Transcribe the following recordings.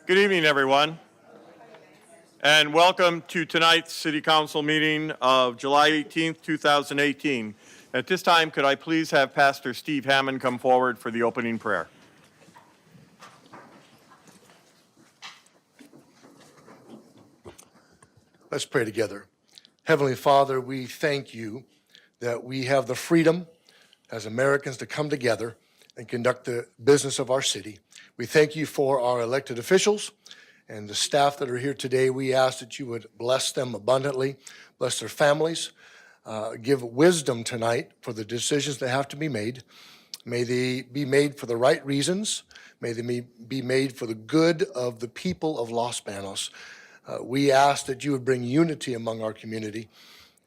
Good evening, everyone, and welcome to tonight's City Council meeting of July 18th, 2018. At this time, could I please have Pastor Steve Hammond come forward for the opening prayer? Let's pray together. Heavenly Father, we thank you that we have the freedom as Americans to come together and conduct the business of our city. We thank you for our elected officials and the staff that are here today. We ask that you would bless them abundantly, bless their families, give wisdom tonight for the decisions that have to be made. May they be made for the right reasons. May they be made for the good of the people of Los Banos. We ask that you would bring unity among our community.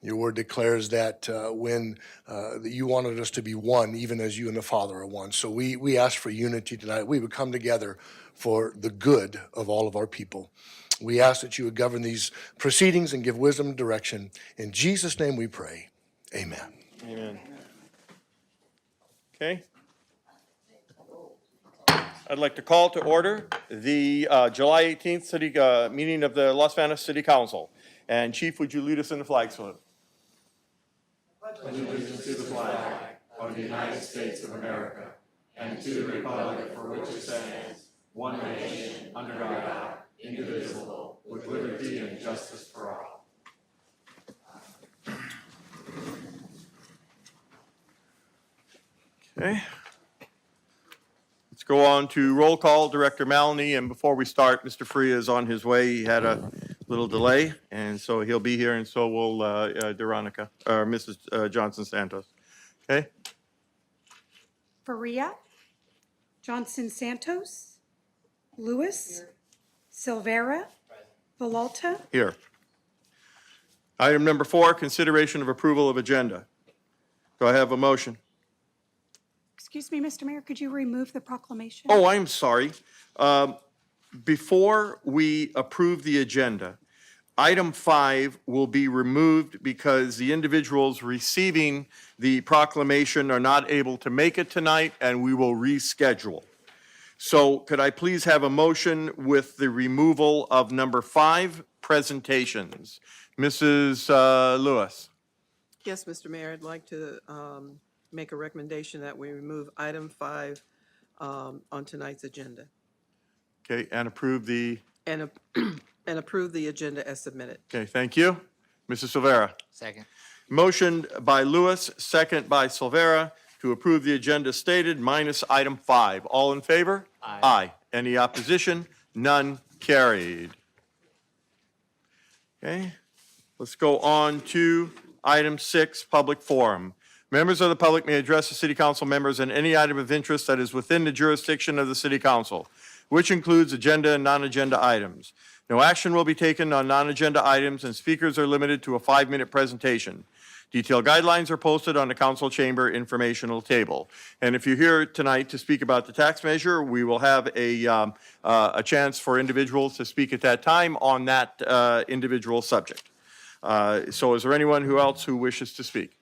Your word declares that that you wanted us to be one, even as you and the Father are one. So we ask for unity tonight. We would come together for the good of all of our people. We ask that you would govern these proceedings and give wisdom and direction. In Jesus' name we pray. Amen. Amen. Okay. I'd like to call to order the July 18th city meeting of the Los Banos City Council. And Chief, would you lead us in the flag salute? Allegiance to the flag of the United States of America and to the republic for which it stands, one nation, under God, indivisible, with liberty and justice for all. Okay. Let's go on to roll call. Director Maloney, and before we start, Mr. Freya is on his way. He had a little delay, and so he'll be here, and so will Veronica, or Mrs. Johnson-Santos. Okay? Faria, Johnson Santos, Lewis, Silvera, Villalta. Here. Item number 4, consideration of approval of agenda. Do I have a motion? Excuse me, Mr. Mayor, could you remove the proclamation? Oh, I'm sorry. Before we approve the agenda, item 5 will be removed because the individuals receiving the proclamation are not able to make it tonight, and we will reschedule. So could I please have a motion with the removal of number 5, presentations? Mrs. Lewis. Yes, Mr. Mayor, I'd like to make a recommendation that we remove item 5 on tonight's agenda Okay, and approve the, and approve the agenda as submitted. okay, thank you. Mrs. Silvera. Second. Motion by Lewis, second by Silvera, to approve the agenda stated minus item 5. All in favor? Aye. Aye. Any opposition? None carried. Okay, let's go on to item 6, public forum. Members of the public may address the city council members on any item of interest that is within the jurisdiction of the city council, which includes agenda and non-agenda items. No action will be taken on non-agenda items, and speakers are limited to a 5-minute presentation. Detailed guidelines are posted on the council chamber informational table. And if you're here tonight to speak about the tax measure, we will have a chance for individuals to speak at that time on that individual subject. So is there anyone else who wishes to speak?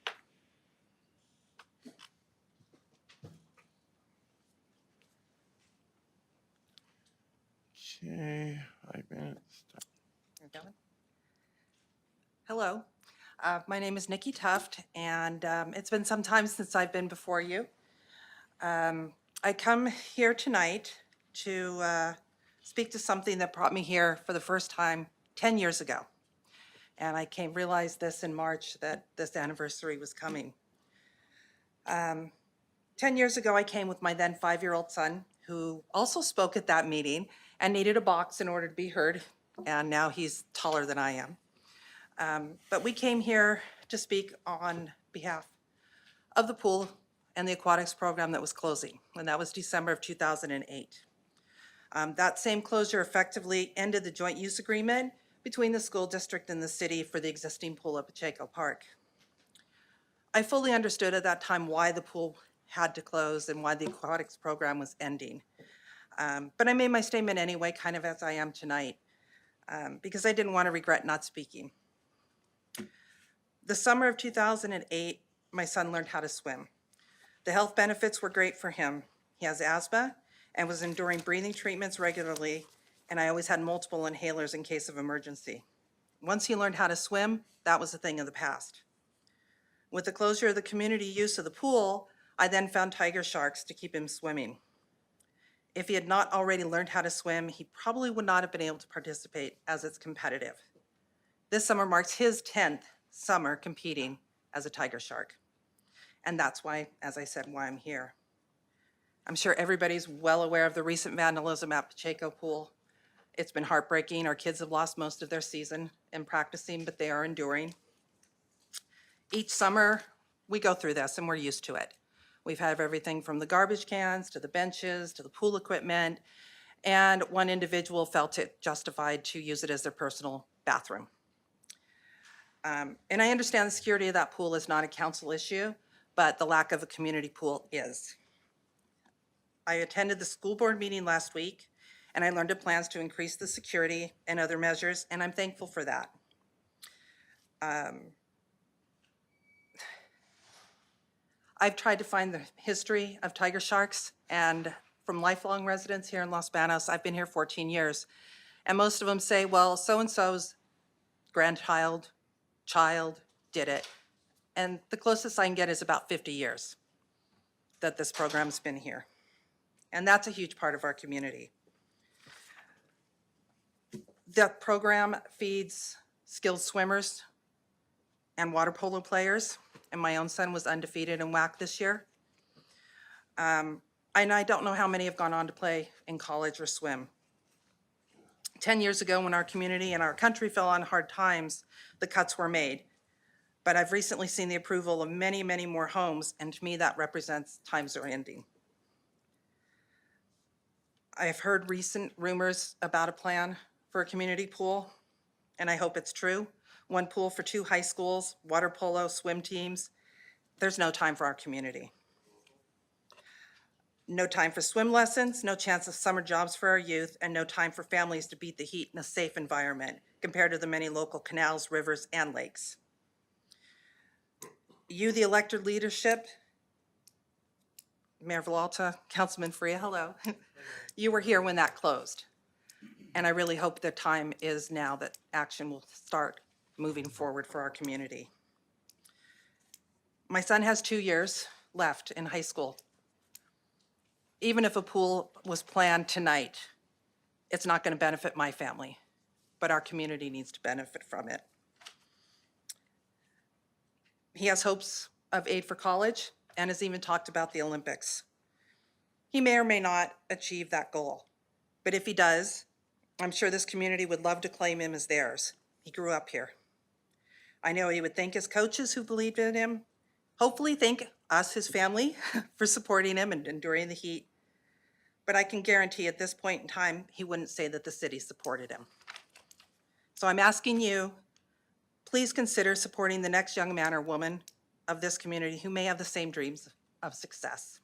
Okay, 5 minutes. Hello, my name is Nikki Tuft, and it's been some time since I've been before you. I come here tonight to speak to something that brought me here for the first time 10 years ago. And I realized this in March, that this anniversary was coming. 10 years ago, I came with my then 5-year-old son, who also spoke at that meeting and needed a box in order to be heard, and now he's taller than I am. But we came here to speak on behalf of the pool and the aquatics program that was closing, and that was December of 2008. That same closure effectively ended the joint use agreement between the school district and the city for the existing pool at Pacheco Park. I fully understood at that time why the pool had to close and why the aquatics program was ending. But I made my statement anyway, kind of as I am tonight, because I didn't want to regret not speaking. The summer of 2008, my son learned how to swim. The health benefits were great for him. He has asthma and was enduring breathing treatments regularly and I always had multiple inhalers in case of emergency. Once he learned how to swim, that was a thing of the past. With the closure of the community use of the pool, I then found tiger sharks to keep him swimming. If he had not already learned how to swim, he probably would not have been able to participate as it's competitive. This summer marks his 10th summer competing as a tiger shark. And that's why, as I said, why I'm here. I'm sure everybody's well aware of the recent vandalism at Pacheco Pool. It's been heartbreaking. Our kids have lost most of their season in practicing, but they are enduring. Each summer, we go through this and we're used to it. We've had everything from the garbage cans to the benches to the pool equipment, and one individual felt it justified to use it as their personal bathroom. And I understand the security of that pool is not a council issue, but the lack of a community pool is. I attended the school board meeting last week, and I learned of plans to increase the security and other measures, and I'm thankful for that. I've tried to find the history of tiger sharks, and from lifelong residents here in Los Banos, I've been here 14 years, and most of them say, well, so-and-so's grandchild, child did it. And the closest I can get is about 50 years that this program's been here. And that's a huge part of our community. The program feeds skilled swimmers and water polo players, and my own son was undefeated in WAC this year. And I don't know how many have gone on to play in college or swim. 10 years ago, when our community and our country fell on hard times, the cuts were made. But I've recently seen the approval of many, many more homes, and to me, that represents times are ending. I have heard recent rumors about a plan for a community pool, and I hope it's true. One pool for 2 high schools, water polo, swim teams. There's no time for our community. No time for swim lessons, no chance of summer jobs for our youth, and no time for families to beat the heat in a safe environment compared to the many local canals, rivers, and lakes. You, the elected leadership, Mayor Villalta, Councilman Faria, hello. You were here when that closed. And I really hope the time is now that action will start moving forward for our community. My son has 2 years left in high school. Even if a pool was planned tonight, it's not going to benefit my family, but our community needs to benefit from it. He has hopes of aid for college and has even talked about the Olympics. He may or may not achieve that goal, but if he does, I'm sure this community would love to claim him as theirs. He grew up here. I know he would thank his coaches who believed in him, hopefully thank us, his family, for supporting him and enduring the heat. But I can guarantee at this point in time, he wouldn't say that the city supported him. So I'm asking you, please consider supporting the next young man or woman of this community who may have the same dreams of success.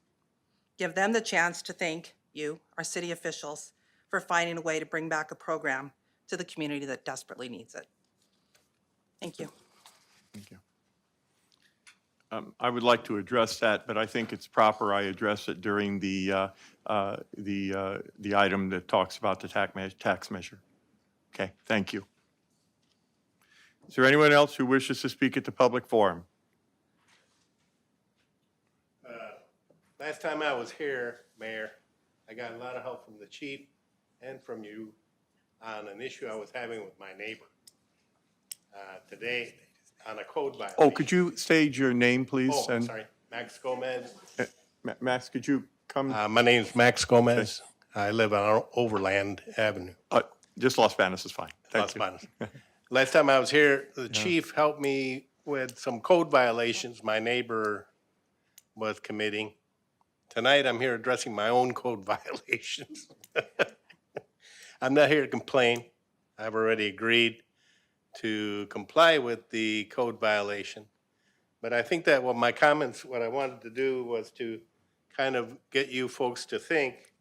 Give them the chance to thank you, our city officials, for finding a way to bring back a program to the community that desperately needs it. Thank you. Thank you. I would like to address that, but I think it's proper I address it during the item that talks about the tax measure. Okay, thank you. Is there anyone else who wishes to speak at the public forum? Last time I was here, Mayor, I got a lot of help from the chief and from you on an issue I was having with my neighbor. Today, on a code violation. Oh, could you state your name, please? Oh, I'm And sorry, Max Gomez. Max, could you come? My name's Max Gomez. I live on Overland Avenue, Just Los Banos is fine. Los Thank you. Banos. Last time I was here, the chief helped me with some code violations my neighbor was committing. Tonight, I'm here addressing my own code violations. I'm not here to complain. I've already agreed to comply with the code violation. But I think that what I wanted to do was to kind of get you folks to think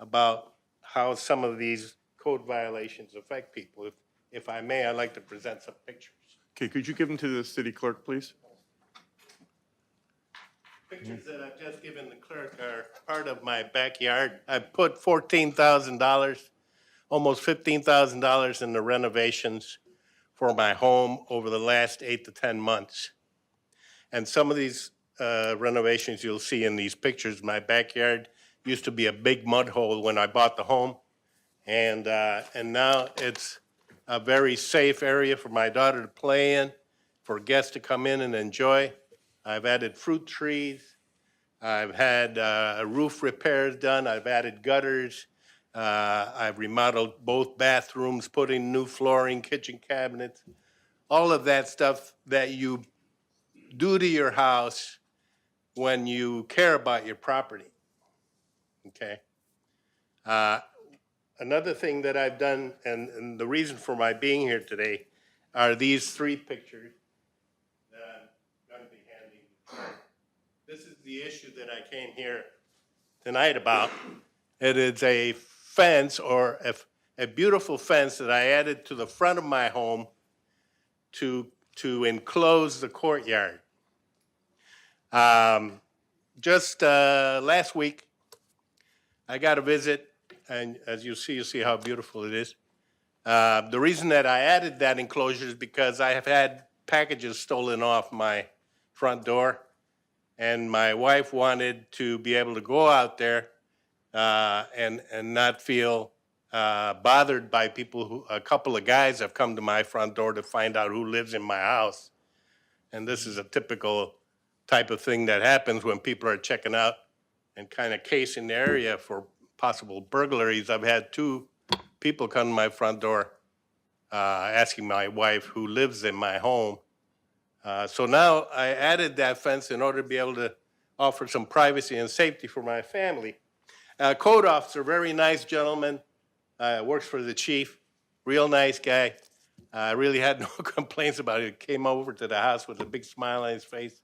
about how some of these code violations affect people. If I may, I'd like to present some pictures. Okay, could you give them to the city clerk, please? Pictures that I've just given the clerk are part of my backyard. I put $14,000 almost $15,000 in the renovations for my home over the last 8 to 10 months. And some of these renovations you'll see in these pictures, my backyard used to be a big mud hole when I bought the home. And now it's a very safe area for my daughter to play in, for guests to come in and enjoy. I've added fruit trees. I've had roof repairs done. I've added gutters. I've remodeled both bathrooms, put in new flooring, kitchen cabinets, all of that stuff that you do to your house when you care about your property, okay? Another thing that I've done, and the reason for my being here today, are these 3 pictures that I'm going to be handing you. This is the issue that I came here tonight about. It is a fence, or a beautiful fence that I added to the front of my home to enclose the courtyard. Just last week, I got a visit, and as you see how beautiful it is. The reason that I added that enclosure is because I have had packages stolen off my front door, and my wife wanted to be able to go out there and not feel bothered by people who, a couple of guys have come to my front door to find out who lives in my house. And this is a typical type of thing that happens when people are checking out and kind of casing the area for possible burglaries. I've had 2 people come to my front door asking my wife who lives in my home. So now I added that fence in order to be able to offer some privacy and safety for my family. Code officer, very nice gentleman, works for the chief, real nice guy. I really had no complaints about it. Came over to the house with a big smile on his face,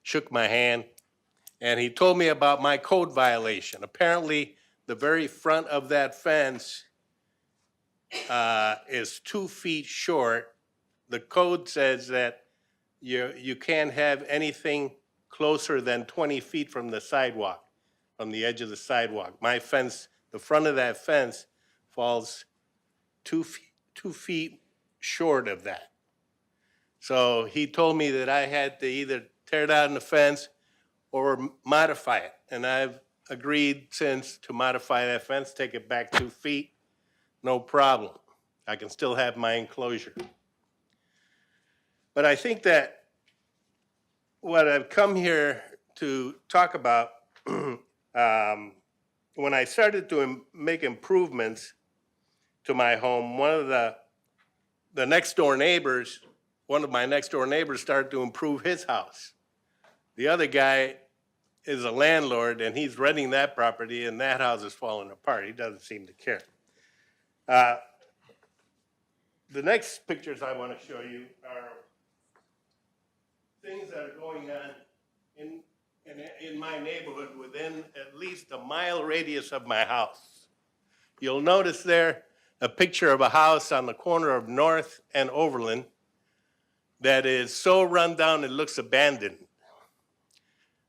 shook my hand, and he told me about my code violation. Apparently, the very front of that fence is 2 feet short. The code says that you can't have anything closer than 20 feet from the sidewalk, from the edge of the sidewalk. My fence, the front of that fence falls 2 feet short of that. So he told me that I had to either tear down the fence or modify it. And I've agreed since to modify that fence, take it back 2 feet, no problem. I can still have my enclosure. But I think that what I've come here to talk about, when I started to make improvements to my home, one of the next door neighbors, one of my next door neighbors started to improve his house. The other guy is a landlord and he's renting that property and that house is falling apart. He doesn't seem to care. The next pictures I want to show you are things that are going on in my neighborhood within at least a mile radius of my house. You'll notice there a picture of a house on the corner of North and Overland that is so run down it looks abandoned.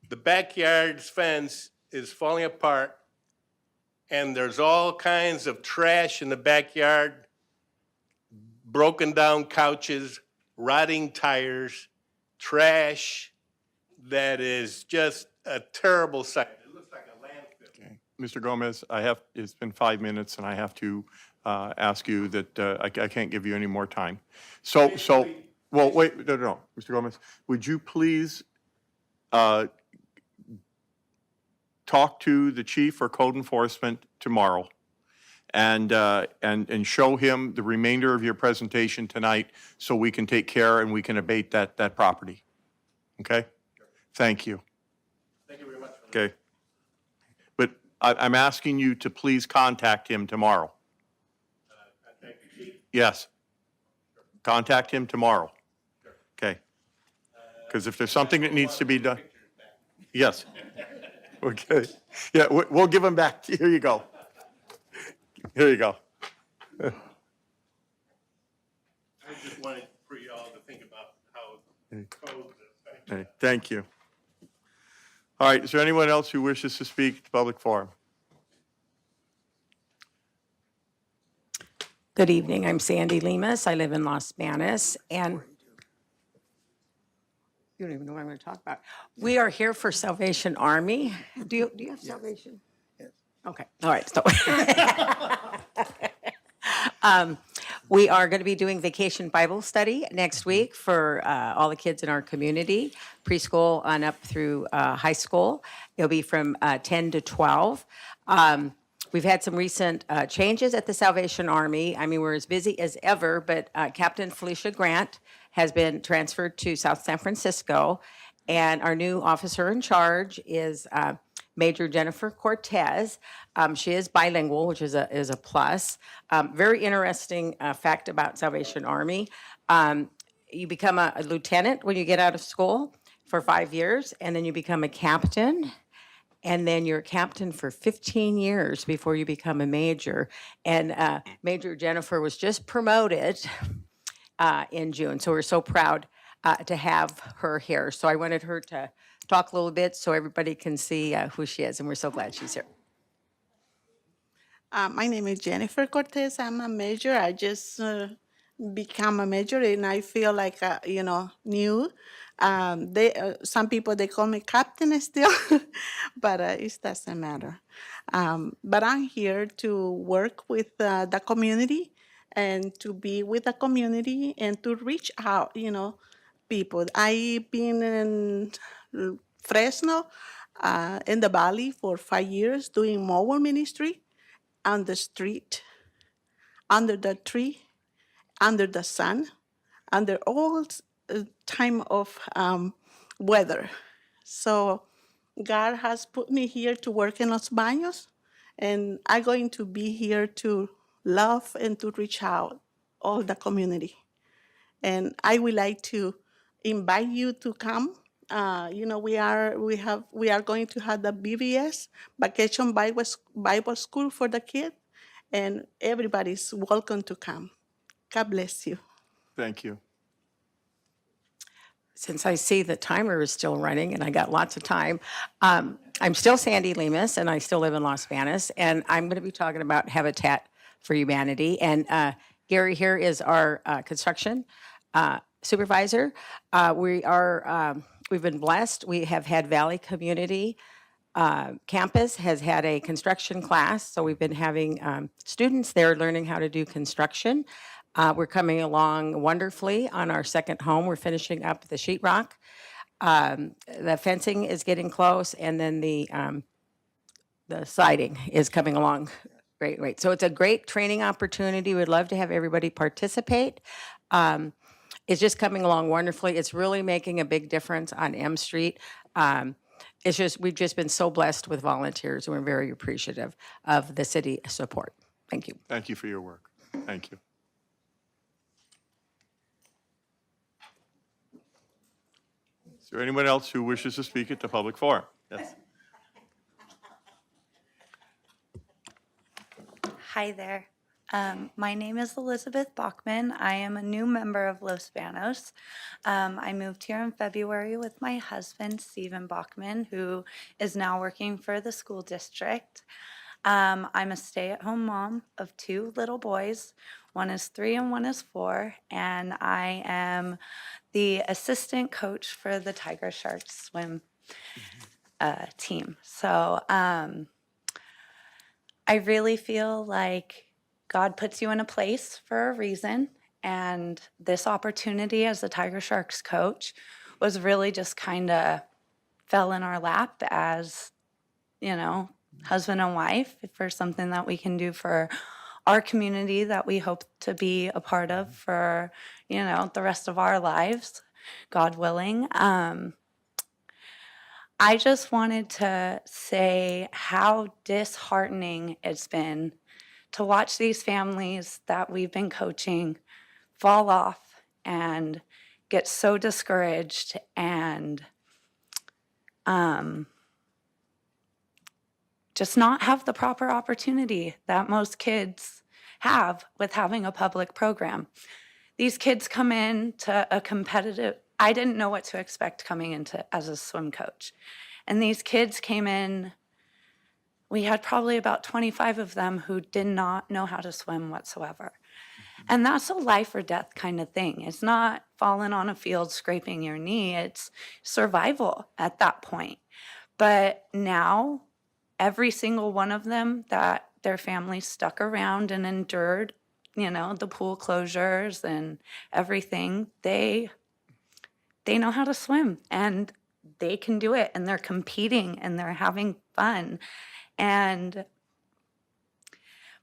The backyard's fence is falling apart and there's all kinds of trash in the backyard, broken down couches, rotting tires, trash that is just a terrible sight. It looks like a landfill. Okay. Mr. Gomez, it's been 5 minutes and I have to ask you that I can't give you any more time. Well, wait, no, Mr. Gomez, would you please talk to the chief or code enforcement tomorrow and show him the remainder of your presentation tonight so we can take care and we can abate that property. Okay? Thank you. Thank you very much. Okay. But I'm asking you to please contact him tomorrow. Contact the chief. Yes. Contact him tomorrow. Okay. Because if there's something that needs to be done. Yes. Okay. Yeah, we'll give them back. Here you go. Here you go. I just wanted for you all to think about how codes affect. Okay, thank you. All right, is there anyone else who wishes to speak at the public forum? Good evening. I'm Sandy Lemus. I live in Los Banos, and you don't even know what I'm going to talk about. We are here for Salvation Army. Do you have Salvation? Yes. Okay. All right. So we are going to be doing Vacation Bible Study next week for all the kids in our community, preschool on up through high school. It'll be from 10 to 12. We've had some recent changes at the Salvation Army. I mean, we're as busy as ever, but Captain Felicia Grant has been transferred to South San Francisco, and our new officer in charge is Major Jennifer Cortez. She is bilingual, which is a plus. Very interesting fact about Salvation Army. You become a lieutenant when you get out of school for 5 years, and then you become a captain, and then you're a captain for 15 years before you become a major. And Major Jennifer was just promoted in June, so we're so proud to have her here. So I wanted her to talk a little bit so everybody can see who she is, and we're so glad she's here. My name is Jennifer Cortez. I'm a major. I just become a major, and I feel like new. Some people they call me captain still, but it doesn't matter. But I'm here to work with the community and to be with the community and to reach out. People. I've been in Fresno, in the Valley for 5 years doing mobile ministry on the street, under the tree, under the sun, under all time of weather. So God has put me here to work in Los Baños, and I'm going to be here to love and to reach out all the community. And I would like to invite you to come. We are going to have the BBS Vacation Bible School for the kids, and everybody's welcome to come. God bless you. Thank you. Since I see the timer is still running and I got lots of time, I'm still Sandy Lemus and I still live in Los Banos, and I'm going to be talking about Habitat for Humanity. And Gary here is our construction supervisor. We've been blessed. We have had Valley Community Campus has had a construction class, so we've been having students there learning how to do construction. We're coming along wonderfully on our second home. We're finishing up the sheetrock. The fencing is getting close, and then the siding is coming along great. So it's a great training opportunity. We'd love to have everybody participate. It's just coming along wonderfully. It's really making a big difference on M Street. We've just been so blessed with volunteers, and we're very appreciative of the city support. Thank you. Thank you for your work. Thank you. Is there anyone else who wishes to speak at the public forum? Yes. Hi there. My name is Elizabeth Bachman. I am a new member of Los Banos. I moved here in February with my husband, Stephen Bachman, who is now working for the school district. I'm a stay-at-home mom of 2 little boys. One is 3 and one is 4, and I am the assistant coach for the Tiger Shark swim team. So I really feel like God puts you in a place for a reason, and this opportunity as the Tiger Sharks coach was really just kind of fell in our lap as, husband and wife for something that we can do for our community that we hope to be a part of for, the rest of our lives, God willing. I just wanted to say how disheartening it's been to watch these families that we've been coaching fall off and get so discouraged and just not have the proper opportunity that most kids have with having a public program. These kids come in to a competitive, I didn't know what to expect coming into as a swim coach. And these kids came in, we had probably about 25 of them who did not know how to swim whatsoever. And that's a life or death kind of thing. It's not falling on a field, scraping your knee. It's survival at that point. But now, every single one of them that their families stuck around and endured, the pool closures and everything, they know how to swim and they can do it and they're competing and they're having fun. And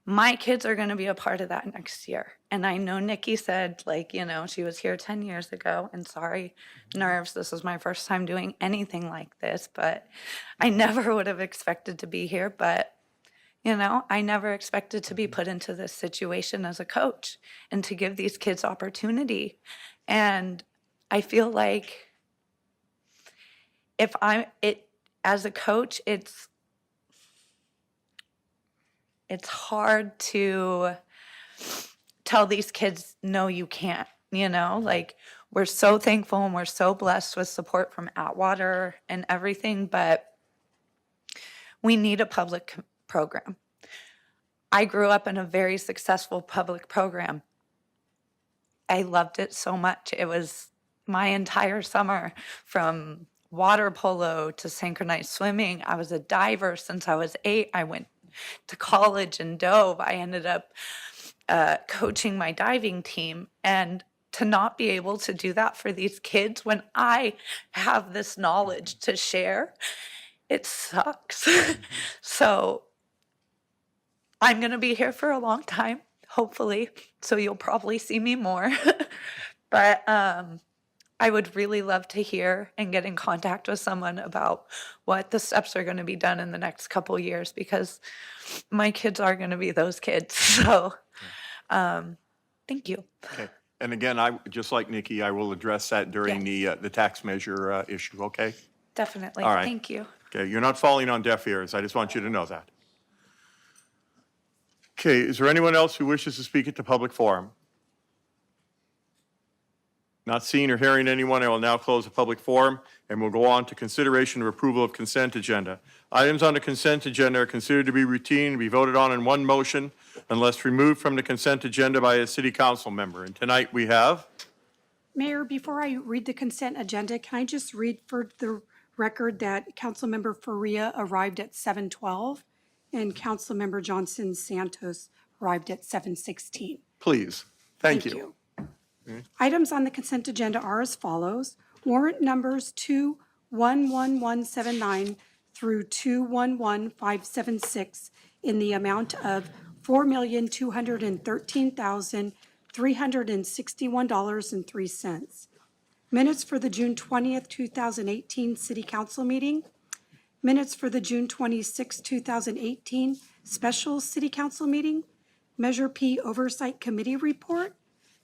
my kids are going to be a part of that next year. And I know Nikki said, she was here 10 years ago, and sorry, nerves, this is my first time doing anything like this, but I never would have expected to be here. But, I never expected to be put into this situation as a coach and to give these kids opportunity. And I feel like as a coach, it's hard to tell these kids, no, you can't, we're so thankful and we're so blessed with support from Atwater and everything, but we need a public program. I grew up in a very successful public program. I loved it so much. It was my entire summer, from water polo to synchronized swimming. I was a diver since I was 8. I went to college and dove. I ended up coaching my diving team. And to not be able to do that for these kids when I have this knowledge to share, it sucks. So I'm going to be here for a long time, hopefully. So you'll probably see me more. But I would really love to hear and get in contact with someone about what the steps are going to be done in the next couple years, because my kids are going to be those kids. So thank you. Okay. And again, just like Nikki, I will address that during the tax measure issue, okay? Definitely. All right. Thank you. Okay, you're not falling on deaf ears. I just want you to know that. Okay, is there anyone else who wishes to speak at the public forum? Not seeing or hearing anyone, I will now close the public forum, and we'll go on to consideration of approval of consent agenda. Items on the consent agenda are considered to be routine and be voted on in one motion unless removed from the consent agenda by a city council member. And tonight we have, Mayor, before I read the consent agenda, can I just read for the record that Councilmember Faria arrived at 7:12 and Councilmember Johnson Santos arrived at 7:16? please. Thank you. Items on the consent agenda are as follows. Warrant numbers 211179 through 211576 in the amount of $4,213,361.03. Minutes for the June 20th, 2018 City Council meeting. Minutes for the June 26th, 2018 Special City Council meeting. Measure P Oversight Committee report.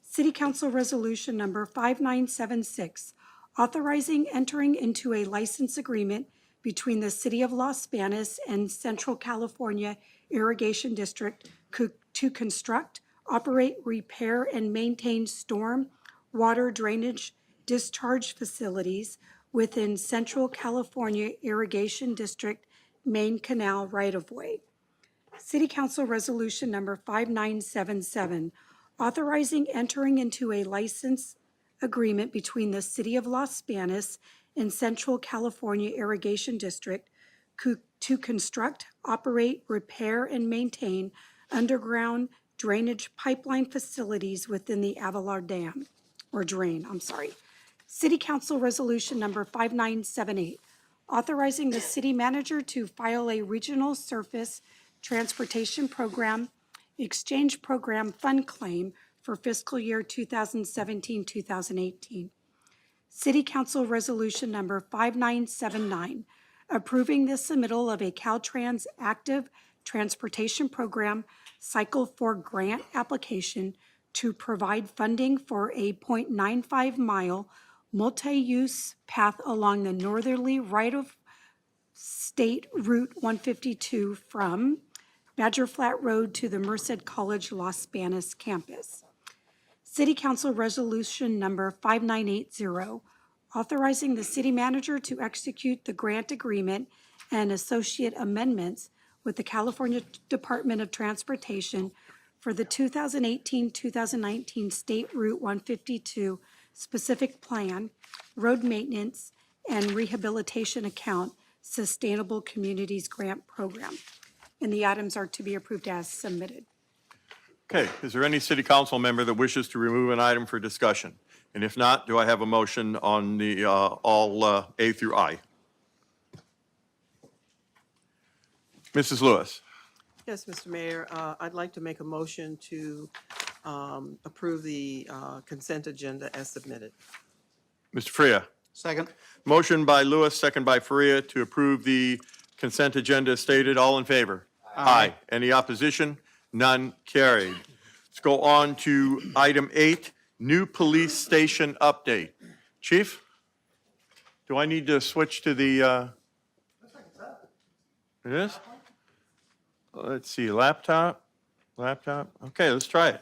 City Council Resolution Number 5976, authorizing entering into a license agreement between the City of Los Banos and Central California Irrigation District to construct, operate, repair, and maintain storm water drainage discharge facilities within Central California Irrigation District Main Canal right-of-way. City Council Resolution Number 5977, authorizing entering into a license agreement between the City of Los Banos and Central California Irrigation District to construct, operate, repair, and maintain underground drainage pipeline facilities within the Avalar Dam, or drain, I'm sorry. City Council Resolution Number 5978, authorizing the city manager to file a regional surface transportation program exchange program fund claim for fiscal year 2017-2018. City Council Resolution Number 5979, approving the submittal of a Caltrans Active Transportation Program Cycle 4 grant application to provide funding for a 0.95-mile multi-use path along the northerly right-of-state Route 152 from Badger Flat Road to the Merced College Los Banos campus. City Council Resolution Number 5980, authorizing the city manager to execute the grant agreement and associate amendments with the California Department of Transportation for the 2018-2019 State Route 152 Specific Plan, Road Maintenance and Rehabilitation Account, Sustainable Communities Grant Program. And the items are to be approved as submitted. Okay, is there any city council member that wishes to remove an item for discussion? And if not, do I have a motion on the all A through I? Mrs. Lewis? Yes, Mr. Mayor, I'd like to make a motion to approve the consent agenda as submitted. Mr. Freya? Second. Motion by Lewis, second by Faria to approve the consent agenda as stated. All in favor? Aye. Any opposition? None carried. Let's go on to item 8, new police station update. Chief? Do I need to switch to the? It is? Let's see, laptop? Okay, let's try it.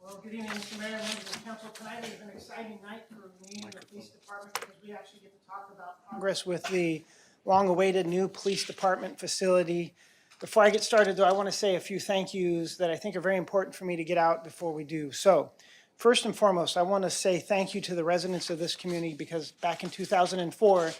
Well, good evening, Mr. Mayor, members of the council. Tonight is an exciting night for me and the police department because we actually get to talk about progress with the long-awaited new police department facility. Before I get started, though, I want to say a few thank yous that I think are very important for me to get out before we do. So, first and foremost, I want to say thank you to the residents of this community because back in 2004,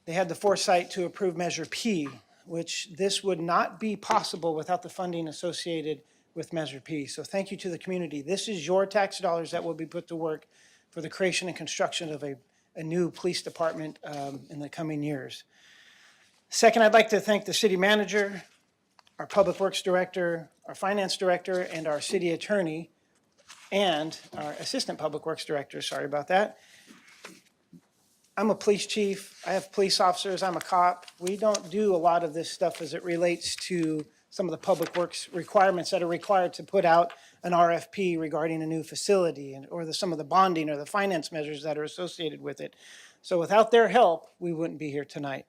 they had the foresight to approve Measure P, which this would not be possible without the funding associated with Measure P. So thank you to the community. This is your tax dollars that will be put to work for the creation and construction of a new police department in the coming years. Second, I'd like to thank the city manager, our public works director, our finance director, and our city attorney, and our assistant public works director, sorry about that. I'm a police chief, I have police officers, I'm a cop. We don't do a lot of this stuff as it relates to some of the public works requirements that are required to put out an RFP regarding a new facility or some of the bonding or the finance measures that are associated with it. So without their help, we wouldn't be here tonight.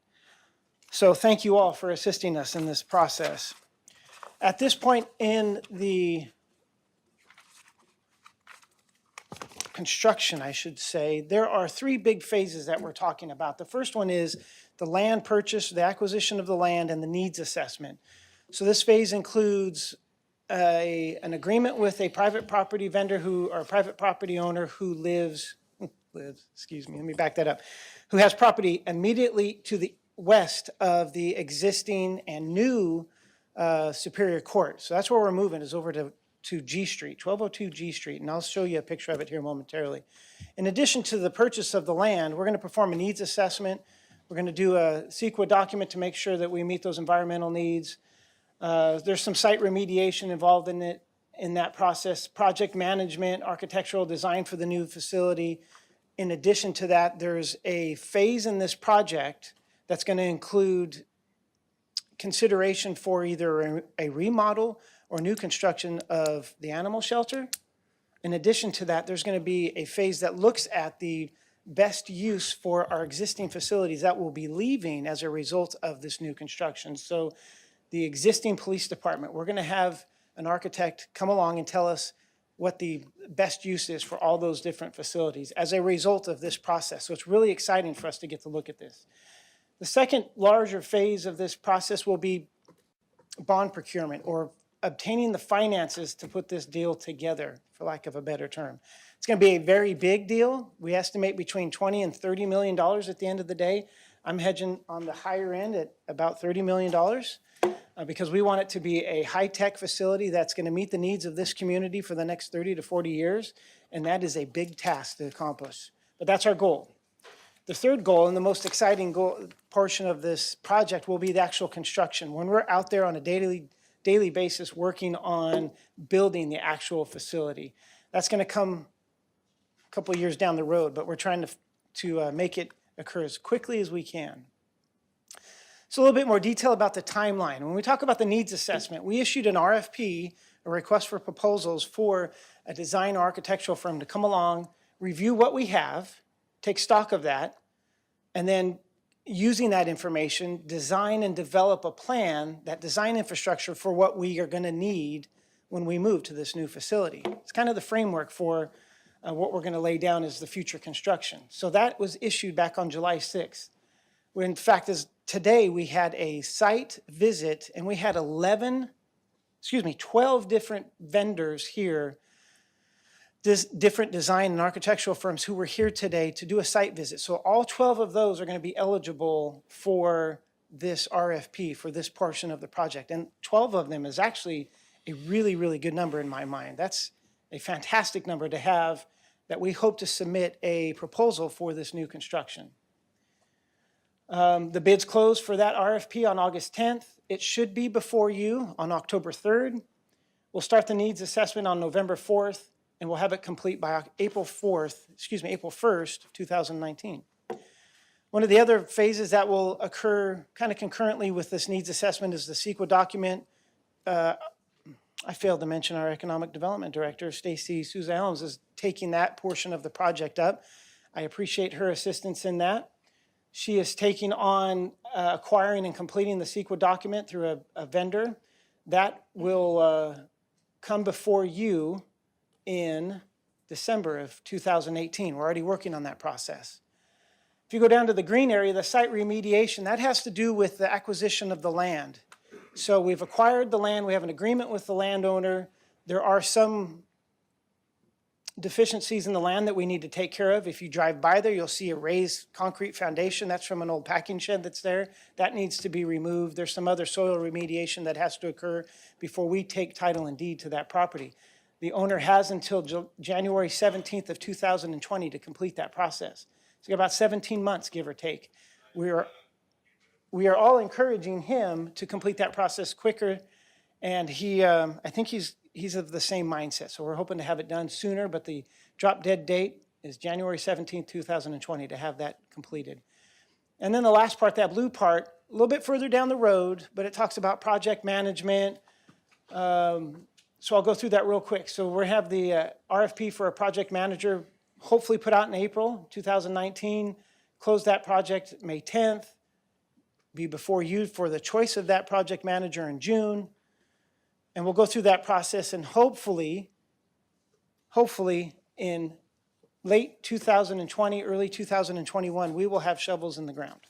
So thank you all for assisting us in this process. At this point in the construction, I should say, there are 3 big phases that we're talking about. The first one is the land purchase, the acquisition of the land, and the needs assessment. So this phase includes an agreement with a private property vendor or a private property owner who excuse me, let me back that up, who has property immediately to the west of the existing and new Superior Court. So that's where we're moving, is over to G Street, 1202 G Street, and I'll show you a picture of it here momentarily. In addition to the purchase of the land, we're going to perform a needs assessment. We're going to do a CEQA document to make sure that we meet those environmental needs. There's some site remediation involved in that process, project management, architectural design for the new facility. In addition to that, there's a phase in this project that's going to include consideration for either a remodel or new construction of the animal shelter. In addition to that, there's going to be a phase that looks at the best use for our existing facilities that will be leaving as a result of this new construction. So the existing police department, we're going to have an architect come along and tell us what the best use is for all those different facilities as a result of this process. So it's really exciting for us to get to look at this. The second larger phase of this process will be bond procurement, or obtaining the finances to put this deal together, for lack of a better term. It's going to be a very big deal. We estimate between $20 and $30 million at the end of the day. I'm hedging on the higher end at about $30 million because we want it to be a high-tech facility that's going to meet the needs of this community for the next 30 to 40 years, and that is a big task to accomplish. But that's our goal. The third goal, and the most exciting portion of this project, will be the actual construction. When we're out there on a daily basis working on building the actual facility. That's going to come a couple of years down the road, but we're trying to make it occur as quickly as we can. So a little bit more detail about the timeline. When we talk about the needs assessment, we issued an RFP, a request for proposals, for a design or architectural firm to come along, review what we have, take stock of that, and then using that information, design and develop a plan, that design infrastructure for what we are going to need when we move to this new facility. It's kind of the framework for what we're going to lay down as the future construction. So that was issued back on July 6th. In fact, as today we had a site visit and we had 12 different vendors here, different design and architectural firms who were here today to do a site visit. So all 12 of those are going to be eligible for this RFP for this portion of the project. And 12 of them is actually a really, really good number in my mind. That's a fantastic number to have that we hope to submit a proposal for this new construction. The bids close for that RFP on August 10th. It should be before you on October 3rd. We'll start the needs assessment on November 4th, and we'll have it complete by April 1st, 2019. One of the other phases that will occur kind of concurrently with this needs assessment is the CEQA document. I failed to mention our Economic Development Director, Stacy Souza Elms, is taking that portion of the project up. I appreciate her assistance in that. She is taking on acquiring and completing the CEQA document through a vendor. That will come before you in December of 2018. We're already working on that process. If you go down to the green area, the site remediation, that has to do with the acquisition of the land. So we've acquired the land, we have an agreement with the landowner. There are some deficiencies in the land that we need to take care of. If you drive by there, you'll see a raised concrete foundation. That's from an old packing shed that's there. That needs to be removed. There's some other soil remediation that has to occur before we take title and deed to that property. The owner has until January 17th of 2020 to complete that process. So you got about 17 months, give or take. We are all encouraging him to complete that process quicker, and I think he's of the same mindset. So we're hoping to have it done sooner, but the drop dead date is January 17th, 2020 to have that completed. And then the last part, that blue part, a little bit further down the road, but it talks about project management. So I'll go through that real quick. So we have the RFP for a project manager, hopefully put out in April 2019, close that project May 10th, be before you for the choice of that project manager in June. And we'll go through that process, and hopefully in late 2020, early 2021, we will have shovels in the ground.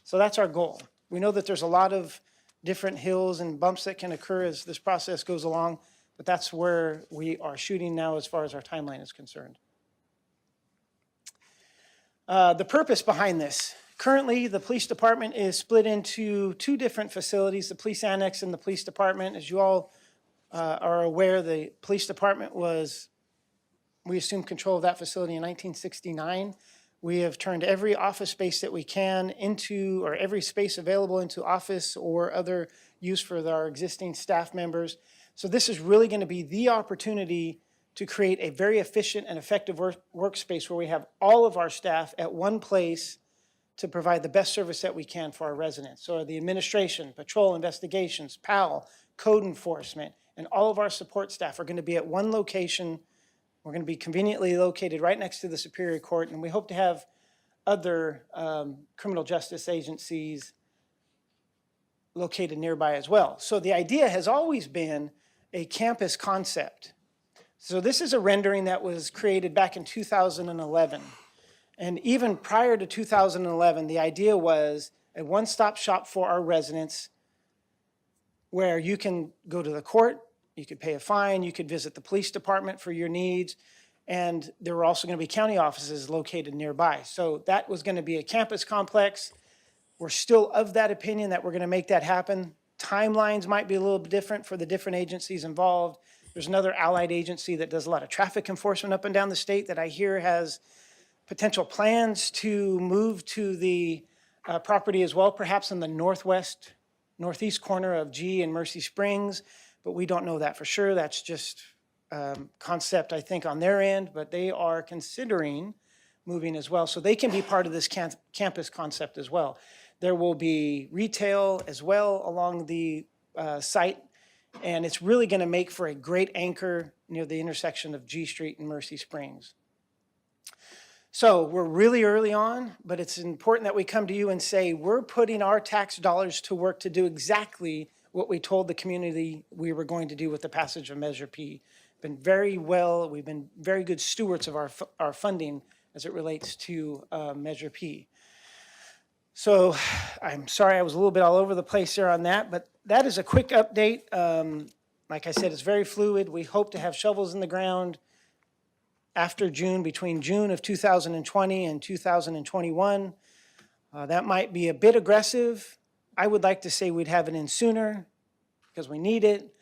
So that's our goal. We know that there's a lot of different hills and bumps that can occur as this process goes along, but that's where we are shooting now as far as our timeline is concerned. The purpose behind this. Currently, the police department is split into two different facilities, the police annex and the police department. As you all are aware, the police department we assumed control of that facility in 1969. We have turned every office space that we can into, or every space available into office or other use for our existing staff members. So this is really going to be the opportunity to create a very efficient and effective workspace where we have all of our staff at one place to provide the best service that we can for our residents. So the administration, patrol investigations, PAL, code enforcement, and all of our support staff are going to be at one location. We're going to be conveniently located right next to the Superior Court, and we hope to have other criminal justice agencies located nearby as well. So the idea has always been a campus concept. So this is a rendering that was created back in 2011. And even prior to 2011, the idea was a one-stop shop for our residents where you can go to the court, you could pay a fine, you could visit the police department for your needs, and there were also going to be county offices located nearby. So that was going to be a campus complex. We're still of that opinion that we're going to make that happen. Timelines might be a little bit different for the different agencies involved. There's another allied agency that does a lot of traffic enforcement up and down the state that I hear has potential plans to move to the property as well, perhaps in the northeast corner of G and Mercy Springs, but we don't know that for sure. That's just concept, I think, on their end, but they are considering moving as well. So they can be part of this campus concept as well. There will be retail as well along the site, and it's really going to make for a great anchor near the intersection of G Street and Mercy Springs. So we're really early on, but it's important that we come to you and say, we're putting our tax dollars to work to do exactly what we told the community we were going to do with the passage of Measure P. We've been very good stewards of our funding as it relates to Measure P. So I'm sorry I was a little bit all over the place there on that, but that is a quick update. Like I said, it's very fluid. We hope to have shovels in the ground after June, between June of 2020 and 2021. That might be a bit aggressive. I would like to say we'd have it in sooner because we need it.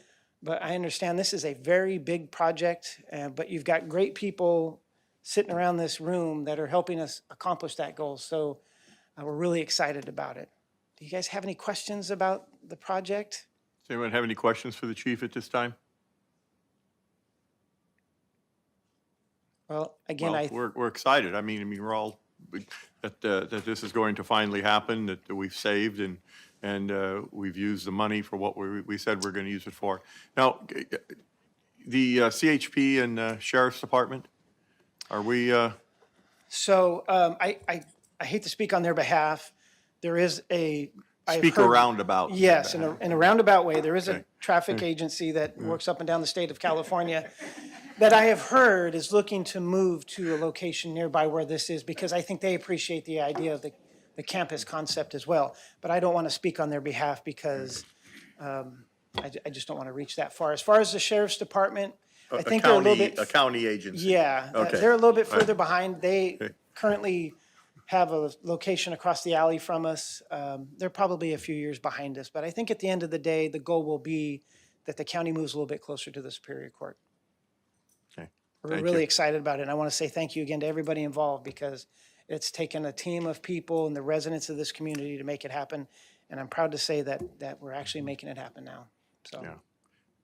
But I understand this is a very big project, but you've got great people sitting around this room that are helping us accomplish that goal. So we're really excited about it. Do you guys have any questions about the project? Does anyone have any questions for the chief at this time? Well, again, Well, we're excited. I mean, we're all, that this is going to finally happen, that we've saved and we've used the money for what we said we're going to use it for. Now, the CHP and Sheriff's Department, are we, So I hate to speak on their behalf. There is a. I've speak a heard- roundabout? Yes, in a roundabout way. There is a Okay. traffic agency that works up and down the state of California that I have heard is looking to move to a location nearby where this is because I think they appreciate the idea of the campus concept as well. But I don't want to speak on their behalf because I just don't want to reach that far. As far as the sheriff's department, I think they're a little bit. A county agency? Yeah, Okay. they're a little bit All right. further behind. They Okay. currently have a location across the alley from us. They're probably a few years behind us, but I think at the end of the day, the goal will be that the county moves a little bit closer to the Superior Court. Okay. We're Thank really you. excited about it, and I want to say thank you again to everybody involved because it's taken a team of people and the residents of this community to make it happen, and I'm proud to say that we're actually making it happen now, so. Yeah.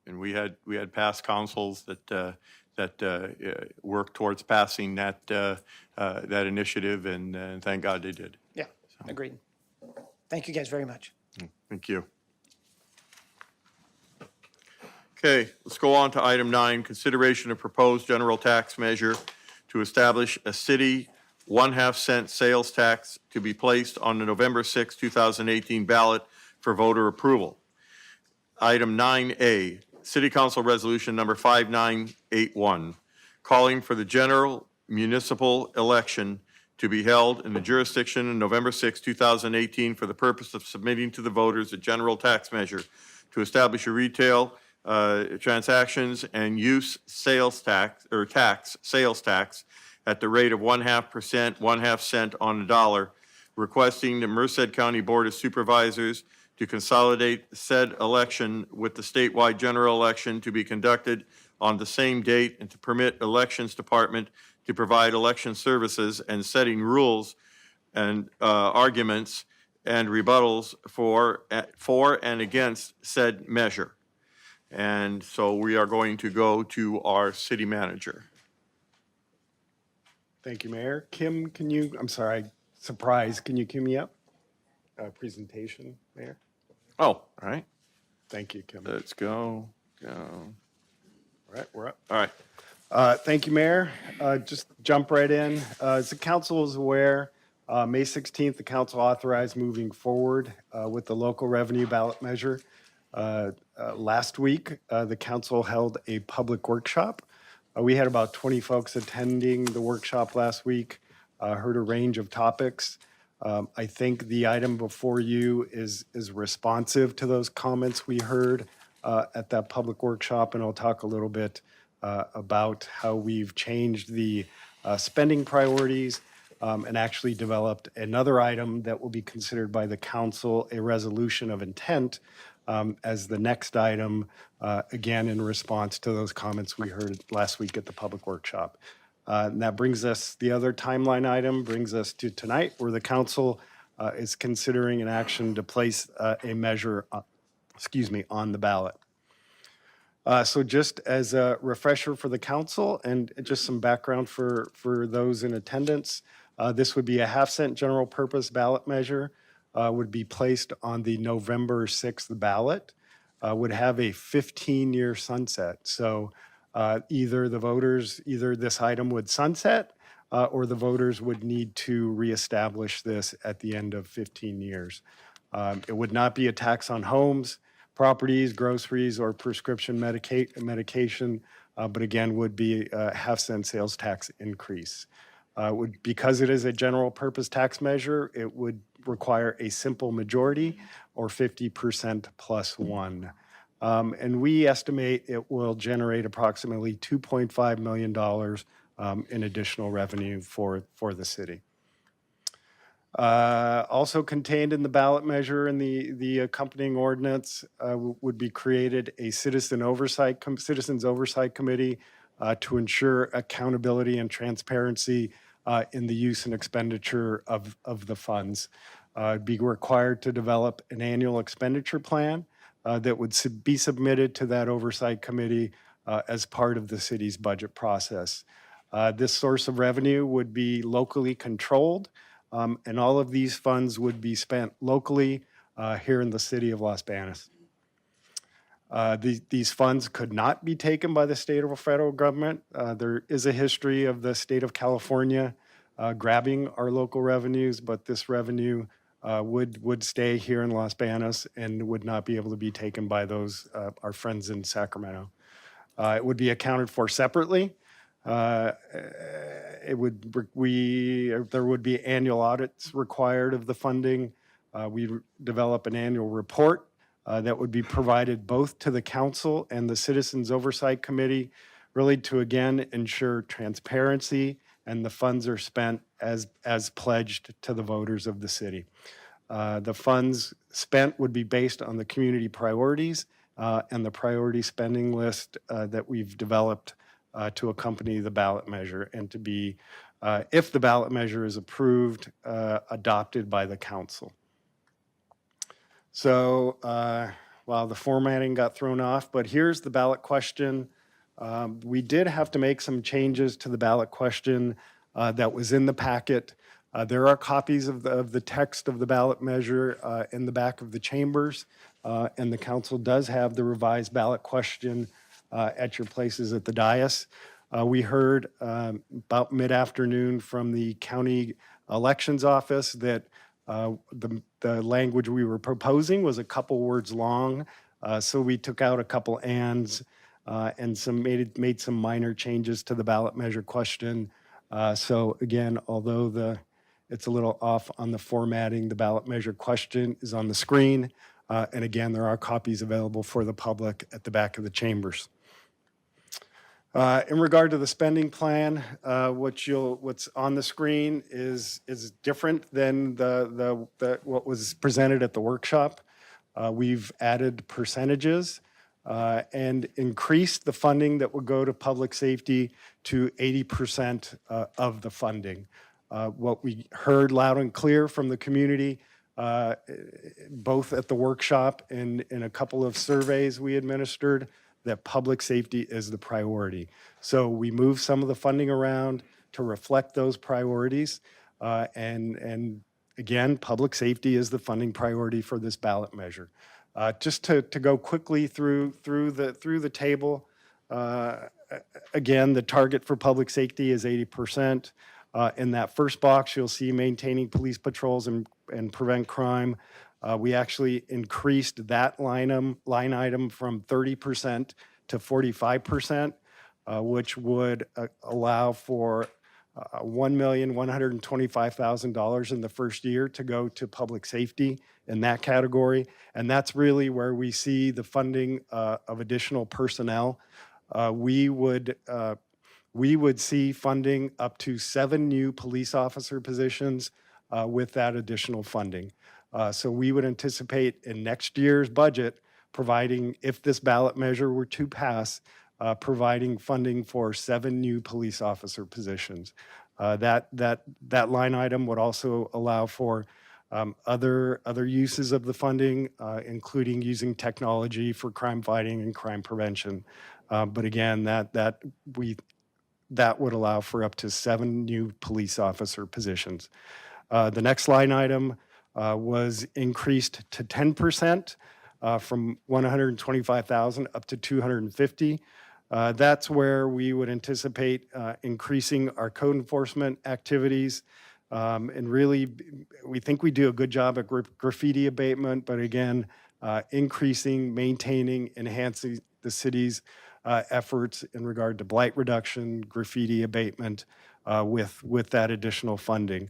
And we had past councils that worked towards passing that initiative, and thank God they did. Yeah, agreed. Thank you guys very much. Thank you. Okay, let's go on to item 9, consideration of proposed general tax measure to establish a city 1/2 cent sales tax to be placed on the November 6, 2018 ballot for voter approval. Item 9A, City Council Resolution Number 5981, calling for the general municipal election to be held in the jurisdiction on November 6, 2018 for the purpose of submitting to the voters a general tax measure to establish a retail transactions and use sales tax, or sales tax at the rate of 0.5%, 1/2 cent on the dollar, requesting the Merced County Board of Supervisors to consolidate said election with the statewide general election to be conducted on the same date and to permit Elections Department to provide election services and setting rules and arguments and rebuttals for and against said measure. And so we are going to go to our city manager. Thank you, Mayor. Kim, can you, I'm sorry, surprise, can you cue me up? Presentation, Mayor? Oh, all right, Thank you, Kim. let's go. All right, we're up. All right, Thank you, Mayor. Just jump right in. As the council is aware, May 16th, the council authorized moving forward with the local revenue ballot measure. Last week, the council held a public workshop. We had about 20 folks attending the workshop last week, heard a range of topics. I think the item before you is responsive to those comments we heard at that public workshop, and I'll talk a little bit about how we've changed the spending priorities and actually developed another item that will be considered by the council, a resolution of intent, as the next item, again, in response to those comments we heard last week at the public workshop. And that brings us, the other timeline item brings us to tonight, where the council is considering an action to place a measure, on the ballot. So just as a refresher for the council and just some background for those in attendance, this would be a 1/2 cent general purpose ballot measure, would be placed on the November 6th ballot, would have a 15-year sunset. So either this item would sunset or the voters would need to reestablish this at the end of 15 years. It would not be a tax on homes, properties, groceries, or prescription medication, but again, would be a 1/2 cent sales tax increase. Because it is a general purpose tax measure, it would require a simple majority or 50% plus one. And we estimate it will generate approximately $2.5 million in additional revenue for the city. Also contained in the ballot measure and the accompanying ordinance would be created a citizens oversight committee to ensure accountability and transparency in the use and expenditure of the funds. Be required to develop an annual expenditure plan that would be submitted to that oversight committee as part of the city's budget process. This source of revenue would be locally controlled, and all of these funds would be spent locally here in the city of Los Banos. These funds could not be taken by the state or federal government. There is a history of the state of California grabbing our local revenues, but this revenue would stay here in Los Banos and would not be able to be taken by those our friends in Sacramento. It would be accounted for separately. There would be annual audits required of the funding. We develop an annual report that would be provided both to the council and the Citizens Oversight Committee, really to again ensure transparency and the funds are spent as pledged to the voters of the city. The funds spent would be based on the community priorities and the priority spending list that we've developed to accompany the ballot measure and to be, if the ballot measure is approved, adopted by the council. So while the formatting got thrown off, but here's the ballot question. We did have to make some changes to the ballot question that was in the packet. There are copies of the text of the ballot measure in the back of the chambers, and the council does have the revised ballot question at your places at the dais. We heard about mid-afternoon from the county elections office that the language we were proposing was a couple words long, so we took out a couple ands and made some minor changes to the ballot measure question. So again, although it's a little off on the formatting, the ballot measure question is on the screen, and again, there are copies available for the public at the back of the chambers. In regard to the spending plan, what's on the screen is different than what was presented at the workshop. We've added percentages and increased the funding that would go to public safety to 80% of the funding. What we heard loud and clear from the community, both at the workshop and in a couple of surveys we administered, that public safety is the priority. So we moved some of the funding around to reflect those priorities. And again, public safety is the funding priority for this ballot measure. Just to go quickly through the table, again, the target for public safety is 80%. In that first box, you'll see maintaining police patrols and prevent crime. We actually increased that line item from 30% to 45%, which would allow for $1,125,000 in the first year to go to public safety in that category. And that's really where we see the funding of additional personnel. We would see funding up to 7 new police officer positions with that additional funding. So we would anticipate in next year's budget providing, if this ballot measure were to pass, providing funding for 7 new police officer positions. That line item would also allow for other uses of the funding, including using technology for crime fighting and crime prevention. But again, that would allow for up to 7 new police officer positions. The next line item was increased to 10% from 125,000 up to 250. That's where we would anticipate increasing our code enforcement activities. And really, we think we do a good job at graffiti abatement, but again, increasing, maintaining, enhancing the city's efforts in regard to blight reduction, graffiti abatement with that additional funding.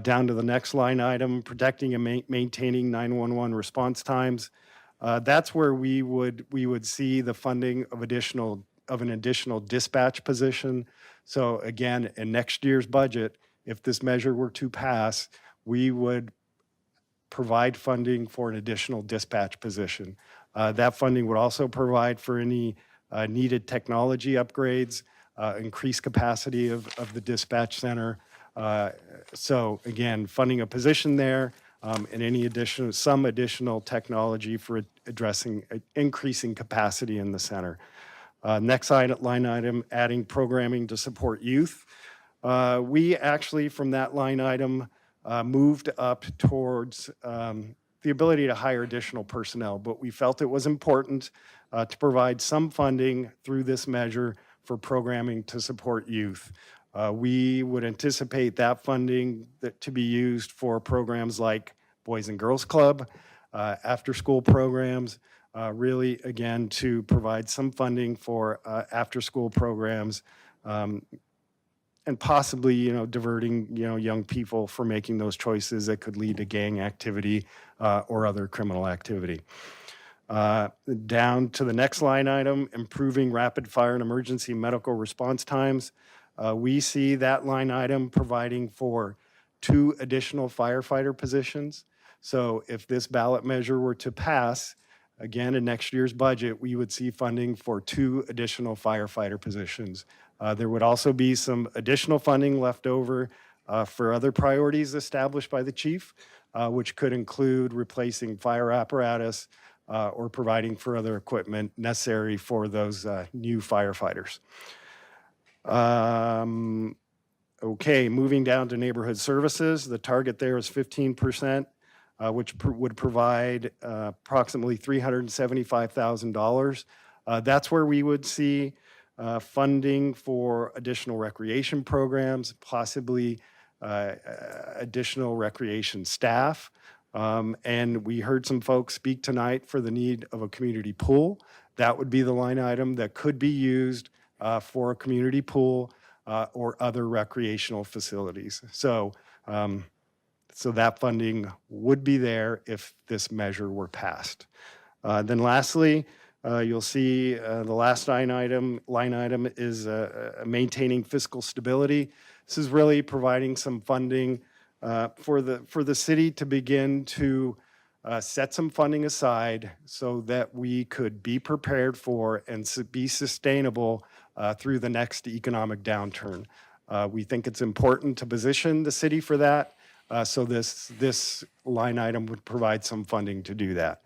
Down to the next line item, protecting and maintaining 911 response times. That's where we would see the funding of an additional dispatch position. So again, in next year's budget, if this measure were to pass, we would provide funding for an additional dispatch position. That funding would also provide for any needed technology upgrades, increased capacity of the dispatch center. So again, funding a position there and some additional technology for increasing capacity in the center. Next line item, adding programming to support youth. We actually, from that line item, moved up towards the ability to hire additional personnel, but we felt it was important to provide some funding through this measure for programming to support youth. We would anticipate that funding to be used for programs like Boys and Girls Club, after-school programs, really, again, to provide some funding for after-school programs, and possibly, diverting, young people from making those choices that could lead to gang activity or other criminal activity. Down to the next line item, improving rapid fire and emergency medical response times. We see that line item providing for 2 additional firefighter positions. So if this ballot measure were to pass, again, in next year's budget, we would see funding for 2 additional firefighter positions. There would also be some additional funding left over for other priorities established by the chief, which could include replacing fire apparatus or providing for other equipment necessary for those new firefighters. Okay, moving down to neighborhood services, the target there is 15%, which would provide approximately $375,000. That's where we would see funding for additional recreation programs, possibly additional recreation staff. And we heard some folks speak tonight for the need of a community pool. That would be the line item that could be used for a community pool or other recreational facilities. So that funding would be there if this measure were passed. Then lastly, you'll see the last line item is maintaining fiscal stability. This is really providing some funding for the city to begin to set some funding aside so that we could be prepared for and be sustainable through the next economic downturn. We think it's important to position the city for that, so this line item would provide some funding to do that.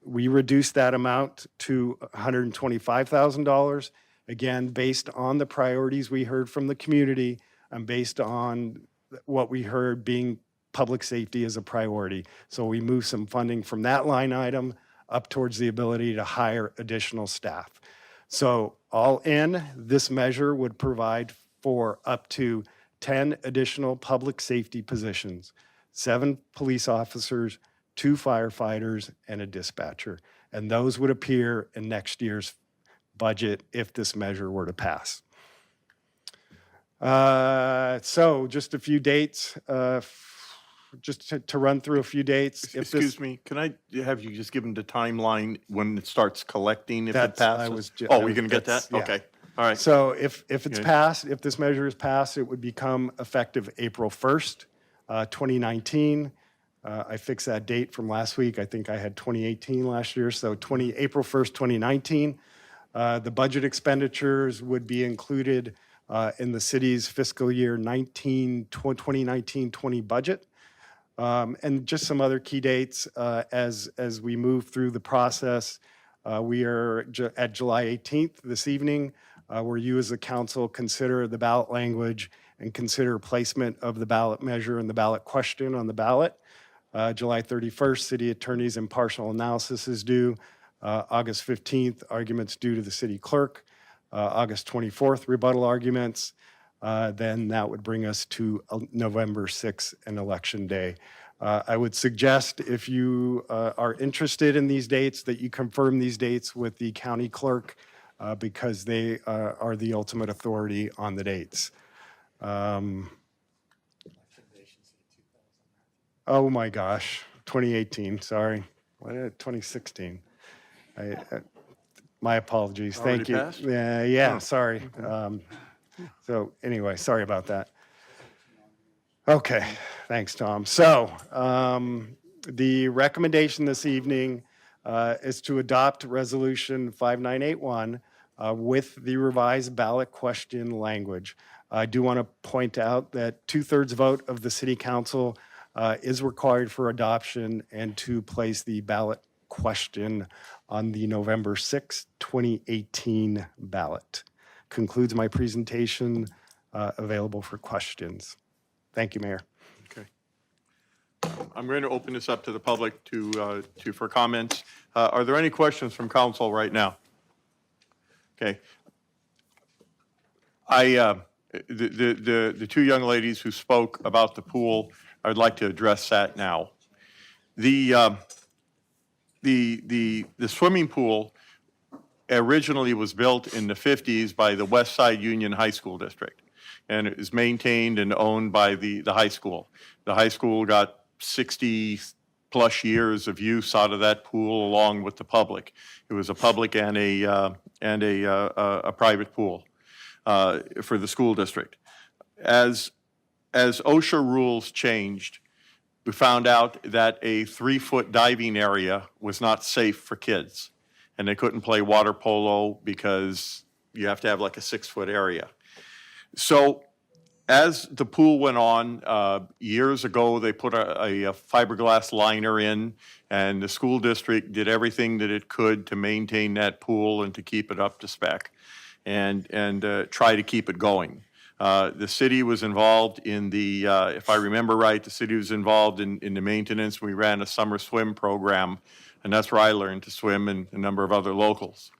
We reduced that amount to $125,000, again, based on the priorities we heard from the community and based on what we heard being public safety as a priority. So we moved some funding from that line item up towards the ability to hire additional staff. So all in, this measure would provide for up to 10 additional public safety positions, 7 police officers, 2 firefighters, and a dispatcher. And those would appear in next year's budget if this measure were to pass. So just a few dates, just to run through a few dates. Excuse me, can I have you just give them the timeline when it starts collecting if it That's- I passes? was ju- Oh, I you're was- going to get that? that's- yeah. Okay, all right. So if it's Okay. passed, if this measure is passed, it would become effective April 1st, 2019. I fixed that date from last week. I think I had 2018 last year, so April 1st, 2019. The budget expenditures would be included in the city's fiscal year 2019-20 budget. And just some other key dates as we move through the process. We are at July 18th this evening, where you as a council consider the ballot language and consider placement of the ballot measure and the ballot question on the ballot. July 31st, city attorney's impartial analysis is due. August 15th, arguments due to the city clerk. August 24th, rebuttal arguments. Then that would bring us to November 6th and Election Day. I would suggest if you are interested in these dates that you confirm these dates with the county clerk because they are the ultimate authority on the dates. Oh my gosh, 2018, sorry. What, 2016? My apologies, Already thank you. passed? Yeah, sorry. So anyway, sorry about that. Okay, thanks, Tom. So the recommendation this evening is to adopt Resolution 5981 with the revised ballot question language. I do want to point out that 2/3 vote of the city council is required for adoption and to place the ballot question on the November 6, 2018 ballot. Concludes my presentation, available for questions. Thank you, Mayor. Okay. I'm going to open this up to the public for comments. Are there any questions from council right now? Okay. The two young ladies who spoke about the pool, I'd like to address that now. The swimming pool originally was built in the 50s by the West Side Union High School District, and it is maintained and owned by the high school. The high school got 60-plus years of use out of that pool along with the public. It was a public and a private pool for the school district. As OSHA rules changed, we found out that a 3-foot diving area was not safe for kids, and they couldn't play water polo because you have to have like a 6-foot area. So as the pool went on, years ago, they put a fiberglass liner in, and the school district did everything that it could to maintain that pool and to keep it up to spec and try to keep it going. The city was involved in the, if I remember right, the city was involved in the maintenance. We ran a summer swim program, and that's where I learned to swim, and a number of other locals.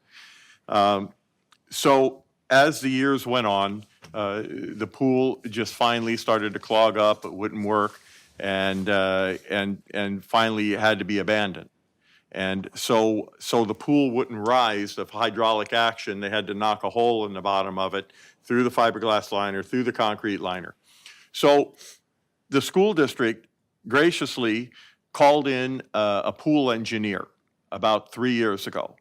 So as the years went on, the pool just finally started to clog up. It wouldn't work, and finally it had to be abandoned. And so the pool wouldn't rise of hydraulic action. They had to knock a hole in the bottom of it through the fiberglass liner, through the concrete liner. So the school district graciously called in a pool engineer about 3 years ago.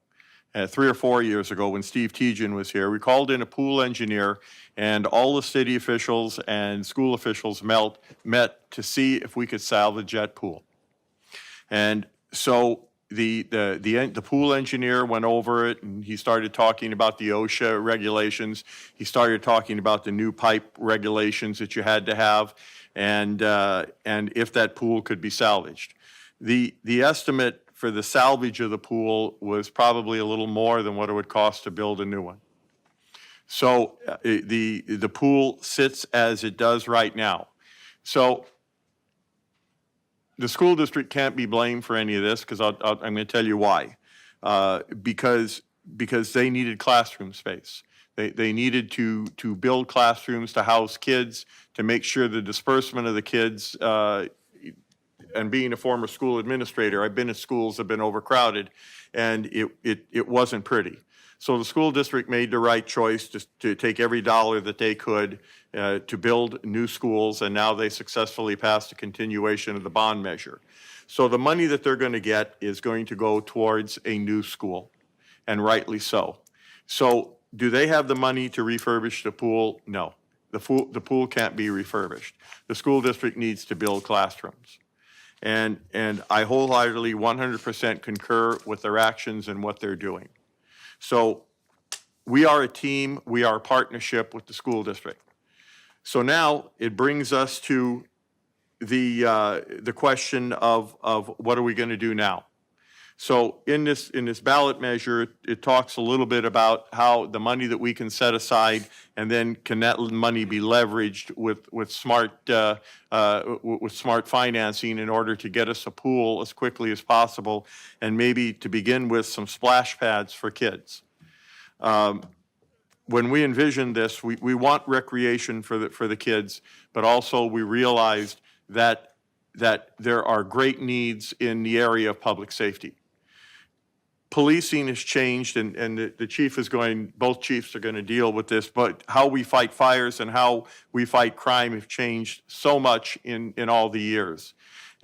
3 or 4 years ago when Steve Tejan was here. We called in a pool engineer, and all the city officials and school officials met to see if we could salvage that pool. And so the pool engineer went over it, and he started talking about the OSHA regulations. He started talking about the new pipe regulations that you had to have, and if that pool could be salvaged. The estimate for the salvage of the pool was probably a little more than what it would cost to build a new one. So the pool sits as it does right now. So the school district can't be blamed for any of this, because I'm going to tell you why. Because they needed classroom space. They needed to build classrooms to house kids, to make sure the disbursement of the kids, and being a former school administrator, I've been at schools that have been overcrowded, and it wasn't pretty. So the school district made the right choice to take every dollar that they could to build new schools, and now they successfully passed a continuation of the bond measure. So the money that they're going to get is going to go towards a new school, and rightly so. So do they have the money to refurbish the pool? No. The pool can't be refurbished. The school district needs to build classrooms. And I wholeheartedly 100% concur with their actions and what they're doing. So we are a team, we are a partnership with the school district. So now it brings us to the question of what are we going to do now? So in this ballot measure, it talks a little bit about how the money that we can set aside, and then can that money be leveraged with smart financing in order to get us a pool as quickly as possible, and maybe to begin with some splash pads for kids. When we envisioned this, we want recreation for the kids, but also we realized that there are great needs in the area of public safety. Policing has changed, and the chief is going, both chiefs are going to deal with this, but how we fight fires and how we fight crime have changed so much in all the years.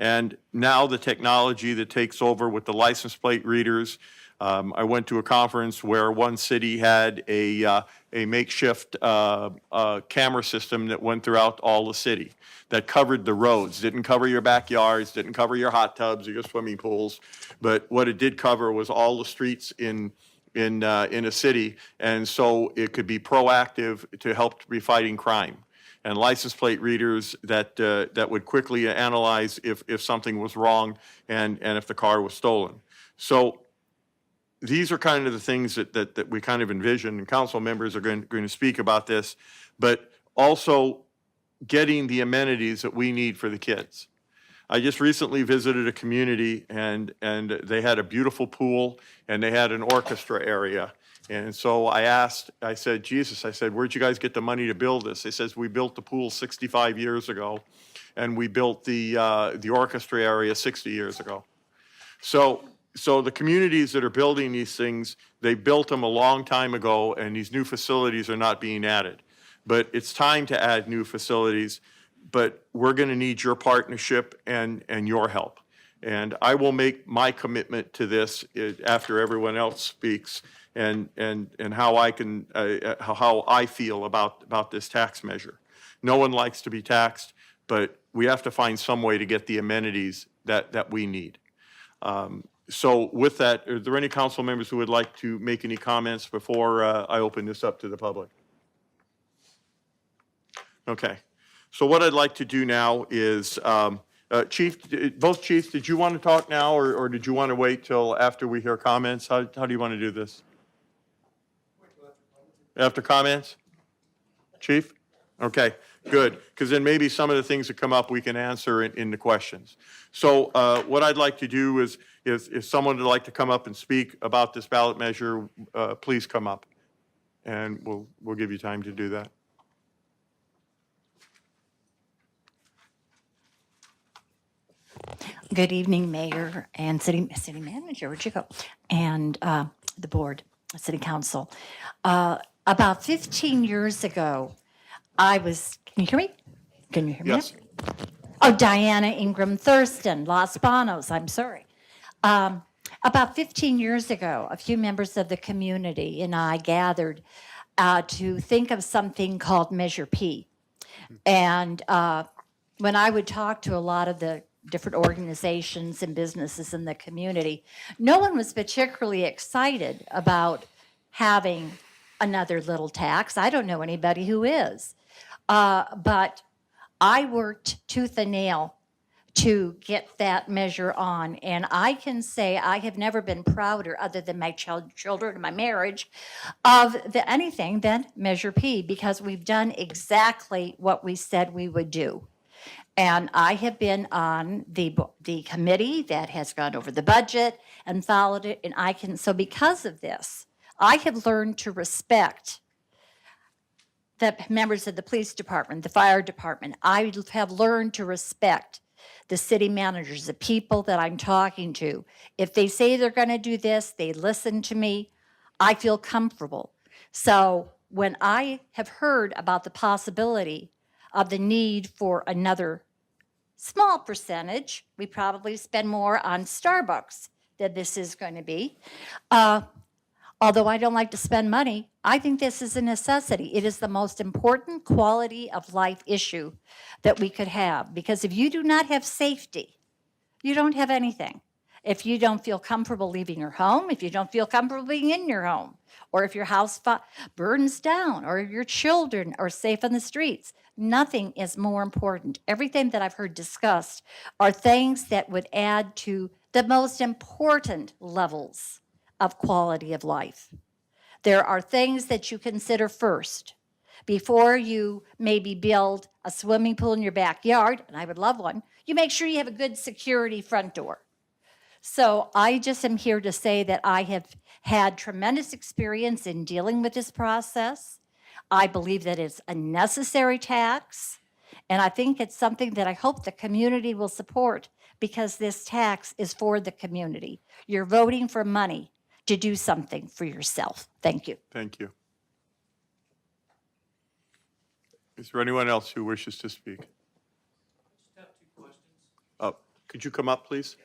And now the technology that takes over with the license plate readers. I went to a conference where one city had a makeshift camera system that went throughout all the city, that covered the roads, didn't cover your backyards, didn't cover your hot tubs or your swimming pools, but what it did cover was all the streets in a city, and so it could be proactive to help be fighting crime. And license plate readers that would quickly analyze if something was wrong and if the car was stolen. So these are kind of the things that we kind of envision, and council members are going to speak about this, but also getting the amenities that we need for the kids. I just recently visited a community and they had a beautiful pool and they had an orchestra area. And so I said, Jesus, I said, where'd you guys get the money to build this? They says, we built the pool 65 years ago and we built the orchestra area 60 years ago. So the communities that are building these things, they built them a long time ago and these new facilities are not being added. But it's time to add new facilities, but we're going to need your partnership and your help. And I will make my commitment to this after everyone else speaks and how I can, how I feel about this tax measure. No one likes to be taxed, but we have to find some way to get the amenities that we need. So with that, are there any council members who would like to make any comments before I open this up to the public? Okay. So what I'd like to do now is, Chief, both chiefs, did you want to talk now or did you want to wait till after we hear comments? How do you want to do this? After comments? Chief? Okay, good. Because then maybe some of the things that come up we can answer in the questions. So what I'd like to do is if someone would like to come up and speak about this ballot measure, please come up. And we'll give you time to do that. Good evening, Mayor and City Manager, where'd you go? And the board, City Council. About 15 years ago, can you hear me? Can you hear me? Yes. Oh, Diana Ingram Thurston, Los Banos, I'm sorry. About 15 years ago, a few members of the community and I gathered to think of something called Measure P. And when I would talk to a lot of the different organizations and businesses in the community, no one was particularly excited about having another little tax. I don't know anybody who is. But I worked tooth and nail to get that measure on. And I can say I have never been prouder, other than my children and my marriage, of anything than Measure P, because we've done exactly what we said we would do. And I have been on the committee that has gone over the budget and followed it. And so because of this, I have learned to respect the members of the police department, the fire department. I have learned to respect the city managers, the people that I'm talking to. If they say they're going to do this, they listen to me. I feel comfortable. So when I have heard about the possibility of the need for another small percentage, we probably spend more on Starbucks than this is going to be. Although I don't like to spend money, I think this is a necessity. It is the most important quality of life issue that we could have, because if you do not have safety, you don't have anything. If you don't feel comfortable leaving your home, if you don't feel comfortable being in your home, or if your house burns down, or your children are safe on the streets, nothing is more important. Everything that I've heard discussed are things that would add to the most important levels of quality of life. There are things that you consider first before you maybe build a swimming pool in your backyard, and I would love one. You make sure you have a good security front door. So I just am here to say that I have had tremendous experience in dealing with this process. I believe that it's a necessary tax, and I think it's something that I hope the community will support, because this tax is for the community. You're voting for money to do something for yourself. Thank you. Thank you. Is there anyone else who wishes to speak? Could you come up, please?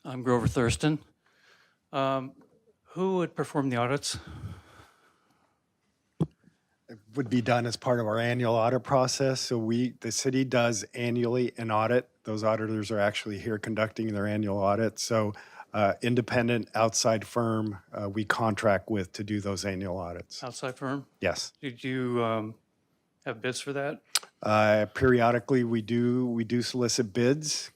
I'm Grover Thurston. Who would perform the audits? It would be done as part of our annual audit process. So the city does annually an audit. Those auditors are actually here conducting their annual audit. So independent outside firm we contract with to do those annual audits. Outside firm? Yes. Did you have bids for that? Periodically, we do solicit bids.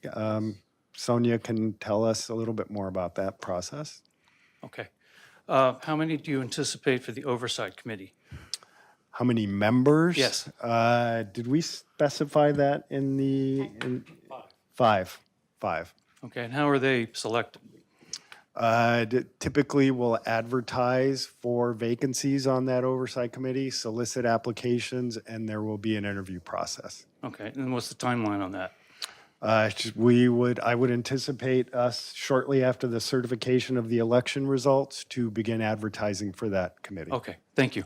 Sonia can tell us a little bit more about that process. Okay. How many do you anticipate for the oversight committee? How many members? Yes. Did we specify that in the? Five. Okay, and how are they selected? Typically, we'll advertise for vacancies on that oversight committee, solicit applications, and there will be an interview process. Okay, and what's the timeline on that? I would anticipate us shortly after the certification of the election results to begin advertising for that committee. Okay, thank you.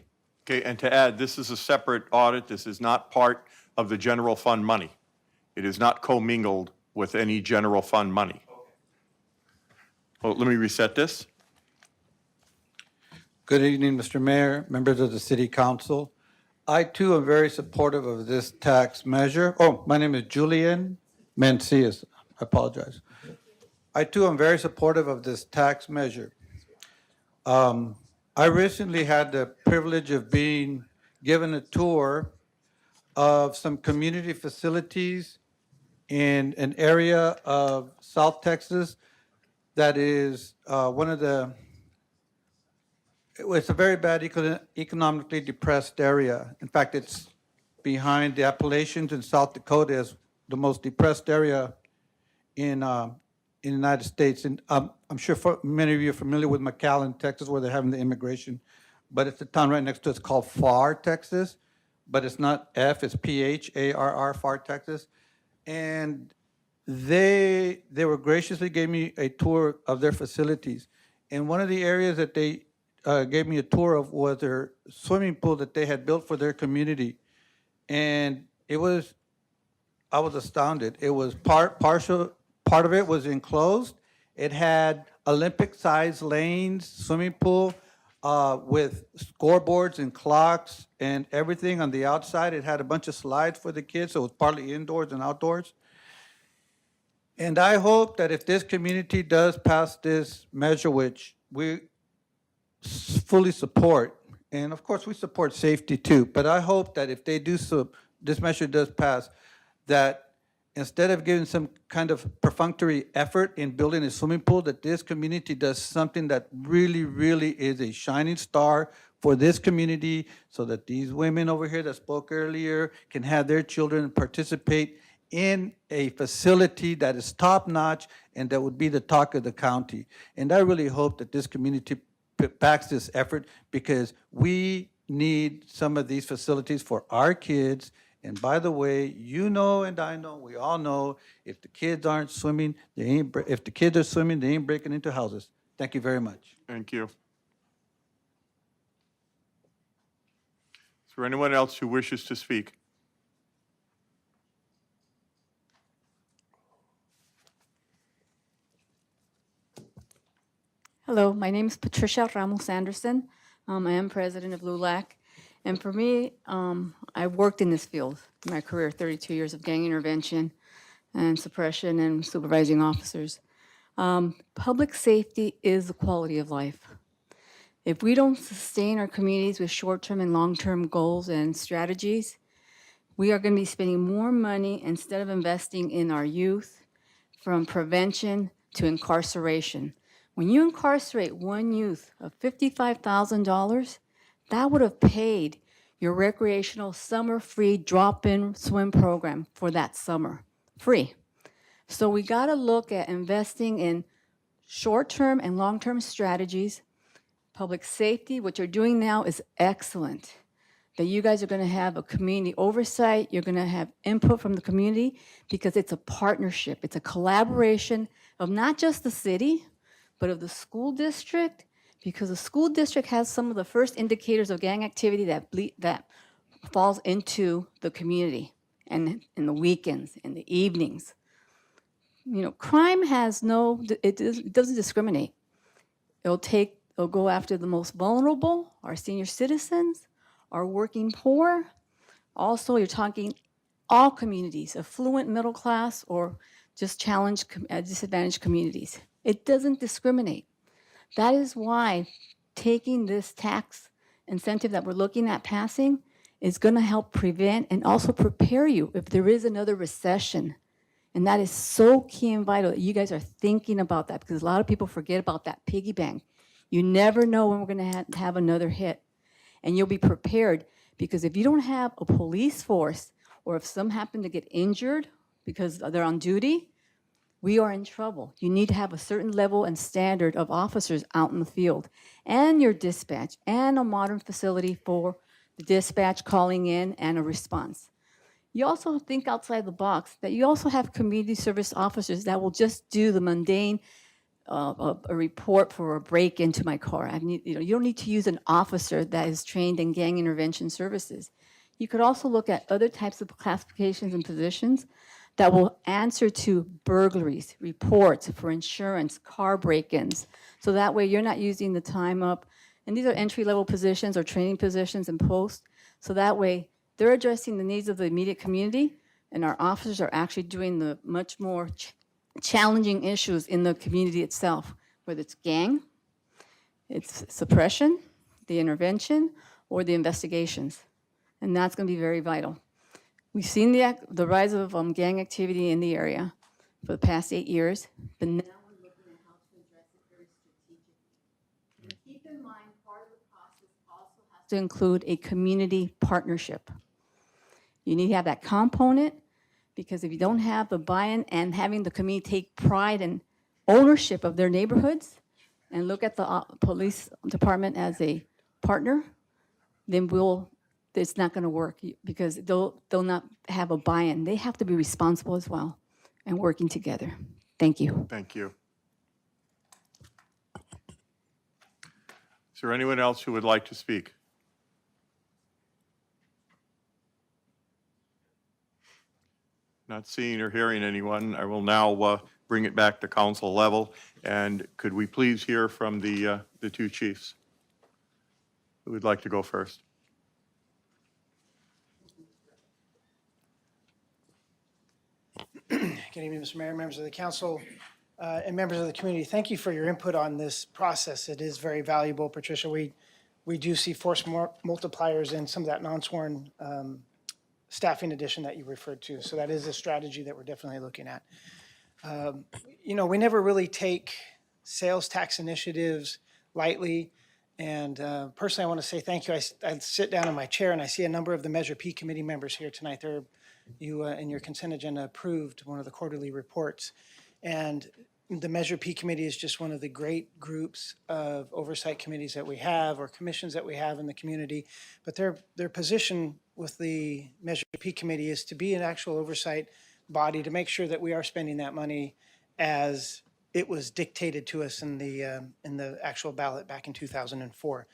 Okay, and to add, this is a separate audit. This is not part of the general fund money. It is not commingled with any general fund money. Well, let me reset this. Good evening, Mr. Mayor, members of the City Council. I too am very supportive of this tax measure. Oh, my name is Julian Mencias. I apologize. I too am very supportive of this tax measure. I recently had the privilege of being given a tour of some community facilities in an area of South Texas that is it's a very bad economically depressed area. In fact, it's behind the Appalachians in South Dakota as the most depressed area in the United States. And I'm sure many of you are familiar with McAllen, Texas, where they're having the immigration. But it's a town right next to it. It's called Pharr, Texas. But it's not F, it's Pharr, Pharr, Texas. And they were graciously gave me a tour of their facilities. And one of the areas that they gave me a tour of was their swimming pool that they had built for their community. And I was astounded. It was part of it was enclosed. It had Olympic-sized lanes, swimming pool with scoreboards and clocks and everything on the outside. It had a bunch of slides for the kids, so it was partly indoors and outdoors. And I hope that if this community does pass this measure, which we fully support, and of course we support safety too, but I hope that if they do so, this measure does pass, that instead of giving some kind of perfunctory effort in building a swimming pool, that this community does something that really, really is a shining star for this community, so that these women over here that spoke earlier can have their children participate in a facility that is top-notch and that would be the talk of the county. And I really hope that this community backs this effort, because we need some of these facilities for our kids. And by the way, you know and I know, we all know, if the kids aren't swimming, if the kids are swimming, they ain't breaking into houses. Thank you very much. Thank you. Is there anyone else who wishes to speak? Hello, my name is Patricia Ramos Anderson. I am president of LULAC. And for me, I've worked in this field in my career, 32 years of gang intervention and suppression and supervising officers. Public safety is the quality of life. If we don't sustain our communities with short-term and long-term goals and strategies, we are going to be spending more money instead of investing in our youth, from prevention to incarceration. When you incarcerate one youth of $55,000, that would have paid your recreational summer free drop-in swim program for that summer, free. So we got to look at investing in short-term and long-term strategies. Public safety, what you're doing now is excellent. That you guys are going to have a community oversight, you're going to have input from the community, because it's a partnership, it's a collaboration of not just the city, but of the school district because the school district has some of the first indicators of gang activity that falls into the community and in the weekends, in the evenings. You know, crime has it doesn't discriminate. It'll go after the most vulnerable, our senior citizens, our working poor. Also, you're talking all communities, affluent, middle class, or just challenged, disadvantaged communities. It doesn't discriminate. That is why taking this tax incentive that we're looking at passing is going to help prevent and also prepare you if there is another recession. And that is so key and vital that you guys are thinking about that, because a lot of people forget about that piggy bank. You never know when we're going to have another hit. And you'll be prepared, because if you don't have a police force, or if some happen to get injured because they're on duty, we are in trouble. You need to have a certain level and standard of officers out in the field, and your dispatch, and a modern facility for the dispatch calling in and a response. You also think outside the box that you also have community service officers that will just do the mundane, a report for a break into my car. You don't need to use an officer that is trained in gang intervention services. You could also look at other types of classifications and positions that will answer to burglaries, reports for insurance, car break-ins. So that way you're not using the time up. And these are entry-level positions or training positions and posts. So that way they're addressing the needs of the immediate community, and our officers are actually doing the much more challenging issues in the community itself, whether it's gang, it's suppression, the intervention, or the investigations. And that's going to be very vital. We've seen the rise of gang activity in the area for the past 8 years, but now we're looking at how to address it very strategically. Keep in mind, part of the process also has to include a community partnership. You need to have that component, because if you don't have the buy-in and having the community take pride and ownership of their neighborhoods and look at the police department as a partner, then it's not going to work, because they'll not have a buy-in. They have to be responsible as well and working together. Thank you. Thank you. Is there anyone else who would like to speak? Not seeing or hearing anyone, I will now bring it back to council level. And could we please hear from the two chiefs? Who would like to go first? Good evening, Mr. Mayor, members of the council, and members of the community. Thank you for your input on this process. It is very valuable, Patricia. We do see force multipliers in some of that non-sworn staffing addition that you referred to. So that is a strategy that we're definitely looking at. You know, we never really take sales tax initiatives lightly. And personally, I want to say thank you. I sit down in my chair and I see a number of the Measure P committee members here tonight. You in your consent agenda approved one of the quarterly reports. And the Measure P committee is just one of the great groups of oversight committees that we have, or commissions that we have in the community. But their position with the Measure P committee is to be an actual oversight body to make sure that we are spending that money as it was dictated to us in the actual ballot back in 2004.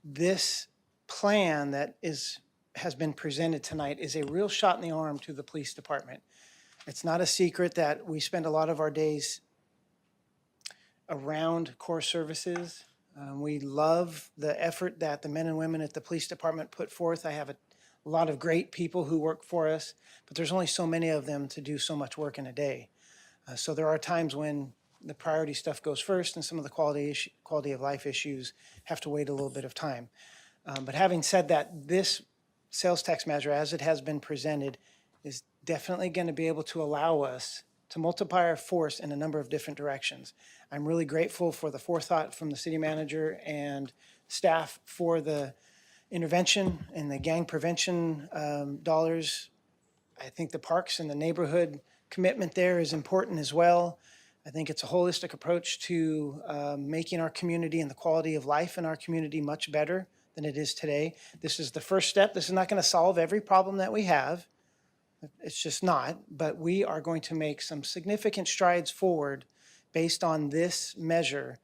This plan that has been presented tonight is a real shot in the arm to the police department. It's not a secret that we spend a lot of our days around core services. We love the effort that the men and women at the police department put forth. I have a lot of great people who work for us, but there's only so many of them to do so much work in a day. So there are times when the priority stuff goes first, and some of the quality of life issues have to wait a little bit of time. But having said that, this sales tax measure, as it has been presented, is definitely going to be able to allow us to multiply our force in a number of different directions. I'm really grateful for the forethought from the city manager and staff for the intervention and the gang prevention dollars. I think the parks and the neighborhood commitment there is important as well. I think it's a holistic approach to making our community and the quality of life in our community much better than it is today. This is the first step. This is not going to solve every problem that we have. It's just not. But we are going to make some significant strides forward based on this measure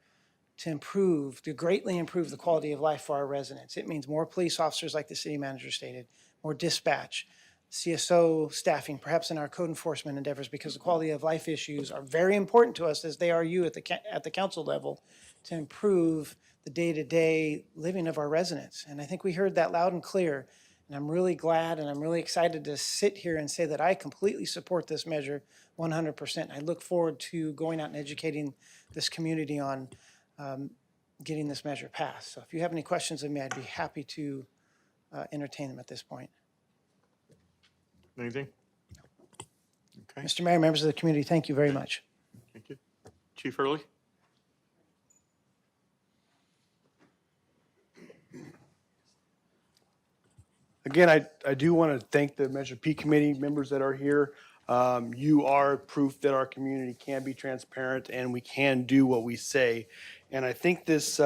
to greatly improve the quality of life for our residents. It means more police officers, like the city manager stated, more dispatch, CSO staffing, perhaps in our code enforcement endeavors, because the quality of life issues are very important to us, as they are you at the council level, to improve the day-to-day living of our residents. And I think we heard that loud and clear. And I'm really glad and I'm really excited to sit here and say that I completely support this measure 100%. I look forward to going out and educating this community on getting this measure passed. So if you have any questions of me, I'd be happy to entertain them at this point. Anything? Okay, Mr. Mayor, members of the community, thank you very much. thank you. Chief Hurley? Again, I do want to thank the Measure P committee members that are here. You are proof that our community can be transparent and we can do what we say. And I think this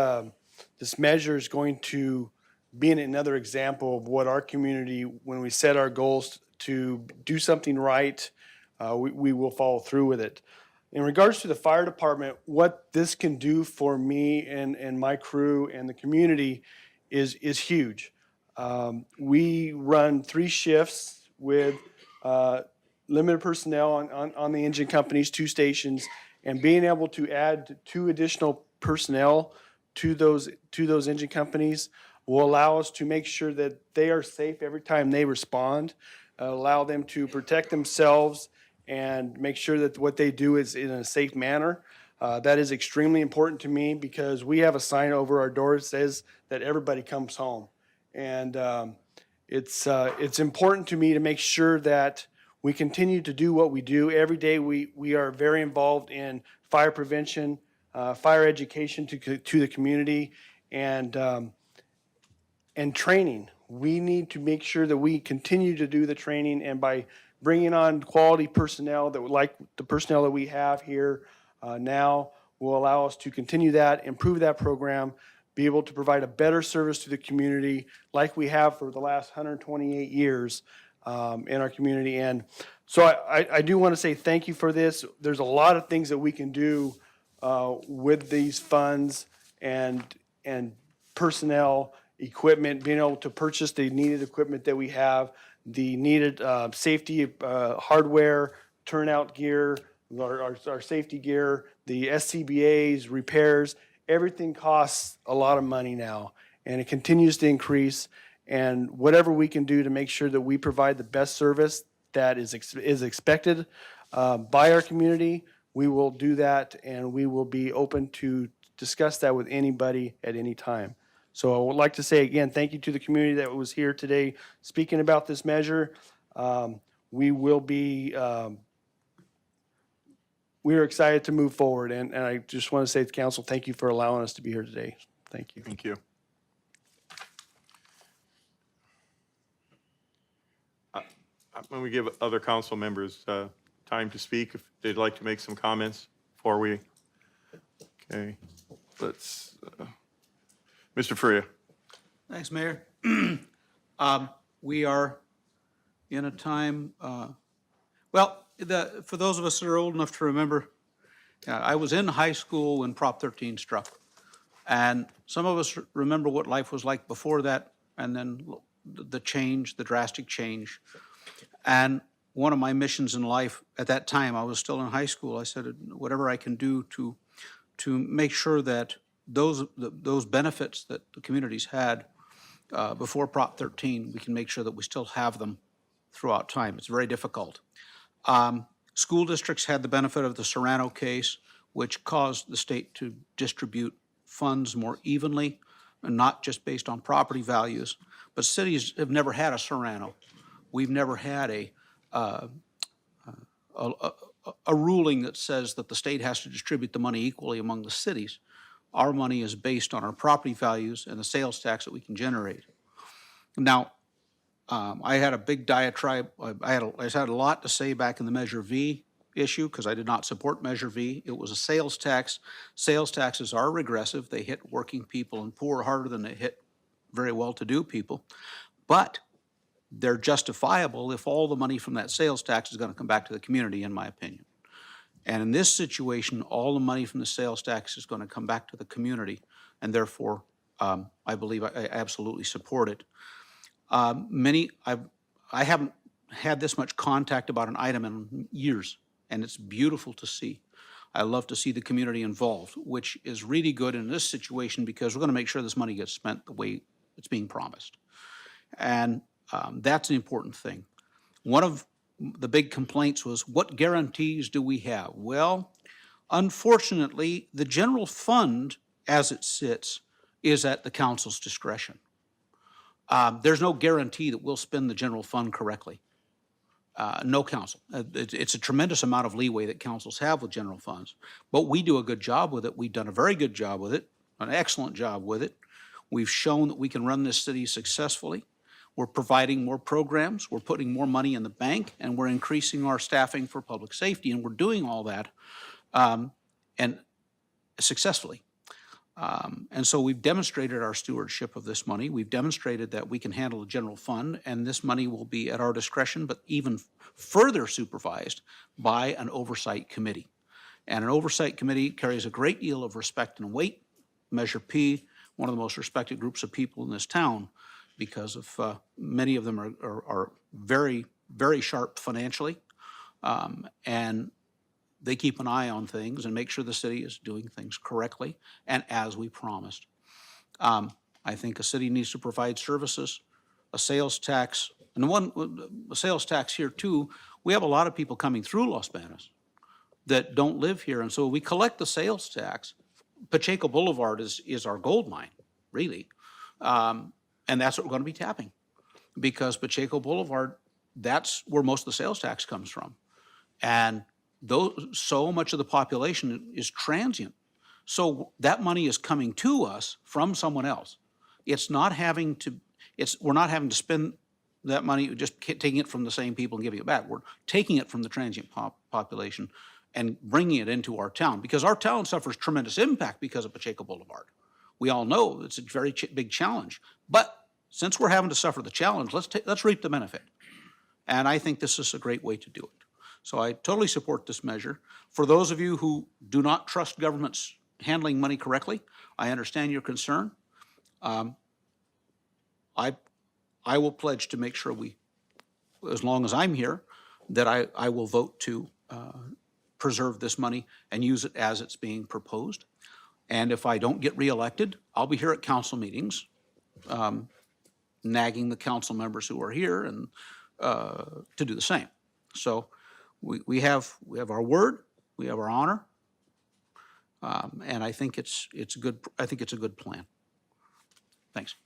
measure is going to be another example of what our community, when we set our goals to do something right, we will follow through with it. In regards to the fire department, what this can do for me and my crew and the community is huge. We run 3 shifts with limited personnel on the engine companies, 2 stations, and being able to add 2 additional personnel to those engine companies will allow us to make sure that they are safe every time they respond, allow them to protect themselves and make sure that what they do is in a safe manner. That is extremely important to me because we have a sign over our door that says that everybody comes home. And it's important to me to make sure that we continue to do what we do. Every day we are very involved in fire prevention, fire education to the community, and training. We need to make sure that we continue to do the training, and by bringing on quality personnel that like the personnel that we have here now will allow us to continue that, improve that program, be able to provide a better service to the community like we have for the last 128 years in our community. And so I do want to say thank you for this. There's a lot of things that we can do with these funds and personnel, equipment, being able to purchase the needed equipment that we have, the needed safety hardware, turnout gear, our safety gear, the SCBA's, repairs. Everything costs a lot of money now, and it continues to increase. And whatever we can do to make sure that we provide the best service that is expected by our community, we will do that, and we will be open to discuss that with anybody at any time. So I would like to say again, thank you to the community that was here today speaking about this measure. We will be we are excited to move forward, and I just want to say to council, thank you for allowing us to be here today. Thank you. Thank you. When we give other council members time to speak, if they'd like to make some comments before we, okay, let's, Mr. Freya. Thanks, Mayor. We are in a time, for those of us that are old enough to remember, I was in high school when Prop 13 struck. And some of us remember what life was like before that, and then the change, the drastic change. And one of my missions in life at that time, I was still in high school, I said, whatever I can do to make sure that those benefits that the communities had before Prop 13, we can make sure that we still have them throughout time. It's very difficult. School districts had the benefit of the Serrano case, which caused the state to distribute funds more evenly and not just based on property values. But cities have never had a Serrano. We've never had a ruling that says that the state has to distribute the money equally among the cities. Our money is based on our property values and the sales tax that we can generate. Now, I had a big diatribe. I had a lot to say back in the Measure V issue because I did not support Measure V. It was a sales tax. Sales taxes are regressive. They hit working people and poor harder than they hit very well-to-do people. But they're justifiable if all the money from that sales tax is going to come back to the community, in my opinion. And in this situation, all the money from the sales tax is going to come back to the community, and therefore, I believe I absolutely support it. I haven't had this much contact about an item in years, and it's beautiful to see. I love to see the community involved, which is really good in this situation because we're going to make sure this money gets spent the way it's being promised. And that's an important thing. One of the big complaints was, what guarantees do we have? Well, unfortunately, the general fund, as it sits, is at the council's discretion. There's no guarantee that we'll spend the general fund correctly. No council. It's a tremendous amount of leeway that councils have with general funds, but we do a good job with it. We've done a very good job with it, an excellent job with it. We've shown that we can run this city successfully. We're providing more programs, we're putting more money in the bank, and we're increasing our staffing for public safety, and we're doing all that and successfully. And so we've demonstrated our stewardship of this money. We've demonstrated that we can handle the general fund, and this money will be at our discretion, but even further supervised by an oversight committee. And an oversight committee carries a great deal of respect and weight. Measure P, one of the most respected groups of people in this town, because of many of them are very, very sharp financially, and they keep an eye on things and make sure the city is doing things correctly and as we promised. I think a city needs to provide services, a sales tax, and a sales tax here too. We have a lot of people coming through Los Banos that don't live here, and so we collect the sales tax. Pacheco Boulevard is our gold mine, really. And that's what we're going to be tapping, because Pacheco Boulevard, that's where most of the sales tax comes from. And so much of the population is transient. So that money is coming to us from someone else. It's not having to, we're not having to spend that money, just taking it from the same people and giving it back. We're taking it from the transient population and bringing it into our town, because our town suffers tremendous impact because of Pacheco Boulevard. We all know it's a very big challenge. But since we're having to suffer the challenge, let's reap the benefit. And I think this is a great way to do it. So I totally support this measure. For those of you who do not trust government's handling money correctly, I understand your concern. I will pledge to make sure as long as I'm here, that I will vote to preserve this money and use it as it's being proposed. And if I don't get reelected, I'll be here at council meetings, nagging the council members who are here and to do the same. So we have our word, we have our honor, and I think it's good. I think it's a good plan. Thanks.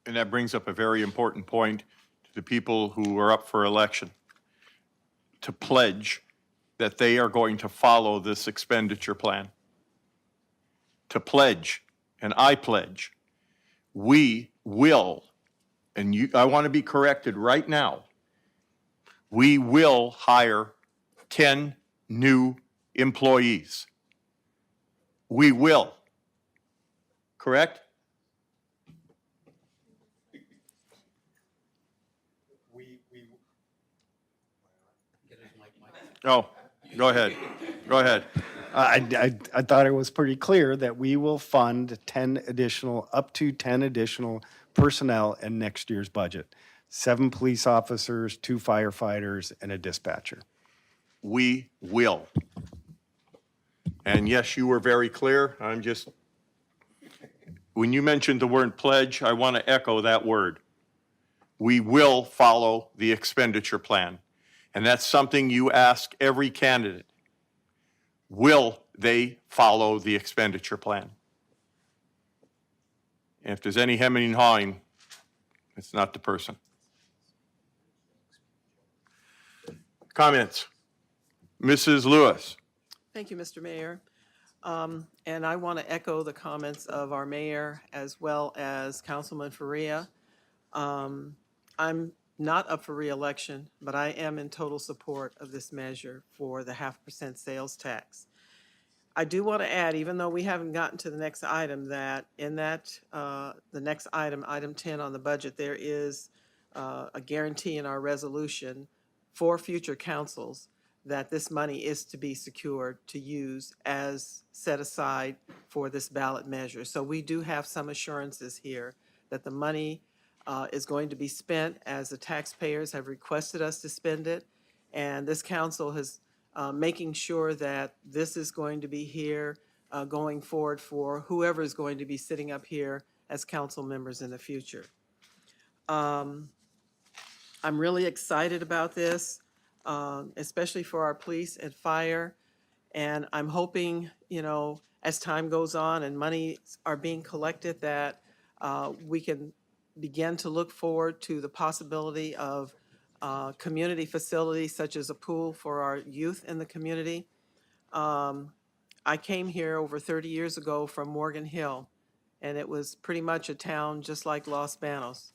And that brings up a very important point to the people who are up for election, to pledge that they are going to follow this expenditure plan. To pledge, and I pledge, we will, and I want to be corrected right now, we will hire 10 new employees. We will. Correct? Oh, go ahead. Go ahead. I thought it was pretty clear that we will fund up to 10 additional personnel in next year's budget. 7 police officers, 2 firefighters, and a dispatcher. We will. And yes, you were very clear. When you mentioned the word pledge, I want to echo that word. We will follow the expenditure plan. And that's something you ask every candidate. Will they follow the expenditure plan? And if there's any hemming and hawing, it's not the person. Comments? Mrs. Lewis. Thank you, Mr. Mayor. And I want to echo the comments of our mayor as well as Councilman Faria. I'm not up for re-election, but I am in total support of this measure for the 0.5% sales tax. I do want to add, even though we haven't gotten to the next item, that in that, the next item, item 10 on the budget, there is a guarantee in our resolution for future councils that this money is to be secured to use as set aside for this ballot measure. So we do have some assurances here that the money is going to be spent as the taxpayers have requested us to spend it. And this council has making sure that this is going to be here going forward for whoever is going to be sitting up here as council members in the future. I'm really excited about this, especially for our police and fire. And I'm hoping, as time goes on and monies are being collected, that we can begin to look forward to the possibility of community facilities such as a pool for our youth in the community. I came here over 30 years ago from Morgan Hill, and it was pretty much a town just like Los Banos.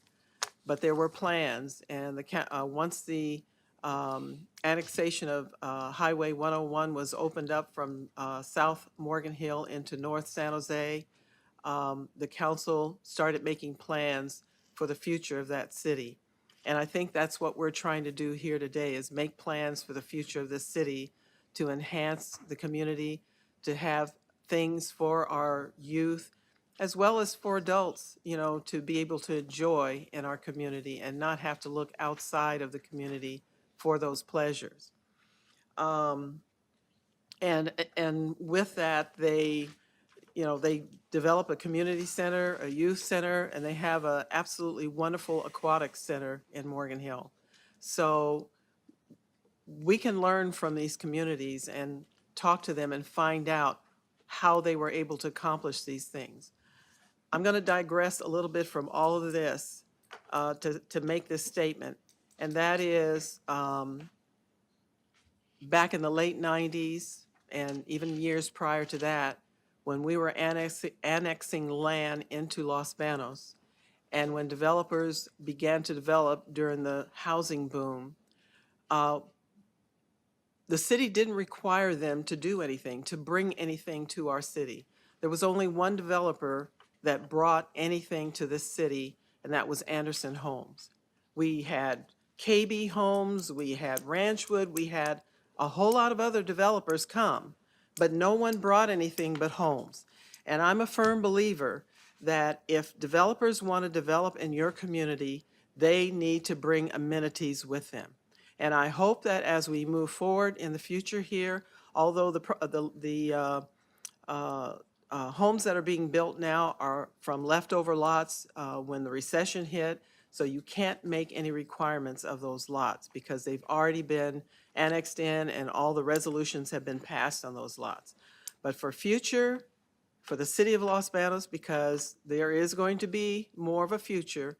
But there were plans, and once the annexation of Highway 101 was opened up from South Morgan Hill into North San Jose, the council started making plans for the future of that city. And I think that's what we're trying to do here today, is make plans for the future of this city to enhance the community, to have things for our youth, as well as for adults, to be able to enjoy in our community and not have to look outside of the community for those pleasures. And with that, they develop a community center, a youth center, and they have an absolutely wonderful aquatic center in Morgan Hill. So we can learn from these communities and talk to them and find out how they were able to accomplish these things. I'm going to digress a little bit from all of this to make this statement, and that is back in the late 90s and even years prior to that, when we were annexing land into Los Banos, and when developers began to develop during the housing boom, the city didn't require them to do anything, to bring anything to our city. There was only one developer that brought anything to this city, and that was Anderson Homes. We had KB Homes, we had Ranchwood, we had a whole lot of other developers come, but no one brought anything but homes. And I'm a firm believer that if developers want to develop in your community, they need to bring amenities with them. And I hope that as we move forward in the future here, although the homes that are being built now are from leftover lots when the recession hit, so you can't make any requirements of those lots because they've already been annexed in and all the resolutions have been passed on those lots. But for future, for the city of Los Banos, because there is going to be more of a future,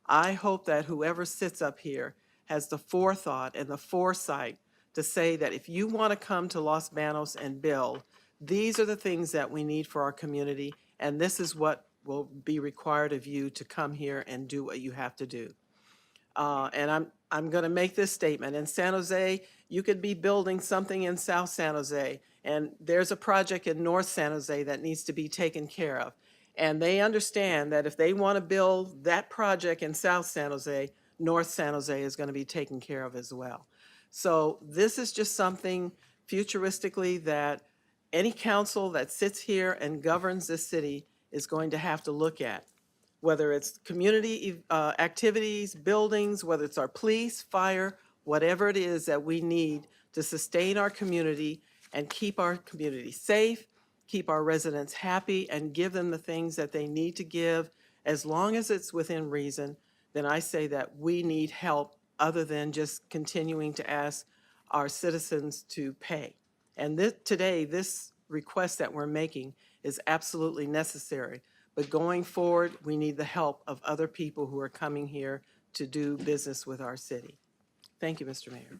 I hope that whoever sits up here has the forethought and the foresight to say that if you want to come to Los Banos and build, these are the things that we need for our community, and this is what will be required of you to come here and do what you have to do. And I'm going to make this statement. In San Jose, you could be building something in South San Jose, and there's a project in North San Jose that needs to be taken care of. And they understand that if they want to build that project in South San Jose, North San Jose is going to be taken care of as well. So this is just something futuristically that any council that sits here and governs this city is going to have to look at. Whether it's community activities, buildings, whether it's our police, fire, whatever it is that we need to sustain our community and keep our community safe, keep our residents happy, and give them the things that they need to give, as long as it's within reason, then I say that we need help other than just continuing to ask our citizens to pay. And today, this request that we're making is absolutely necessary. But going forward, we need the help of other people who are coming here to do business with our city. Thank you, Mr. Mayor.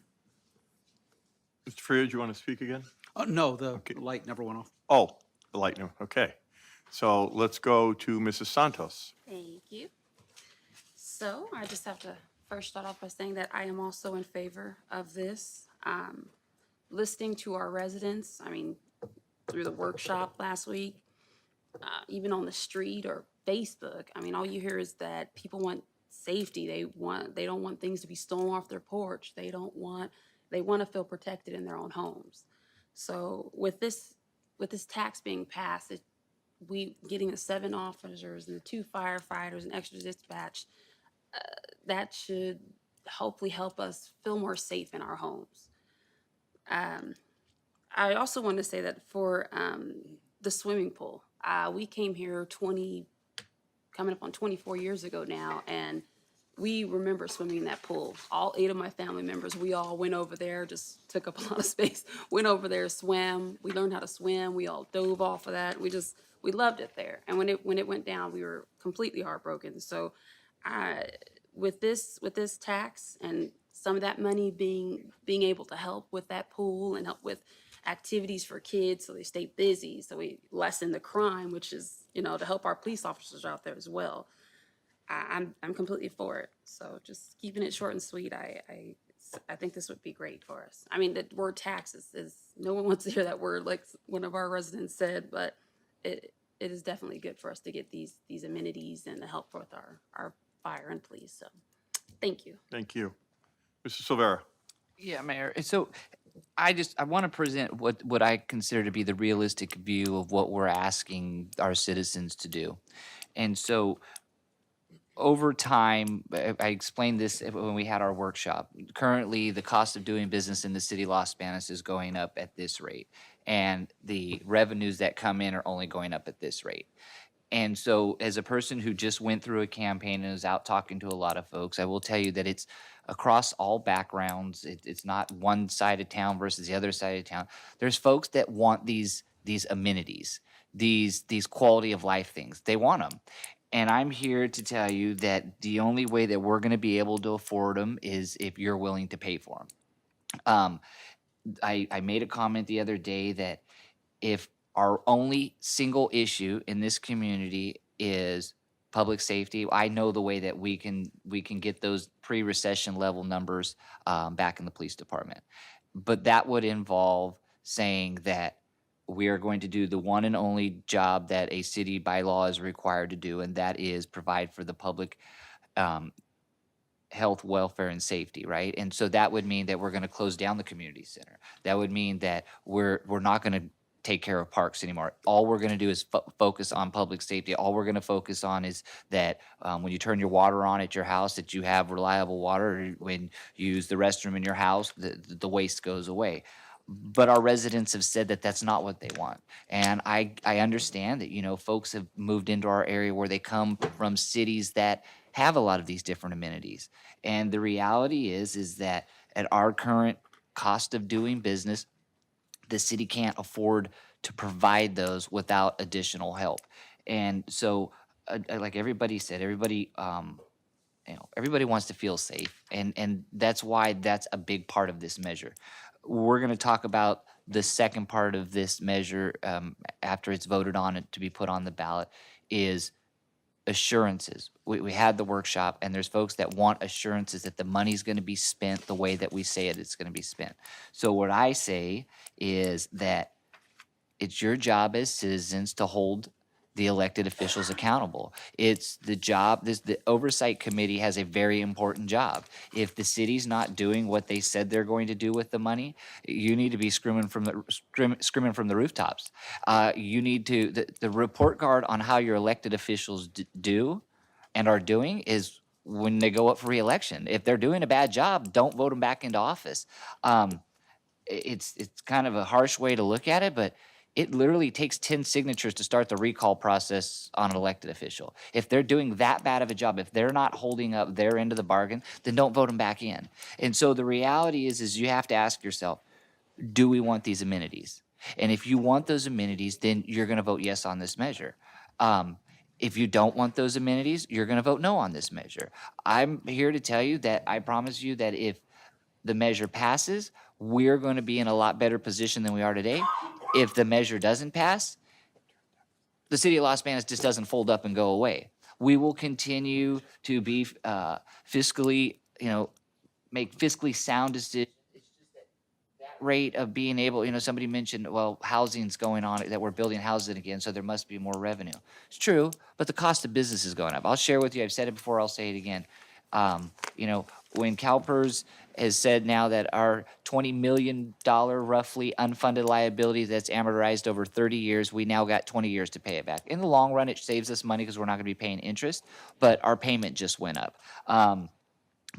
Mr. Freer, do you want to speak again? No, the light never went off. Oh, the light, no, okay. So let's go to Mrs. Santos. Thank you. So I just have to first start off by saying that I am also in favor of this. Listening to our residents, through the workshop last week, even on the street or Facebook, all you hear is that people want safety. They don't want things to be stolen off their porch. They don't want They want to feel protected in their own homes. So with this tax being passed, we getting the 7 officers and the 2 firefighters and extra dispatch, that should hopefully help us feel more safe in our homes. I also want to say that for the swimming pool, we came here coming up on 24 years ago now, and we remember swimming in that pool. All 8 of my family members, we all went over there, just took up a lot of space, went over there, swam. We learned how to swim. We all dove off of that. We loved it there. And when it went down, we were completely heartbroken. So with this tax and some of that money being able to help with that pool and help with activities for kids so they stay busy, so we lessen the crime, which is, to help our police officers out there as well. I'm completely for it. So just keeping it short and sweet, I think this would be great for us. I mean, the word taxes is, no one wants to hear that word, like one of our residents said, but it is definitely good for us to get these amenities and the help with our fire and police. So thank you. Thank you. Mr. Silvera. Yeah, Mayor. So I want to present what I consider to be the realistic view of what we're asking our citizens to do. And so over time, I explained this when we had our workshop. Currently, the cost of doing business in the city of Los Banos is going up at this rate, and the revenues that come in are only going up at this rate. And so as a person who just went through a campaign and is out talking to a lot of folks, I will tell you that it's across all backgrounds. It's not one side of town versus the other side of town. There's folks that want these amenities, these quality of life things. They want them. And I'm here to tell you that the only way that we're going to be able to afford them is if you're willing to pay for them. I made a comment the other day that if our only single issue in this community is public safety, I know the way that we can get those pre-recession level numbers back in the police department. But that would involve saying that we are going to do the one and only job that a city by law is required to do, and that is provide for the public health, welfare, and safety, right? And so that would mean that we're going to close down the community center. That would mean that we're not going to take care of parks anymore. All we're going to do is focus on public safety. All we're going to focus on is that when you turn your water on at your house, that you have reliable water. When you use the restroom in your house, the waste goes away. But our residents have said that that's not what they want. And I understand that, folks have moved into our area where they come from cities that have a lot of these different amenities. And the reality is that at our current cost of doing business, the city can't afford to provide those without additional help. And so, like everybody said, everybody wants to feel safe, and that's why that's a big part of this measure. We're going to talk about the second part of this measure after it's voted on it to be put on the ballot is assurances. We had the workshop, and there's folks that want assurances that the money's going to be spent the way that we say it's going to be spent. So what I say is that it's your job as citizens to hold the elected officials accountable. It's the job, the oversight committee has a very important job. If the city's not doing what they said they're going to do with the money, you need to be screaming from the rooftops. You need to, the report card on how your elected officials do and are doing is when they go up for re-election. If they're doing a bad job, don't vote them back into office. It's kind of a harsh way to look at it, but it literally takes 10 signatures to start the recall process on an elected official. If they're doing that bad of a job, if they're not holding up their end of the bargain, then don't vote them back in. And so the reality is you have to ask yourself, do we want these amenities? And if you want those amenities, then you're going to vote yes on this measure. If you don't want those amenities, you're going to vote no on this measure. I'm here to tell you that I promise you that if the measure passes, we're going to be in a lot better position than we are today. If the measure doesn't pass, the city of Los Banos just doesn't fold up and go away. We will continue to be fiscally, make fiscally sound decisions. It's just that rate of being able, somebody mentioned, well, housing's going on, that we're building housing again, so there must be more revenue. It's true, but the cost of business is going up. I'll share with you, I've said it before, I'll say it again. when CalPERS has said now that our $20 million roughly unfunded liability that's amortized over 30 years, we now got 20 years to pay it back. In the long run, it saves us money because we're not going to be paying interest, but our payment just went up.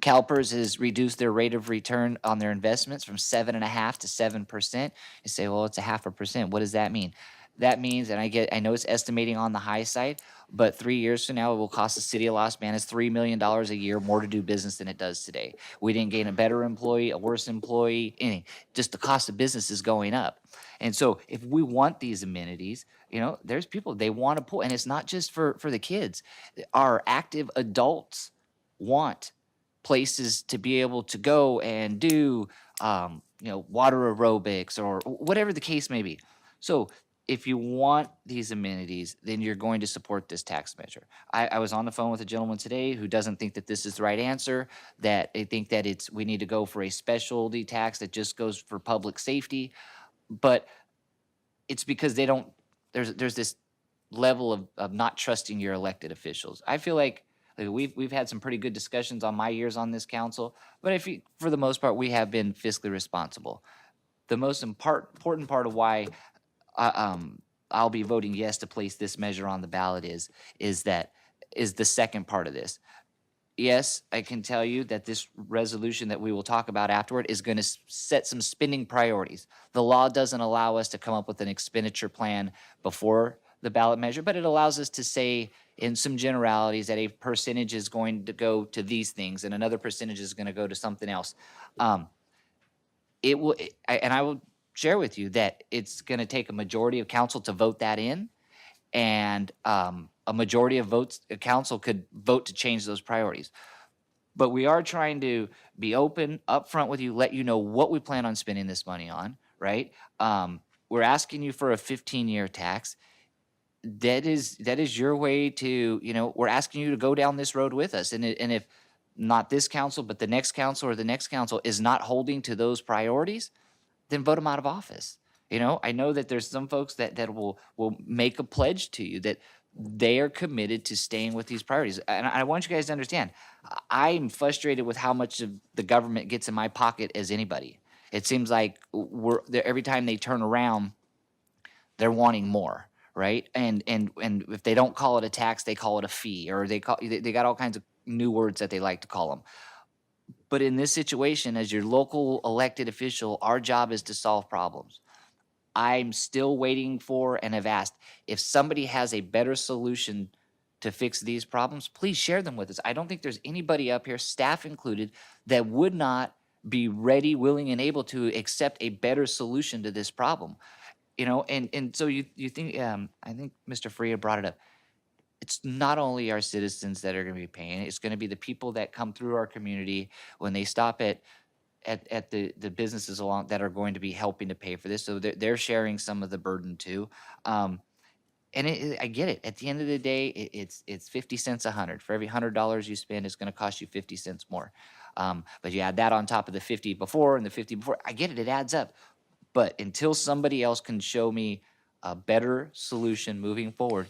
CalPERS has reduced their rate of return on their investments from 7.5% to 7%. You say, well, it's 0.5%. What does that mean? That means, and I know it's estimating on the high side, but 3 years from now, it will cost the city of Los Banos $3 million a year more to do business than it does today. We didn't gain a better employee, a worse employee, any. Just the cost of business is going up. And so if we want these amenities, there's people, they want to pull, and it's not just for the kids. Our active adults want places to be able to go and do, water aerobics or whatever the case may be. So if you want these amenities, then you're going to support this tax measure. I was on the phone with a gentleman today who doesn't think that this is the right answer, that they think that we need to go for a specialty tax that just goes for public safety. But it's because there's this level of not trusting your elected officials. I feel like we've had some pretty good discussions on my years on this council, but for the most part, we have been fiscally responsible. The most important part of why I'll be voting yes to place this measure on the ballot is the second part of this. Yes, I can tell you that this resolution that we will talk about afterward is going to set some spending priorities. The law doesn't allow us to come up with an expenditure plan before the ballot measure, but it allows us to say in some generalities that a percentage is going to go to these things and another percentage is going to go to something else. I will share with you that it's going to take a majority of council to vote that in, and a majority of votes, council could vote to change those priorities. But we are trying to be open, upfront with you, let you know what we plan on spending this money on, right? We're asking you for a 15-year tax. That is your way to, we're asking you to go down this road with us. And if not this council, but the next council or the next council is not holding to those priorities, then vote them out of office. I know that there's some folks that will make a pledge to you that they are committed to staying with these priorities. And I want you guys to understand, I'm frustrated with how much of the government gets in my pocket as anybody. It seems like every time they turn around, they're wanting more, right? And if they don't call it a tax, they call it a fee, or they got all kinds of new words that they like to call them. But in this situation, as your local elected official, our job is to solve problems. I'm still waiting for and have asked if somebody has a better solution to fix these problems, please share them with us. I don't think there's anybody up here, staff included, that would not be ready, willing, and able to accept a better solution to this problem. And so you think, I think Mr. Faria brought it up. It's not only our citizens that are going to be paying, it's going to be the people that come through our community when they stop at the businesses along that are going to be helping to pay for this. So they're sharing some of the burden too. And I get it. At the end of the day, it's 50 cents 100. For every $100 you spend, it's going to cost you 50 cents more. But you add that on top of the 50 before and the 50 before. I get it. It adds up. But until somebody else can show me a better solution moving forward,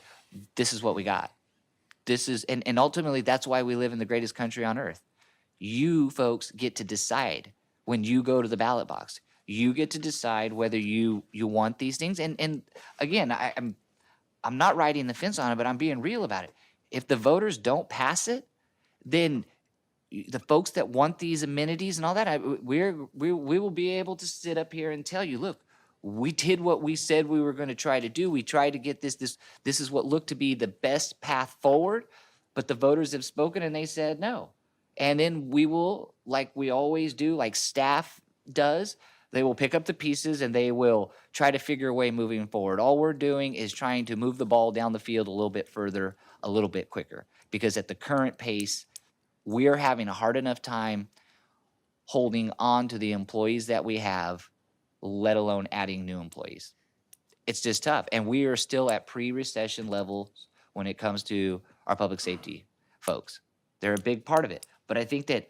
this is what we got. This is, and ultimately, that's why we live in the greatest country on earth. You folks get to decide when you go to the ballot box. You get to decide whether you want these things. And again, I'm not riding the fence on it, but I'm being real about it. If the voters don't pass it, then the folks that want these amenities and all that, we will be able to sit up here and tell you, look, we did what we said we were going to try to do. We tried to get this is what looked to be the best path forward, but the voters have spoken and they said no. And then we will, like we always do, like staff does, they will pick up the pieces and they will try to figure a way moving forward. All we're doing is trying to move the ball down the field a little bit further, a little bit quicker, because at the current pace, we are having a hard enough time holding on to the employees that we have, let alone adding new employees. It's just tough. And we are still at pre-recession levels when it comes to our public safety folks. They're a big part of it. But I think that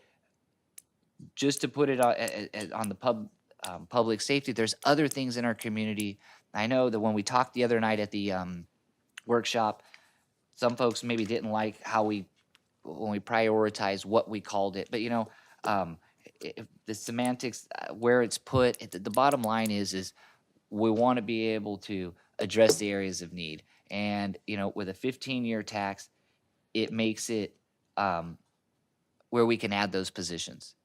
just to put it on the public safety, there's other things in our community. I know that when we talked the other night at the workshop, some folks maybe didn't like how when we prioritize what we called it. But The semantics, where it's put, the bottom line is we want to be able to address the areas of need. And, with a 15-year tax, it makes it where we can add those positions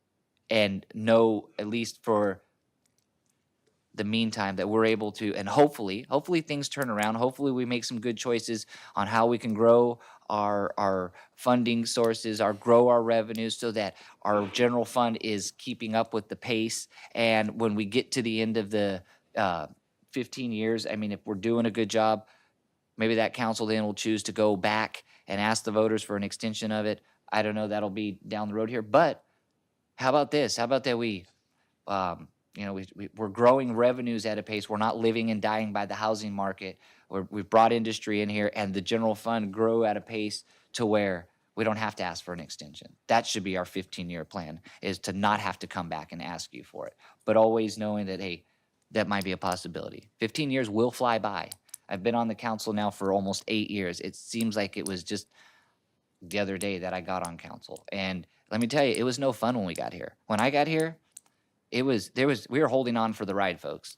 and know, at least for the meantime, that we're able to, and hopefully things turn around. Hopefully we make some good choices on how we can grow our funding sources, grow our revenues so that our general fund is keeping up with the pace. And when we get to the end of the 15 years, I mean, if we're doing a good job, maybe that council then will choose to go back and ask the voters for an extension of it. I don't know, that'll be down the road here. But how about this? How about that we're growing revenues at a pace. We're not living and dying by the housing market. We've brought industry in here, and the general fund grow at a pace to where we don't have to ask for an extension. That should be our 15-year plan, is to not have to come back and ask you for it, but always knowing that, hey, that might be a possibility. 15 years will fly by. I've been on the council now for almost 8 years. It seems like it was just the other day that I got on council. And let me tell you, it was no fun when we got here. When I got here, we were holding on for the ride, folks.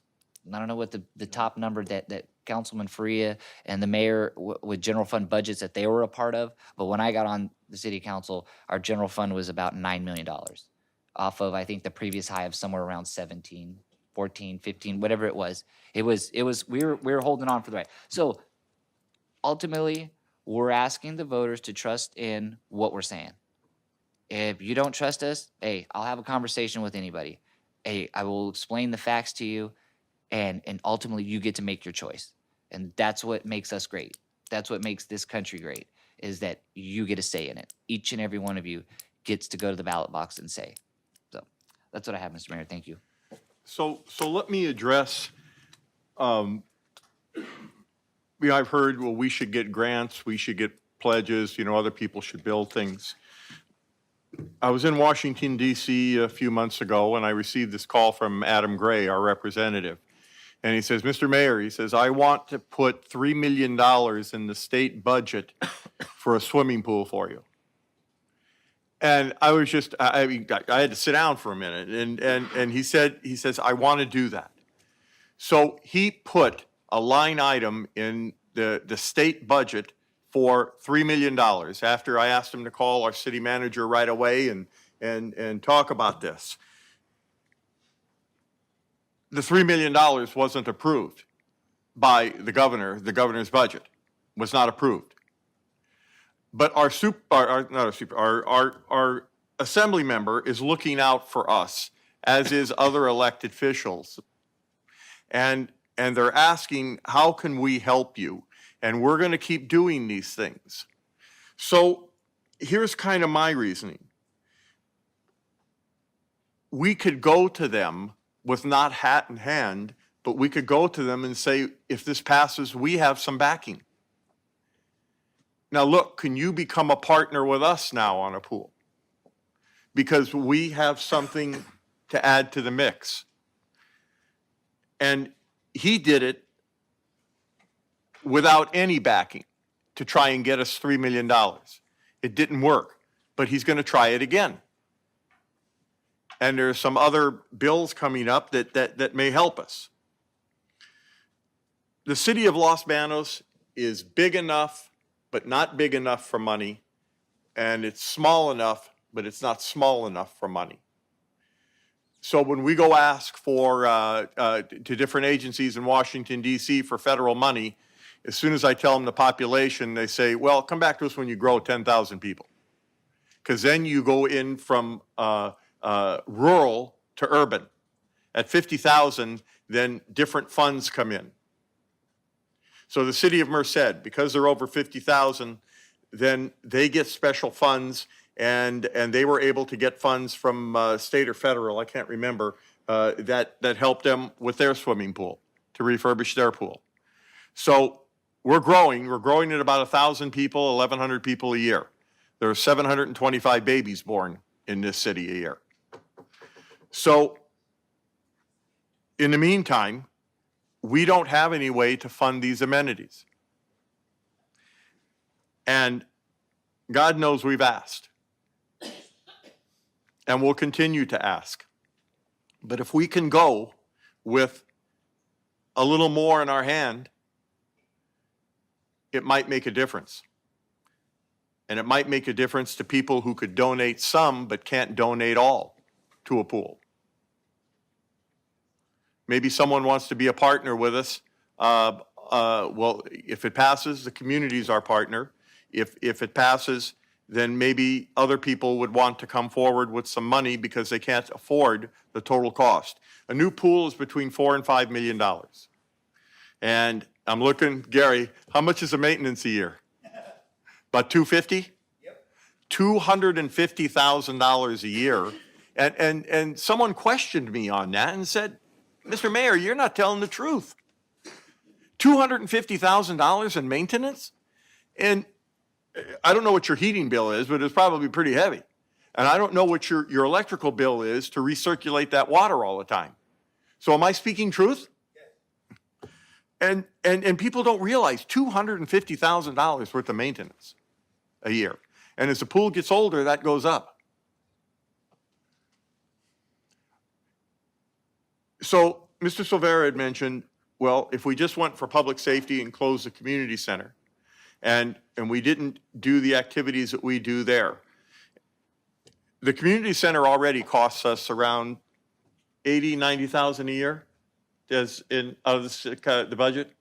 I don't know what the top number that Councilman Faria and the mayor with general fund budgets that they were a part of, but when I got on the city council, our general fund was about $9 million off of, I think, the previous high of somewhere around 17, 14, 15, whatever it was. We were holding on for the ride. So ultimately, we're asking the voters to trust in what we're saying. If you don't trust us, hey, I'll have a conversation with anybody. Hey, I will explain the facts to you, and ultimately you get to make your choice. And that's what makes us great. That's what makes this country great, is that you get a say in it. Each and every one of you gets to go to the ballot box and say. So that's what I have, Mr. Mayor. Thank you. So let me address, I've heard, well, we should get grants, we should get pledges, other people should build things. I was in Washington, D.C. a few months ago, and I received this call from Adam Gray, our representative. And he says, Mr. Mayor, he says, I want to put $3 million in the state budget for a swimming pool for you. And I was just, I had to sit down for a minute. And he says, I want to do that. So he put a line item in the state budget for $3 million after I asked him to call our city manager right away and talk about this. The $3 million wasn't approved by the governor. The governor's budget was not approved. But our assembly member is looking out for us, as is other elected officials. And they're asking, how can we help you? And we're going to keep doing these things. So here's kind of my reasoning. We could go to them with not hat in hand, but we could go to them and say, if this passes, we have some backing. Now, look, can you become a partner with us now on a pool? Because we have something to add to the mix. And he did it without any backing to try and get us $3 million. It didn't work, but he's going to try it again. And there's some other bills coming up that may help us. The city of Los Banos is big enough, but not big enough for money. And it's small enough, but it's not small enough for money. So when we go ask for, to different agencies in Washington, D.C. for federal money, as soon as I tell them the population, they say, well, come back to us when you grow 10,000 people. Because then you go in from rural to urban. At 50,000, then different funds come in. So the city of Merced, because they're over 50,000, then they get special funds, and they were able to get funds from state or federal, I can't remember, that helped them with their swimming pool, to refurbish their pool. So we're growing at about 1,000 people, 1,100 people a year. There are 725 babies born in this city a year. So in the meantime, we don't have any way to fund these amenities. And God knows we've asked. and we'll continue to ask. But if we can go with a little more in our hand, it might make a difference. And it might make a difference to people who could donate some but can't donate all to a pool. Maybe someone wants to be a partner with us. Well, if it passes, the community's our partner. If it passes, then maybe other people would want to come forward with some money because they can't afford the total cost. A new pool is between $4 and $5 million. And I'm looking, Gary, how much is the maintenance a year? About $250,000? Yep. $250,000 a year. And someone questioned me on that and said, Mr. Mayor, you're not telling the truth. $250,000 in maintenance? And I don't know what your heating bill is, but it's probably pretty heavy. And I don't know what your electrical bill is to recirculate that water all the time. So am I speaking truth? Yes. And people don't realize $250,000 worth of maintenance a year. And as the pool gets older, that goes up. So Mr. Silvera had mentioned, well, if we just went for public safety and closed the community center, and we didn't do the activities that we do there. The community center already costs us around $80,000-$90,000 a year out of the budget?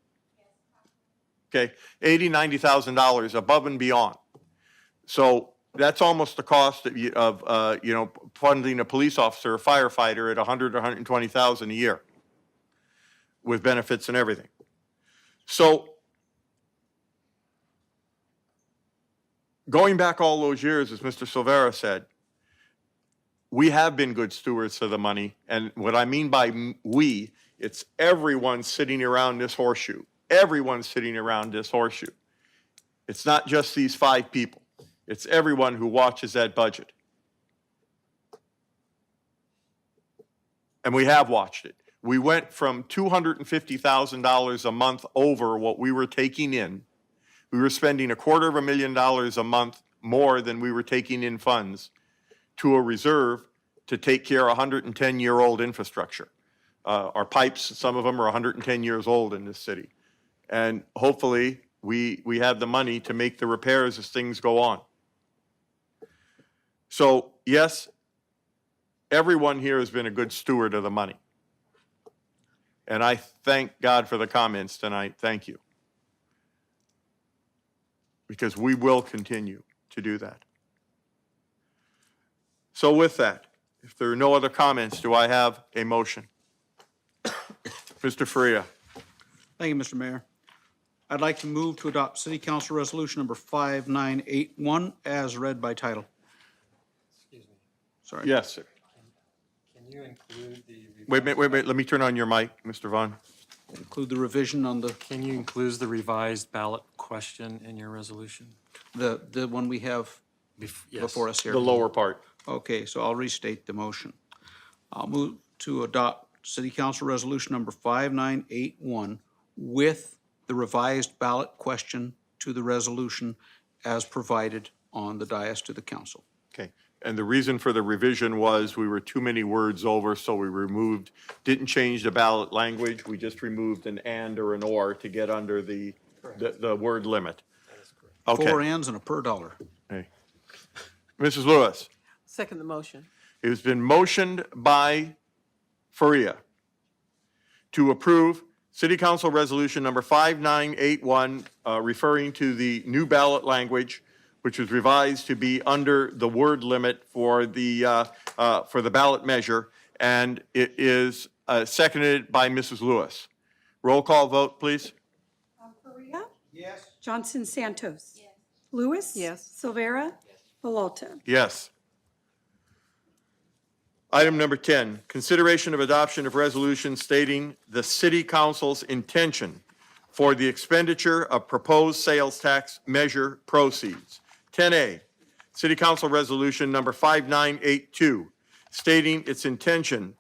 Okay, $80,000-$90,000 above and beyond. So that's almost the cost of funding a police officer or firefighter at $100,000 or $120,000 a year with benefits and everything. So going back all those years, as Mr. Silvera said, we have been good stewards of the money. And what I mean by we, it's everyone sitting around this horseshoe. Everyone sitting around this horseshoe. It's not just these 5 people. It's everyone who watches that budget. And we have watched it. We went from $250,000 a month over what we were taking in. We were spending $250,000 a month more than we were taking in funds to a reserve to take care of 110-year-old infrastructure. Our pipes, some of them are 110 years old in this city. And hopefully we have the money to make the repairs as things go on. So yes, everyone here has been a good steward of the money. And I thank God for the comments tonight. Thank you. Because we will continue to do that. So with that, if there are no other comments, do I have a motion? Mr. Faria. Thank you, Mr. Mayor. I'd like to move to adopt City Council Resolution number 5981 as read by title. Excuse me. Sorry. Yes, sir. Can you include the... Wait. Let me turn on your mic, Mr. Vaughn. Include the revision on the... Can you include the revised ballot question in your resolution? The one we have Yes. before us here? The lower part. Okay, so I'll restate the motion. I'll move to adopt City Council Resolution number 5981 with the revised ballot question to the resolution as provided on the dais to the council. Okay. And the reason for the revision was we were too many words over, so we didn't change the ballot language. We just removed an and or an or to get under the word limit. That is correct. Okay. 4 ands and a per dollar. Okay. Mrs. Lewis, Second the motion. it has been motioned by Faria to approve City Council Resolution number 5981, referring to the new ballot language, which was revised to be under the word limit for the ballot measure, and it is seconded by Mrs. Lewis. Roll call vote, please. Faria? Yes. Johnson Santos? Yes. Lewis? Yes. Silvera? Villalta? Yes. Item number 10, consideration of adoption of resolution stating the City Council's intention for the expenditure of proposed sales tax measure proceeds. 10A, City Council Resolution number 5982, stating its intention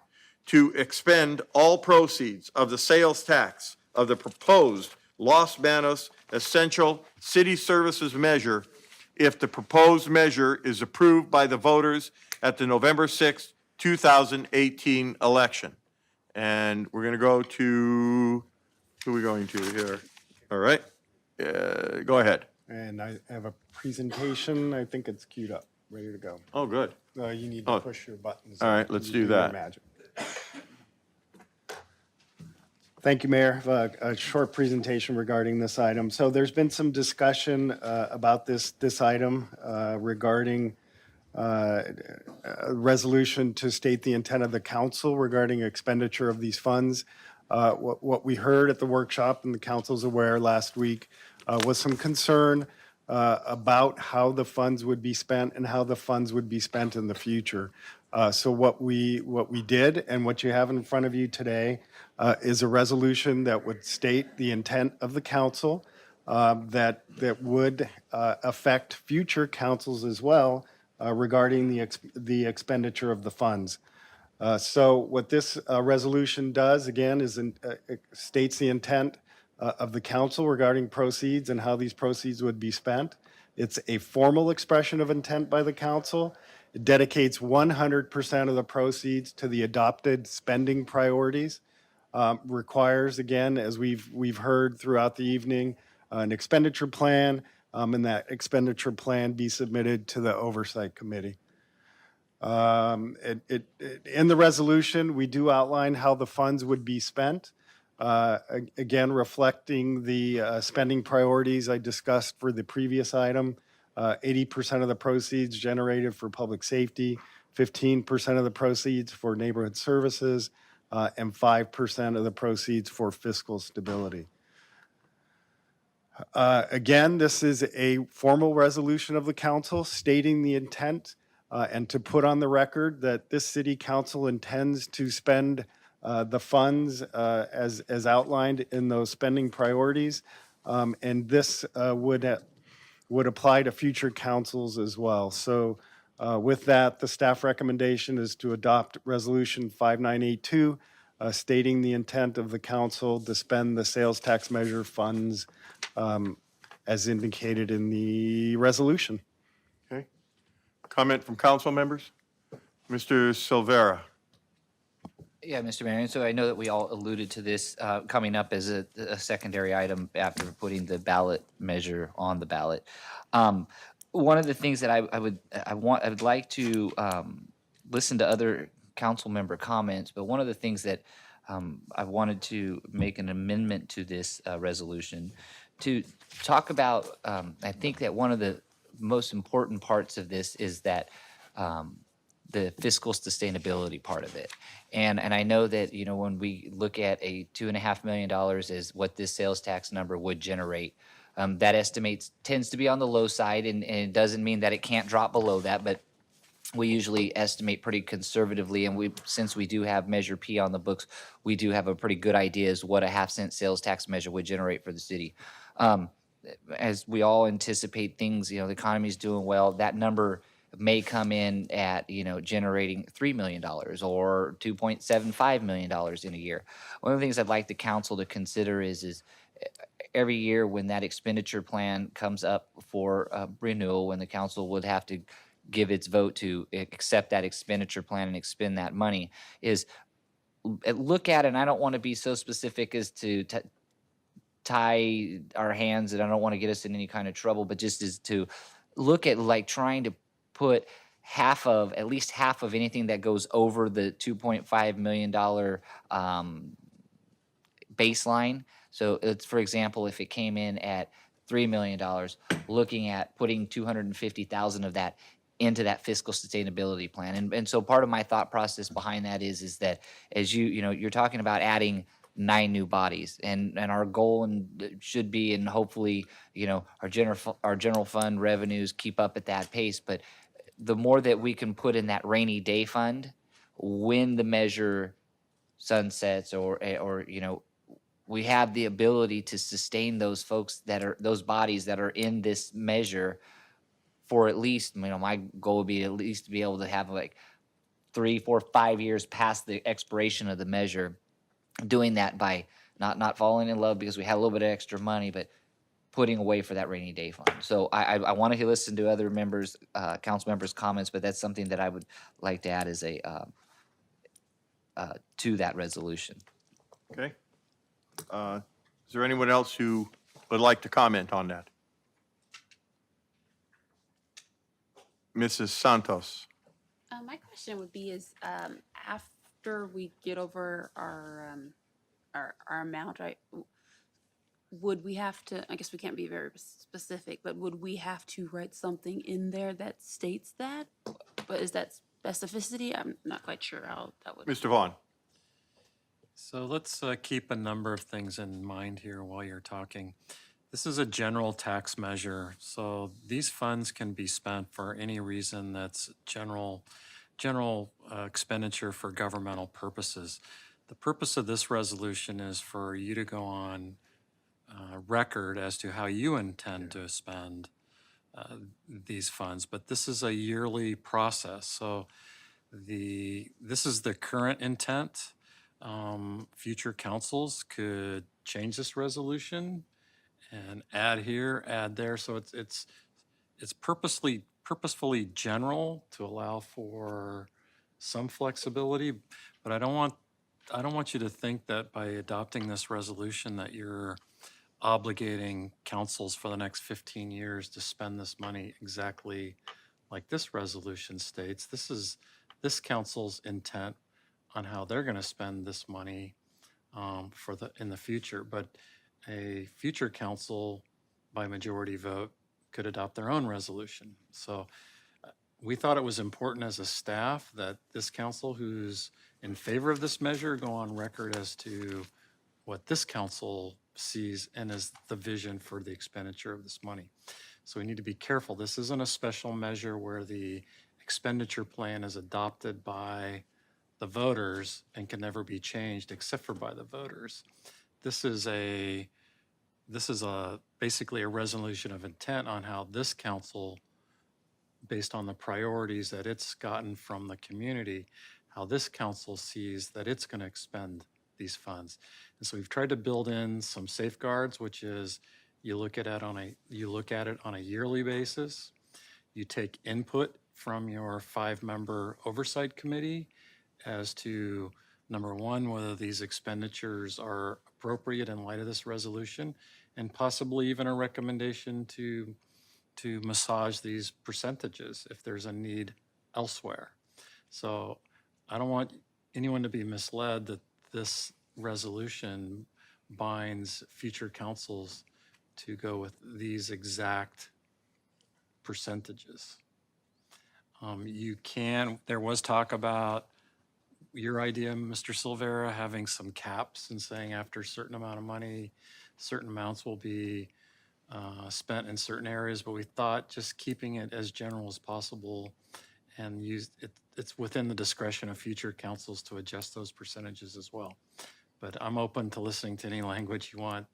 to expend all proceeds of the sales tax of the proposed Los Banos Essential City Services measure if the proposed measure is approved by the voters at the November 6th, 2018 election. And we're going to go to, who are we going to here? All right, go ahead. And I have a presentation. I think it's queued up, ready to go. Oh, good. You need to Oh, push your buttons. all right, and let's you do your that. magic. Thank you, Mayor. I have a short presentation regarding this item. So there's been some discussion about this item regarding a resolution to state the intent of the council regarding expenditure of these funds. What we heard at the workshop, and the council's aware last week, was some concern about how the funds would be spent and how the funds would be spent in the future. So what we did, and what you have in front of you today, is a resolution that would state the intent of the council that would affect future councils as well regarding the expenditure of the funds. So what this resolution does, again, is it states the intent of the council regarding proceeds and how these proceeds would be spent. It's a formal expression of intent by the council. It dedicates 100% of the proceeds to the adopted spending priorities. Requires, again, as we've heard throughout the evening, an expenditure plan, and that expenditure plan be submitted to the Oversight Committee. In the resolution, we do outline how the funds would be spent. Again, reflecting the spending priorities I discussed for the previous item. 80% of the proceeds generated for public safety, 15% of the proceeds for neighborhood services, and 5% of the proceeds for fiscal stability. Again, this is a formal resolution of the council stating the intent and to put on the record that this city council intends to spend the funds as outlined in those spending priorities. And this would apply to future councils as well. So with that, the staff recommendation is to adopt Resolution 5982, stating the intent of the council to spend the sales tax measure funds as indicated in the resolution. Okay. Comment from council members? Mr. Silvera. Yeah, Mr. Mayor, and so I know that we all alluded to this coming up as a secondary item after putting the ballot measure on the ballot. One of the things that I would like to listen to other council member comments, but one of the things that I wanted to make an amendment to this resolution to talk about, I think that one of the most important parts of this is that the fiscal sustainability part of it. And I know that, you know, when we look at a $2.5 million is what this sales tax number would generate, that estimates tends to be on the low side, and it doesn't mean that it can't drop below that, but we usually estimate pretty conservatively, and since we do have Measure P on the books, we do have a pretty good idea as what a half-cent sales tax measure would generate for the city. As we all anticipate things, you know, the economy is doing well, that number may come in at, you know, generating $3 million or $2.75 million in a year. One of the things I'd like the council to consider is every year when that expenditure plan comes up for renewal, when the council would have to give its vote to accept that expenditure plan and expend that money, is look at it, and I don't want to be so specific as to tie our hands, and I don't want to get us in any kind of trouble, but just as to look at like trying to put at least half of anything that goes over the $2.5 million baseline. So it's, for example, if it came in at $3 million, looking at putting 250,000 of that into that fiscal sustainability plan. And so part of my thought process behind that is that as you're talking about adding 9 new bodies, and our goal should be, and hopefully, you know, our general fund revenues keep up at that pace. But the more that we can put in that rainy day fund when the measure sunsets, or you know, we have the ability to sustain those those bodies that are in this measure for at least, you know, my goal would be at least to be able to have like 3, 4, 5 years past the expiration of the measure, doing that by not falling in love because we had a little bit of extra money, but putting away for that rainy day fund. So I want to listen to other members, council members' comments, but that's something that I would like to add as a, to that resolution. Okay. Is there anyone else who would like to comment on that? Mrs. Santos. My question would be is, after we get over our amount, right? Would we have to, I guess we can't be very specific, but would we have to write something in there that states that? But is that specificity? I'm not quite sure how that would. Mr. Vaughn. So let's keep a number of things in mind here while you're talking. This is a general tax measure, so these funds can be spent for any reason that's general expenditure for governmental purposes. The purpose of this resolution is for you to go on record as to how you intend to spend these funds, but this is a yearly process. So this is the current intent. Future councils could change this resolution and add here, add there. So it's purposefully general to allow for some flexibility, but I don't want you to think that by adopting this resolution that you're obligating councils for the next 15 years to spend this money exactly like this resolution states. This is this council's intent on how they're going to spend this money in the future. But a future council by majority vote could adopt their own resolution. So we thought it was important as a staff that this council who's in favor of this measure go on record as to what this council sees and is the vision for the expenditure of this money. So we need to be careful. This isn't a special measure where the expenditure plan is adopted by the voters and can never be changed except for by the voters. This is basically a resolution of intent on how this council, based on the priorities that it's gotten from the community, how this council sees that it's going to expend these funds. And so we've tried to build in some safeguards, which is you look at it on a yearly basis. You take input from your 5-member oversight committee as to, number one, whether these expenditures are appropriate in light of this resolution, and possibly even a recommendation to massage these percentages if there's a need elsewhere. So I don't want anyone to be misled that this resolution binds future councils to go with these exact percentages. There was talk about your idea, Mr. Silvera, having some caps and saying after a certain amount of money, certain amounts will be spent in certain areas, but we thought just keeping it as general as possible and it's within the discretion of future councils to adjust those percentages as well. But I'm open to listening to any language you want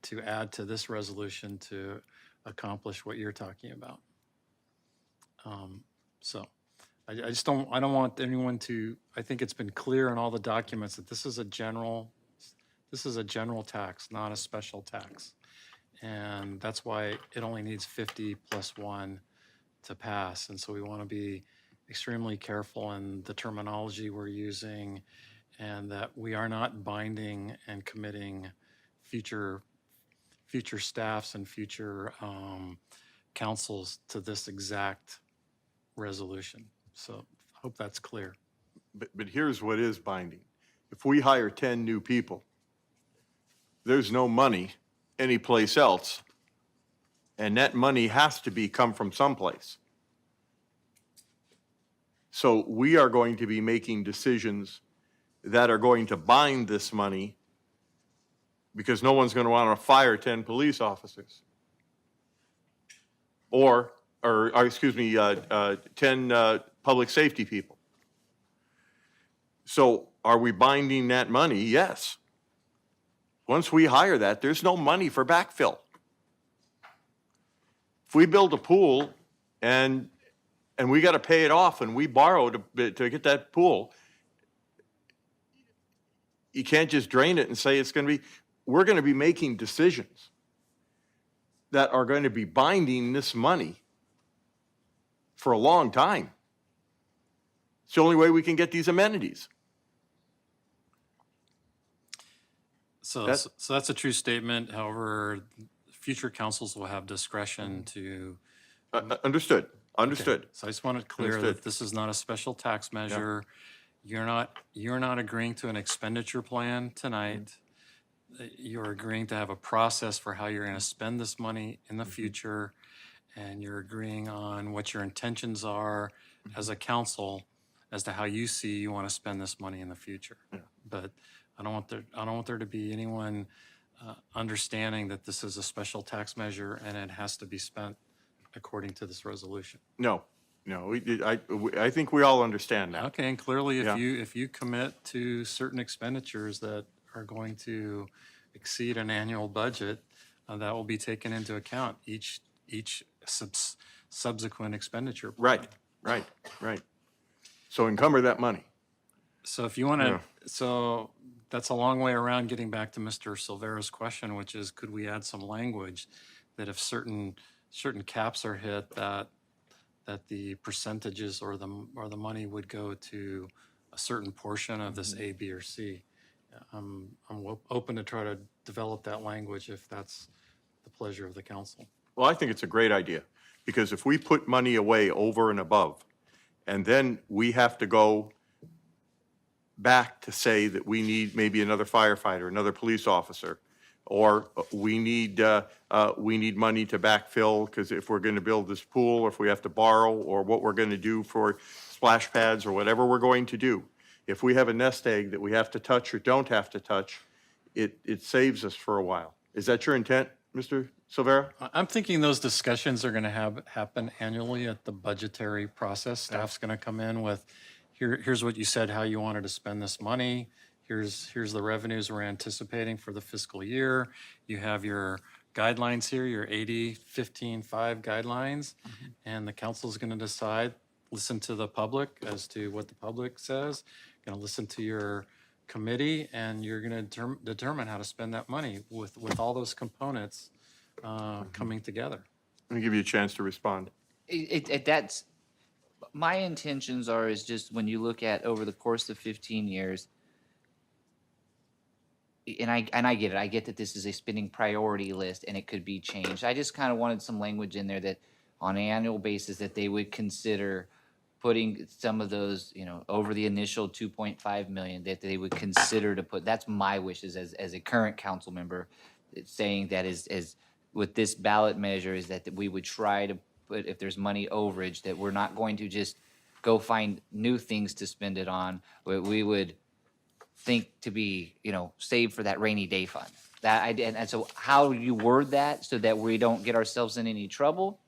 to add to this resolution to accomplish what you're talking about. So I don't want anyone to, I think it's been clear in all the documents that this is a general tax, not a special tax. And that's why it only needs 50 plus 1 to pass. And so we want to be extremely careful in the terminology we're using and that we are not binding and committing future staffs and future councils to this exact resolution. So I hope that's clear. But here's what is binding. If we hire 10 new people, there's no money anyplace else, and that money has to come from someplace. So we are going to be making decisions that are going to bind this money because no one's going to want to fire 10 police officers. Or excuse me, 10 public safety people. So are we binding that money? Yes. Once we hire that, there's no money for backfill. If we build a pool and we got to pay it off and we borrow to get that pool, you can't just drain it and say it's going to be, we're going to be making decisions that are going to be binding this money for a long time. It's the only way we can get these amenities. So, That- so that's a true statement. However, future councils will have discretion to. Understood, understood. Okay, so I just want it clear Understood. that this is not a special tax measure. You're not agreeing to an expenditure plan tonight. You're agreeing to have a process for how you're going to spend this money in the future. And you're agreeing on what your intentions are as a council as to how you see you want to spend this money in the future. But I don't want there to be anyone understanding that this is a special tax measure and it has to be spent according to this resolution. No, I think we all understand that. Okay, and clearly Yeah. if you commit to certain expenditures that are going to exceed an annual budget, that will be taken into account each subsequent expenditure. Right. So encumber that money. So if you want to, so that's a long way around getting back to Mr. Silvera's question, which is, could we add some language that if certain caps are hit, that the percentages or the money would go to a certain portion of this A, B, or C? I'm open to try to develop that language if that's the pleasure of the council. Well, I think it's a great idea, because if we put money away over and above, and then we have to go back to say that we need maybe another firefighter, another police officer, or we need money to backfill, because if we're going to build this pool, or if we have to borrow, or what we're going to do for splash pads, or whatever we're going to do, if we have a nest egg that we have to touch or don't have to touch, it saves us for a while. Is that your intent, Mr. Silvera? I'm thinking those discussions are going to happen annually at the budgetary process. Staff's going to come in with, here's what you said, how you wanted to spend this money. Here's the revenues we're anticipating for the fiscal year. You have your guidelines here, your 80-15-5 guidelines, and the council is going to decide, listen to the public as to what the public says, going to listen to your committee, and you're going to determine how to spend that money with all those components coming together. Let me give you a chance to respond. That's, my intentions is just when you look at over the course of 15 years, and I get it. I get that this is a spending priority list and it could be changed. I just kind of wanted some language in there that on an annual basis that they would consider putting some of those, over the initial 2.5 million, that they would consider to put. That's my wishes as a current council member, saying that is with this ballot measure is that we would try to put, if there's money overage, that we're not going to just go find new things to spend it on, but we would think to be, saved for that rainy day fund. And so how you word that so that we don't get ourselves in any trouble,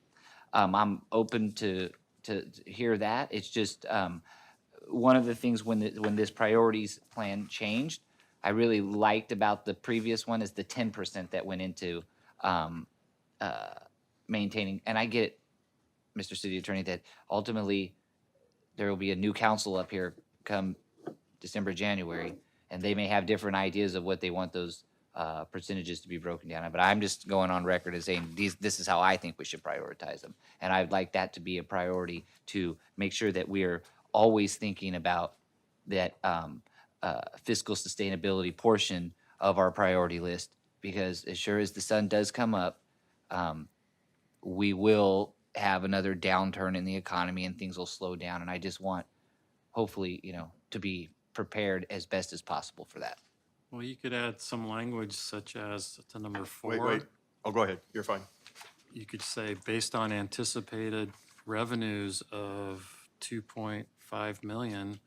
I'm open to hear that. It's just one of the things when this priorities plan changed, I really liked about the previous one is the 10% that went into maintaining. And I get it, Mr. City Attorney, that ultimately there will be a new council up here come December, January, and they may have different ideas of what they want those percentages to be broken down. But I'm just going on record as saying this is how I think we should prioritize them. And I'd like that to be a priority to make sure that we are always thinking about that fiscal sustainability portion of our priority list, because as sure as the sun does come up, we will have another downturn in the economy and things will slow down. And I just want, hopefully, to be prepared as best as possible for that. Well, you could add some language such as to number 4. Wait. Oh, go ahead. You're fine. You could say, based on anticipated revenues of 2.5 million,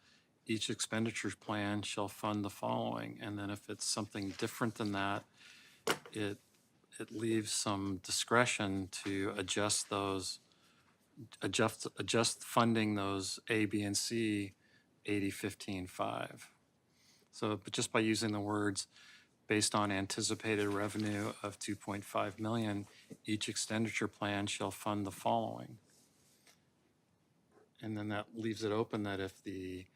each expenditure plan shall fund the following. And then if it's something different than that, it leaves some discretion to adjust funding those A, B, and C 80-15-5. So, but just by using the words, based on anticipated revenue of 2.5 million, each expenditure plan shall fund the following. And then that leaves it open that if the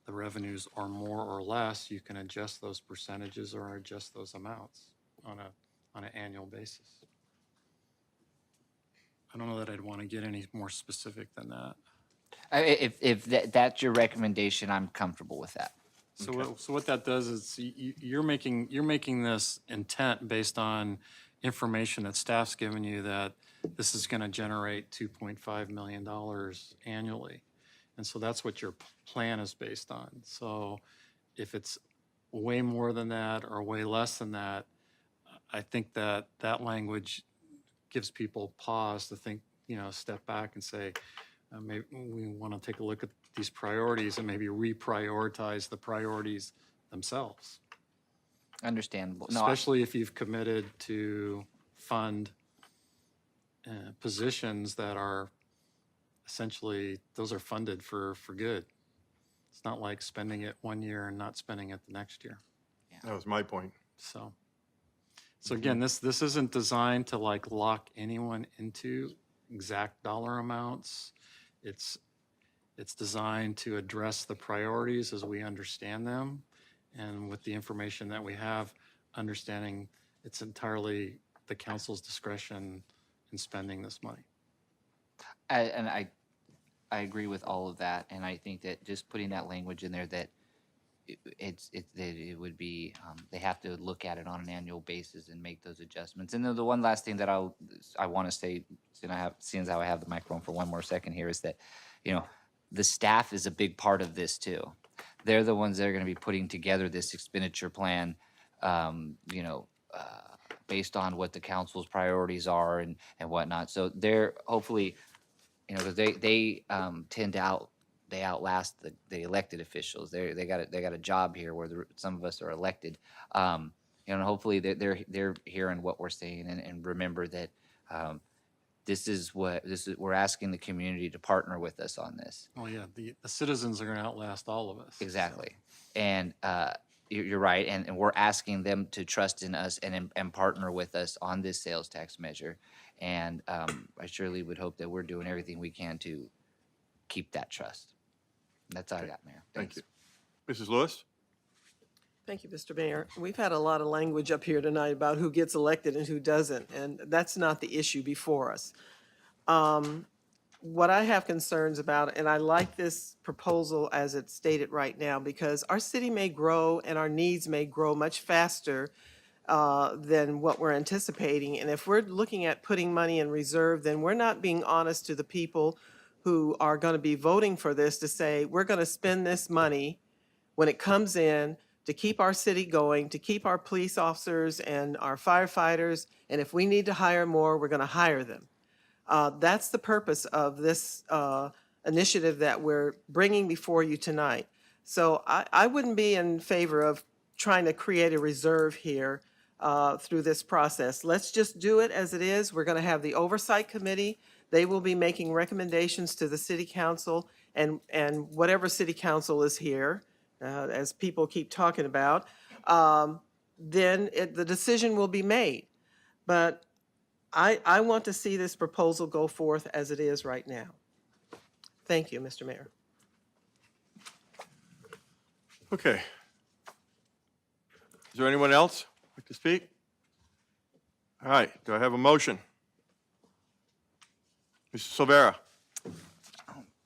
revenues are more or less, you can adjust those percentages or adjust those amounts on an annual basis. I don't know that I'd want to get any more specific than that. If that's your recommendation, I'm comfortable with that. So what that does is you're making this intent based on information that staff's given you that this is going to generate $2.5 million annually. And so that's what your plan is based on. So if it's way more than that or way less than that, I think that that language gives people pause to think, step back and say, maybe we want to take a look at these priorities and maybe reprioritize the priorities themselves. Understandable. Especially if you've committed to fund positions that are essentially, those are funded for good. It's not like spending it one year and not spending it the next year. That was my point. So again, this isn't designed to like lock anyone into exact dollar amounts. It's designed to address the priorities as we understand them, and with the information that we have, understanding it's entirely the council's discretion in spending this money. I agree with all of that, and I think that just putting that language in there that it would be they have to look at it on an annual basis and make those adjustments. And then the one last thing that I want to say, seeing as how I have the microphone for one more second here, is that the staff is a big part of this too. They're the ones that are going to be putting together this expenditure plan, based on what the council's priorities are and whatnot. So they're hopefully, they tend to outlast the elected officials. They got a job here where some of us are elected. And hopefully they're hearing what we're saying and remember that we're asking the community to partner with us on this. Oh yeah, the citizens are going to outlast all of us. Exactly. And you're right. And we're asking them to trust in us and partner with us on this sales tax measure. And I surely would hope that we're doing everything we can to keep that trust. That's all I got, Mayor. Thank you. Mrs. Lewis? Thank you, Mr. Mayor. We've had a lot of language up here tonight about who gets elected and who doesn't, and that's not the issue before us. What I have concerns about, and I like this proposal as it's stated right now, because our city may grow and our needs may grow much faster than what we're anticipating. And if we're looking at putting money in reserve, then we're not being honest to the people who are going to be voting for this to say, we're going to spend this money when it comes in to keep our city going, to keep our police officers and our firefighters, and if we need to hire more, we're going to hire them. That's the purpose of this initiative that we're bringing before you tonight. So I wouldn't be in favor of trying to create a reserve here through this process. Let's just do it as it is. We're going to have the oversight committee. They will be making recommendations to the city council and whatever city council is here, as people keep talking about, then the decision will be made. But I want to see this proposal go forth as it is right now. Thank you, Mr. Mayor. Okay. Is there anyone else like to speak? All right, do I have a motion? Mr. Silvera.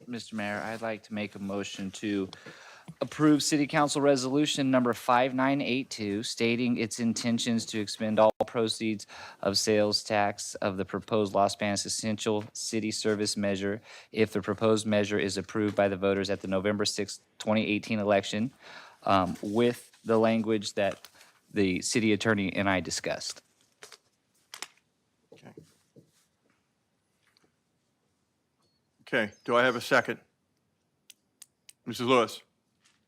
Mr. Mayor, I'd like to make a motion to approve City Council Resolution number 5982, stating its intentions to expend all proceeds of sales tax of the proposed Los Banos Essential City Service Measure if the proposed measure is approved by the voters at the November 6, 2018 election, with the language that the city attorney and I discussed. Okay, do I have a second? Mrs. Lewis?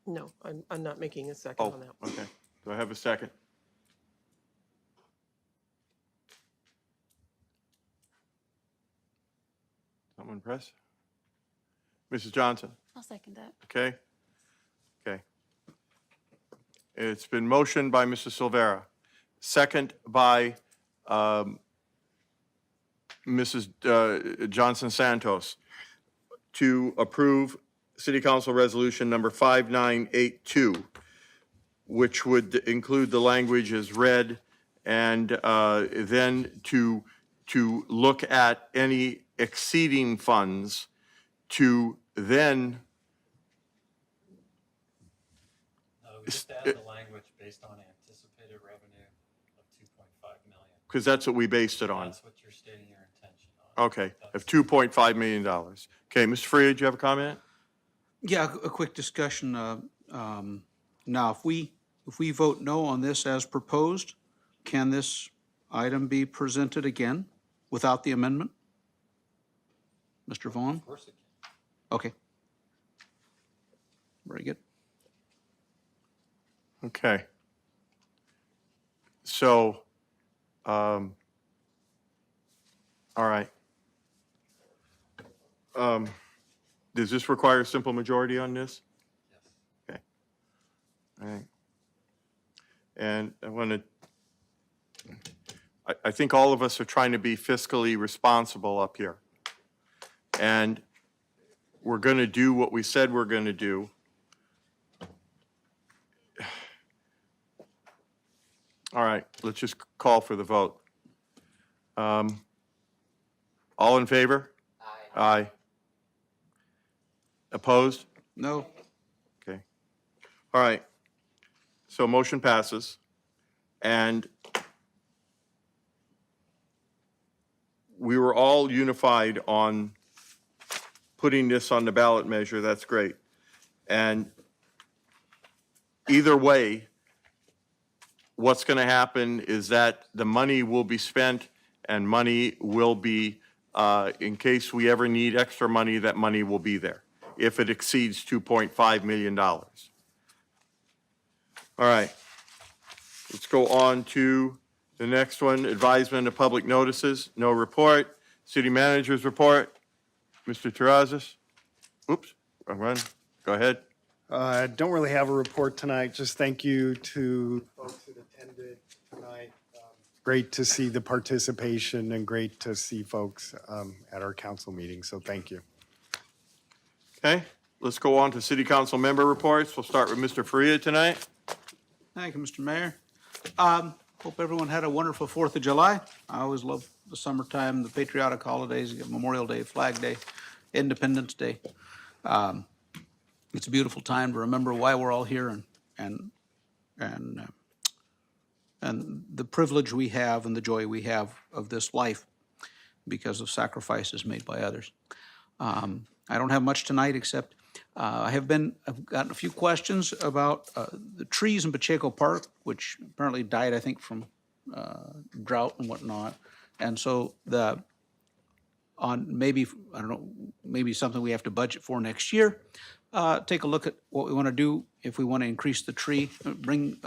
No, I'm not making a second Oh, on that one. okay. Do I have a second? Someone press? Mrs. Johnson? I'll second that. Okay? Okay. It's been motioned by Mrs. Silvera, second by Mrs. Johnson Santos to approve City Council Resolution number 5982, which would include the language as read, and then to look at any exceeding funds to then, We just added the language based on anticipated revenue of 2.5 million. because that's what we based it on. That's what you're stating your intention on. Okay, of $2.5 million. Okay, Mr. Freya, do you have a comment? Yeah, a quick discussion. Now, if we vote no on this as proposed, can this item be presented again without the amendment? Mr. Vaughn? Of course it can. Okay. Very good. Okay. So, all right. Does this require a simple majority on this? Yes. Okay. All right. And I want to, I think all of us are trying to be fiscally responsible up here. And we're going to do what we said we're going to do. All right, let's just call for the vote. All in favor? Aye. Aye. Opposed? No. Okay. All right. So motion passes. And we were all unified on putting this on the ballot measure. That's great. And either way, what's going to happen is that the money will be spent and money will be, in case we ever need extra money, that money will be there if it exceeds $2.5 million. All right. Let's go on to the next one, advisement of public notices. No report. City manager's report. Mr. Terrazas. Oops, wrong one. Go ahead. Don't really have a report tonight. Just thank you to folks that attended tonight. Great to see the participation and great to see folks at our council meeting. So thank you. Okay, let's go on to city council member reports. We'll start with Mr. Faria tonight. Thank you, Mr. Mayor. Hope everyone had a wonderful 4th of July. I always love the summertime, the patriotic holidays, you get Memorial Day, Flag Day, Independence Day. It's a beautiful time to remember why we're all here and the privilege we have and the joy we have of this life because of sacrifices made by others. I don't have much tonight except I've gotten a few questions about the trees in Pacheco Park, which apparently died, I think, from drought and whatnot. And so maybe something we have to budget for next year. Take a look at what we want to do if we want to increase the tree, bring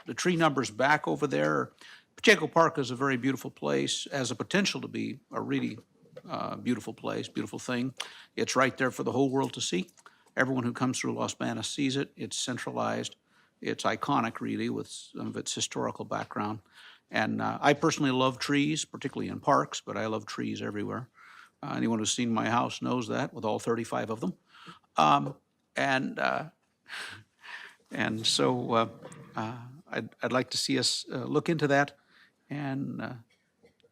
the tree numbers back over there. Pacheco Park is a very beautiful place, has a potential to be a really beautiful place, beautiful thing. It's right there for the whole world to see. Everyone who comes through Los Banos sees it. It's centralized. It's iconic, really, with some of its historical background. And I personally love trees, particularly in parks, but I love trees everywhere. Anyone who's seen my house knows that, with all 35 of them. And so I'd like to see us look into that, and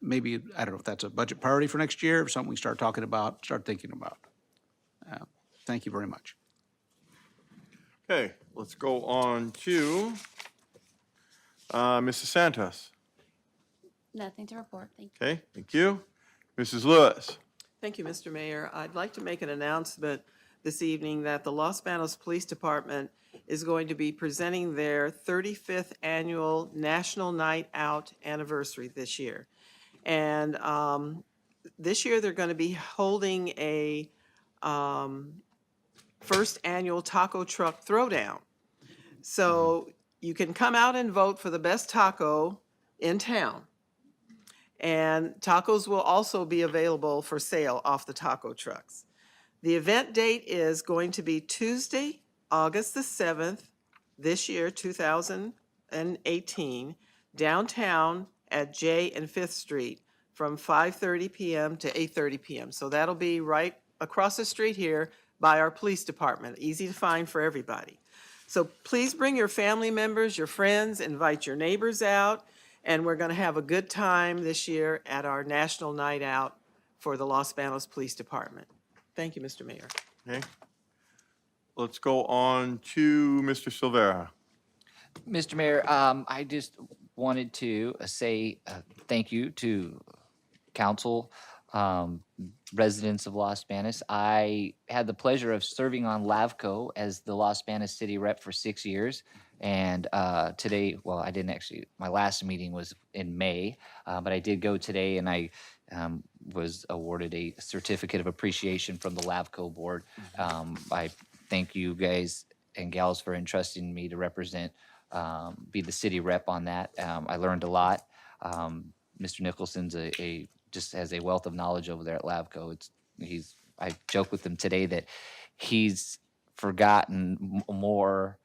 maybe, I don't know if that's a budget priority for next year, or something we start talking about, start thinking about. Thank you very much. Okay, let's go on to Mrs. Santos. Nothing to report, thank you. Okay, thank you. Mrs. Lewis. Thank you, Mr. Mayor. I'd like to make an announcement this evening that the Los Banos Police Department is going to be presenting their 35th annual National Night Out anniversary this year. And this year they're going to be holding a first annual taco truck throwdown. So you can come out and vote for the best taco in town. And tacos will also be available for sale off the taco trucks. The event date is going to be Tuesday, August the 7th, this year, 2018, downtown at J and 5th Street from 5:30 p.m. to 8:30 p.m. So that'll be right across the street here by our police department, easy to find for everybody. So please bring your family members, your friends, invite your neighbors out, And we're going to have a good time this year at our National Night Out for the Los Banos Police Department. Thank you, Mr. Mayor. Okay. Let's go on to Mr. Silvera. Mr. Mayor, I just wanted to say thank you to council, residents of Los Banos. I had the pleasure of serving on LAVCO as the Los Banos city rep for 6 years. And today, well, I didn't actually, my last meeting was in May, but I did go today and I was awarded a certificate of appreciation from the LAVCO board. I thank you guys and gals for entrusting me to represent, be the city rep on that. I learned a lot. Mr. Nicholson's just has a wealth of knowledge over there at LAVCO. I joke with him today that he's forgotten more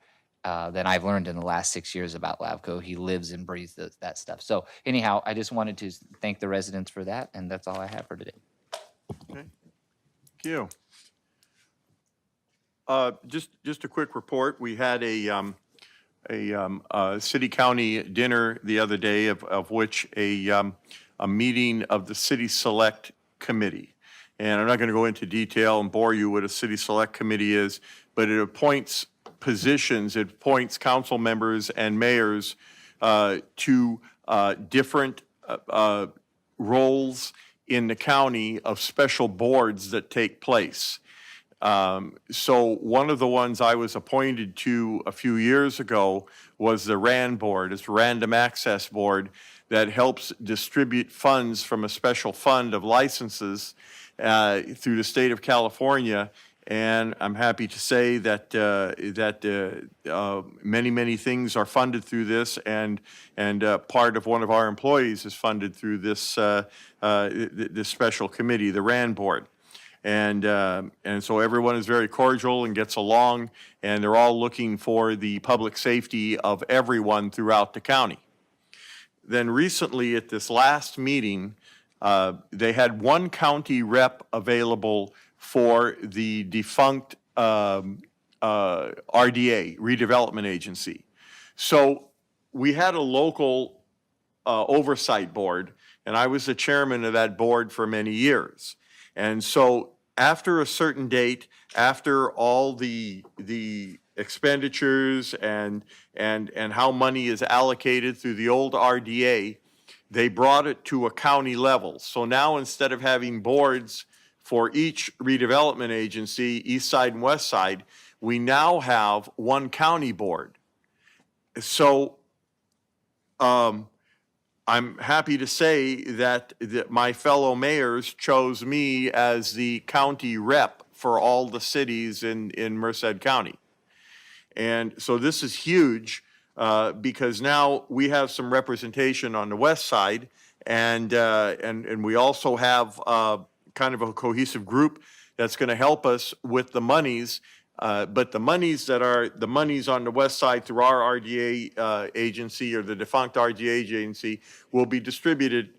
than I've learned in the last 6 years about LAVCO. He lives and breathes that stuff. So anyhow, I just wanted to thank the residents for that, and that's all I have for today. Okay. Thank you. Just a quick report. We had a city-county dinner the other day, of which a meeting of the City Select Committee. And I'm not going to go into detail and bore you what a City Select Committee is, but it appoints positions, it appoints council members and mayors to different roles in the county of special boards that take place. So one of the ones I was appointed to a few years ago was the RAN board. It's Random Access Board that helps distribute funds from a special fund of licenses through the state of California. And I'm happy to say that many things are funded through this, and part of one of our employees is funded through this this special committee, the RAN board. And so everyone is very cordial and gets along, and they're all looking for the public safety of everyone throughout the county. Then recently at this last meeting, they had one county rep available for the defunct RDA, Redevelopment Agency. So we had a local oversight board, and I was the chairman of that board for many years. And so after a certain date, after all the expenditures and how money is allocated through the old RDA, they brought it to a county level. So now instead of having boards for each redevelopment agency, east side and west side, we now have one county board. So I'm happy to say that my fellow mayors chose me as the county rep for all the cities in Merced County. And so this is huge because now we have some representation on the west side, and we also have kind of a cohesive group that's going to help us with the monies. But the monies that are the monies on the west side through our RDA agency, or the defunct RDA agency, will be distributed.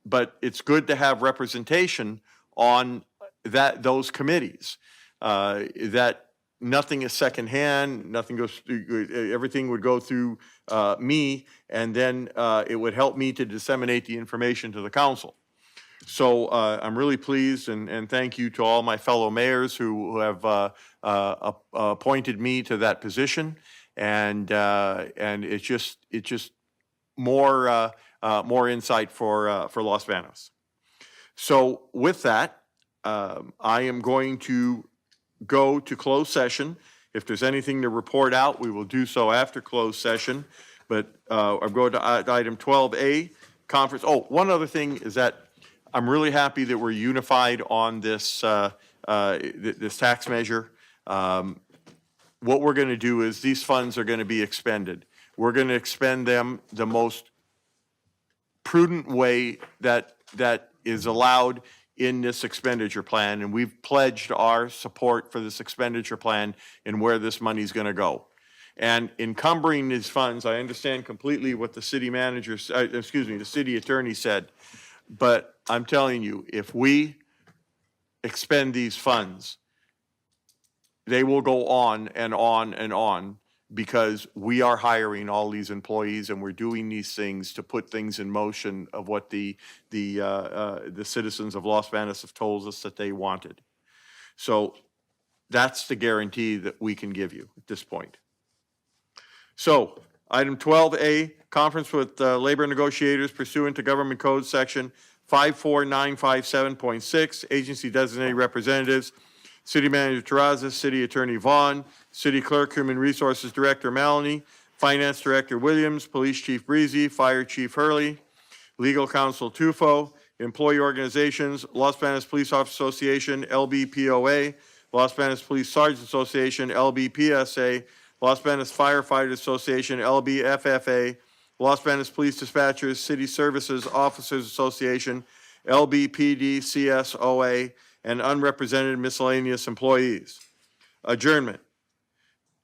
But it's good to have representation on those committees. That nothing is secondhand. Nothing goes. Everything would go through me, and then it would help me to disseminate the information to the council. So I'm really pleased, and thank you to all my fellow mayors who have appointed me to that position, and it's just more insight for Los Banos. So with that, I am going to go to closed session. If there's anything to report out, we will do so after closed session. But I'll go to item 12A, conference. Oh, one other thing is that I'm really happy that we're unified on this this tax measure. What we're going to do is these funds are going to be expended. We're going to expend them the most prudent way that is allowed in this expenditure plan, and we've pledged our support for this expenditure plan and where this money is going to go. And encumbering these funds, I understand completely what the city manager, the city attorney said. But I'm telling you, if we expend these funds, they will go on and on and on because we are hiring all these employees and we're doing these things to put things in motion of what the citizens of Los Banos have told us that they wanted. So that's the guarantee that we can give you at this point. So, item 12A, conference with labor negotiators pursuant to Government Code Section 54957.6, agency designated representatives, City Manager Terrazas, City Attorney Vaughn, City Clerk, Human Resources Director Maloney, Finance Director Williams, Police Chief Breezy, Fire Chief Hurley, Legal Counsel Tufo, employee organizations, Los Banos Police Officer Association, LBPOA, Los Banos Police Sergeant Association, LBPSA, Los Banos Firefighters Association, LBFFA, Los Banos Police Dispatchers, City Services Officers Association, LBPD-CSOA, and unrepresented miscellaneous employees. Adjournment.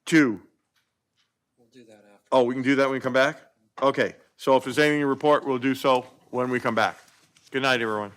2. We'll do that after. Oh, we can do that when we come back? Okay, so if there's anything to report, we'll do so when we come back. Good night, everyone.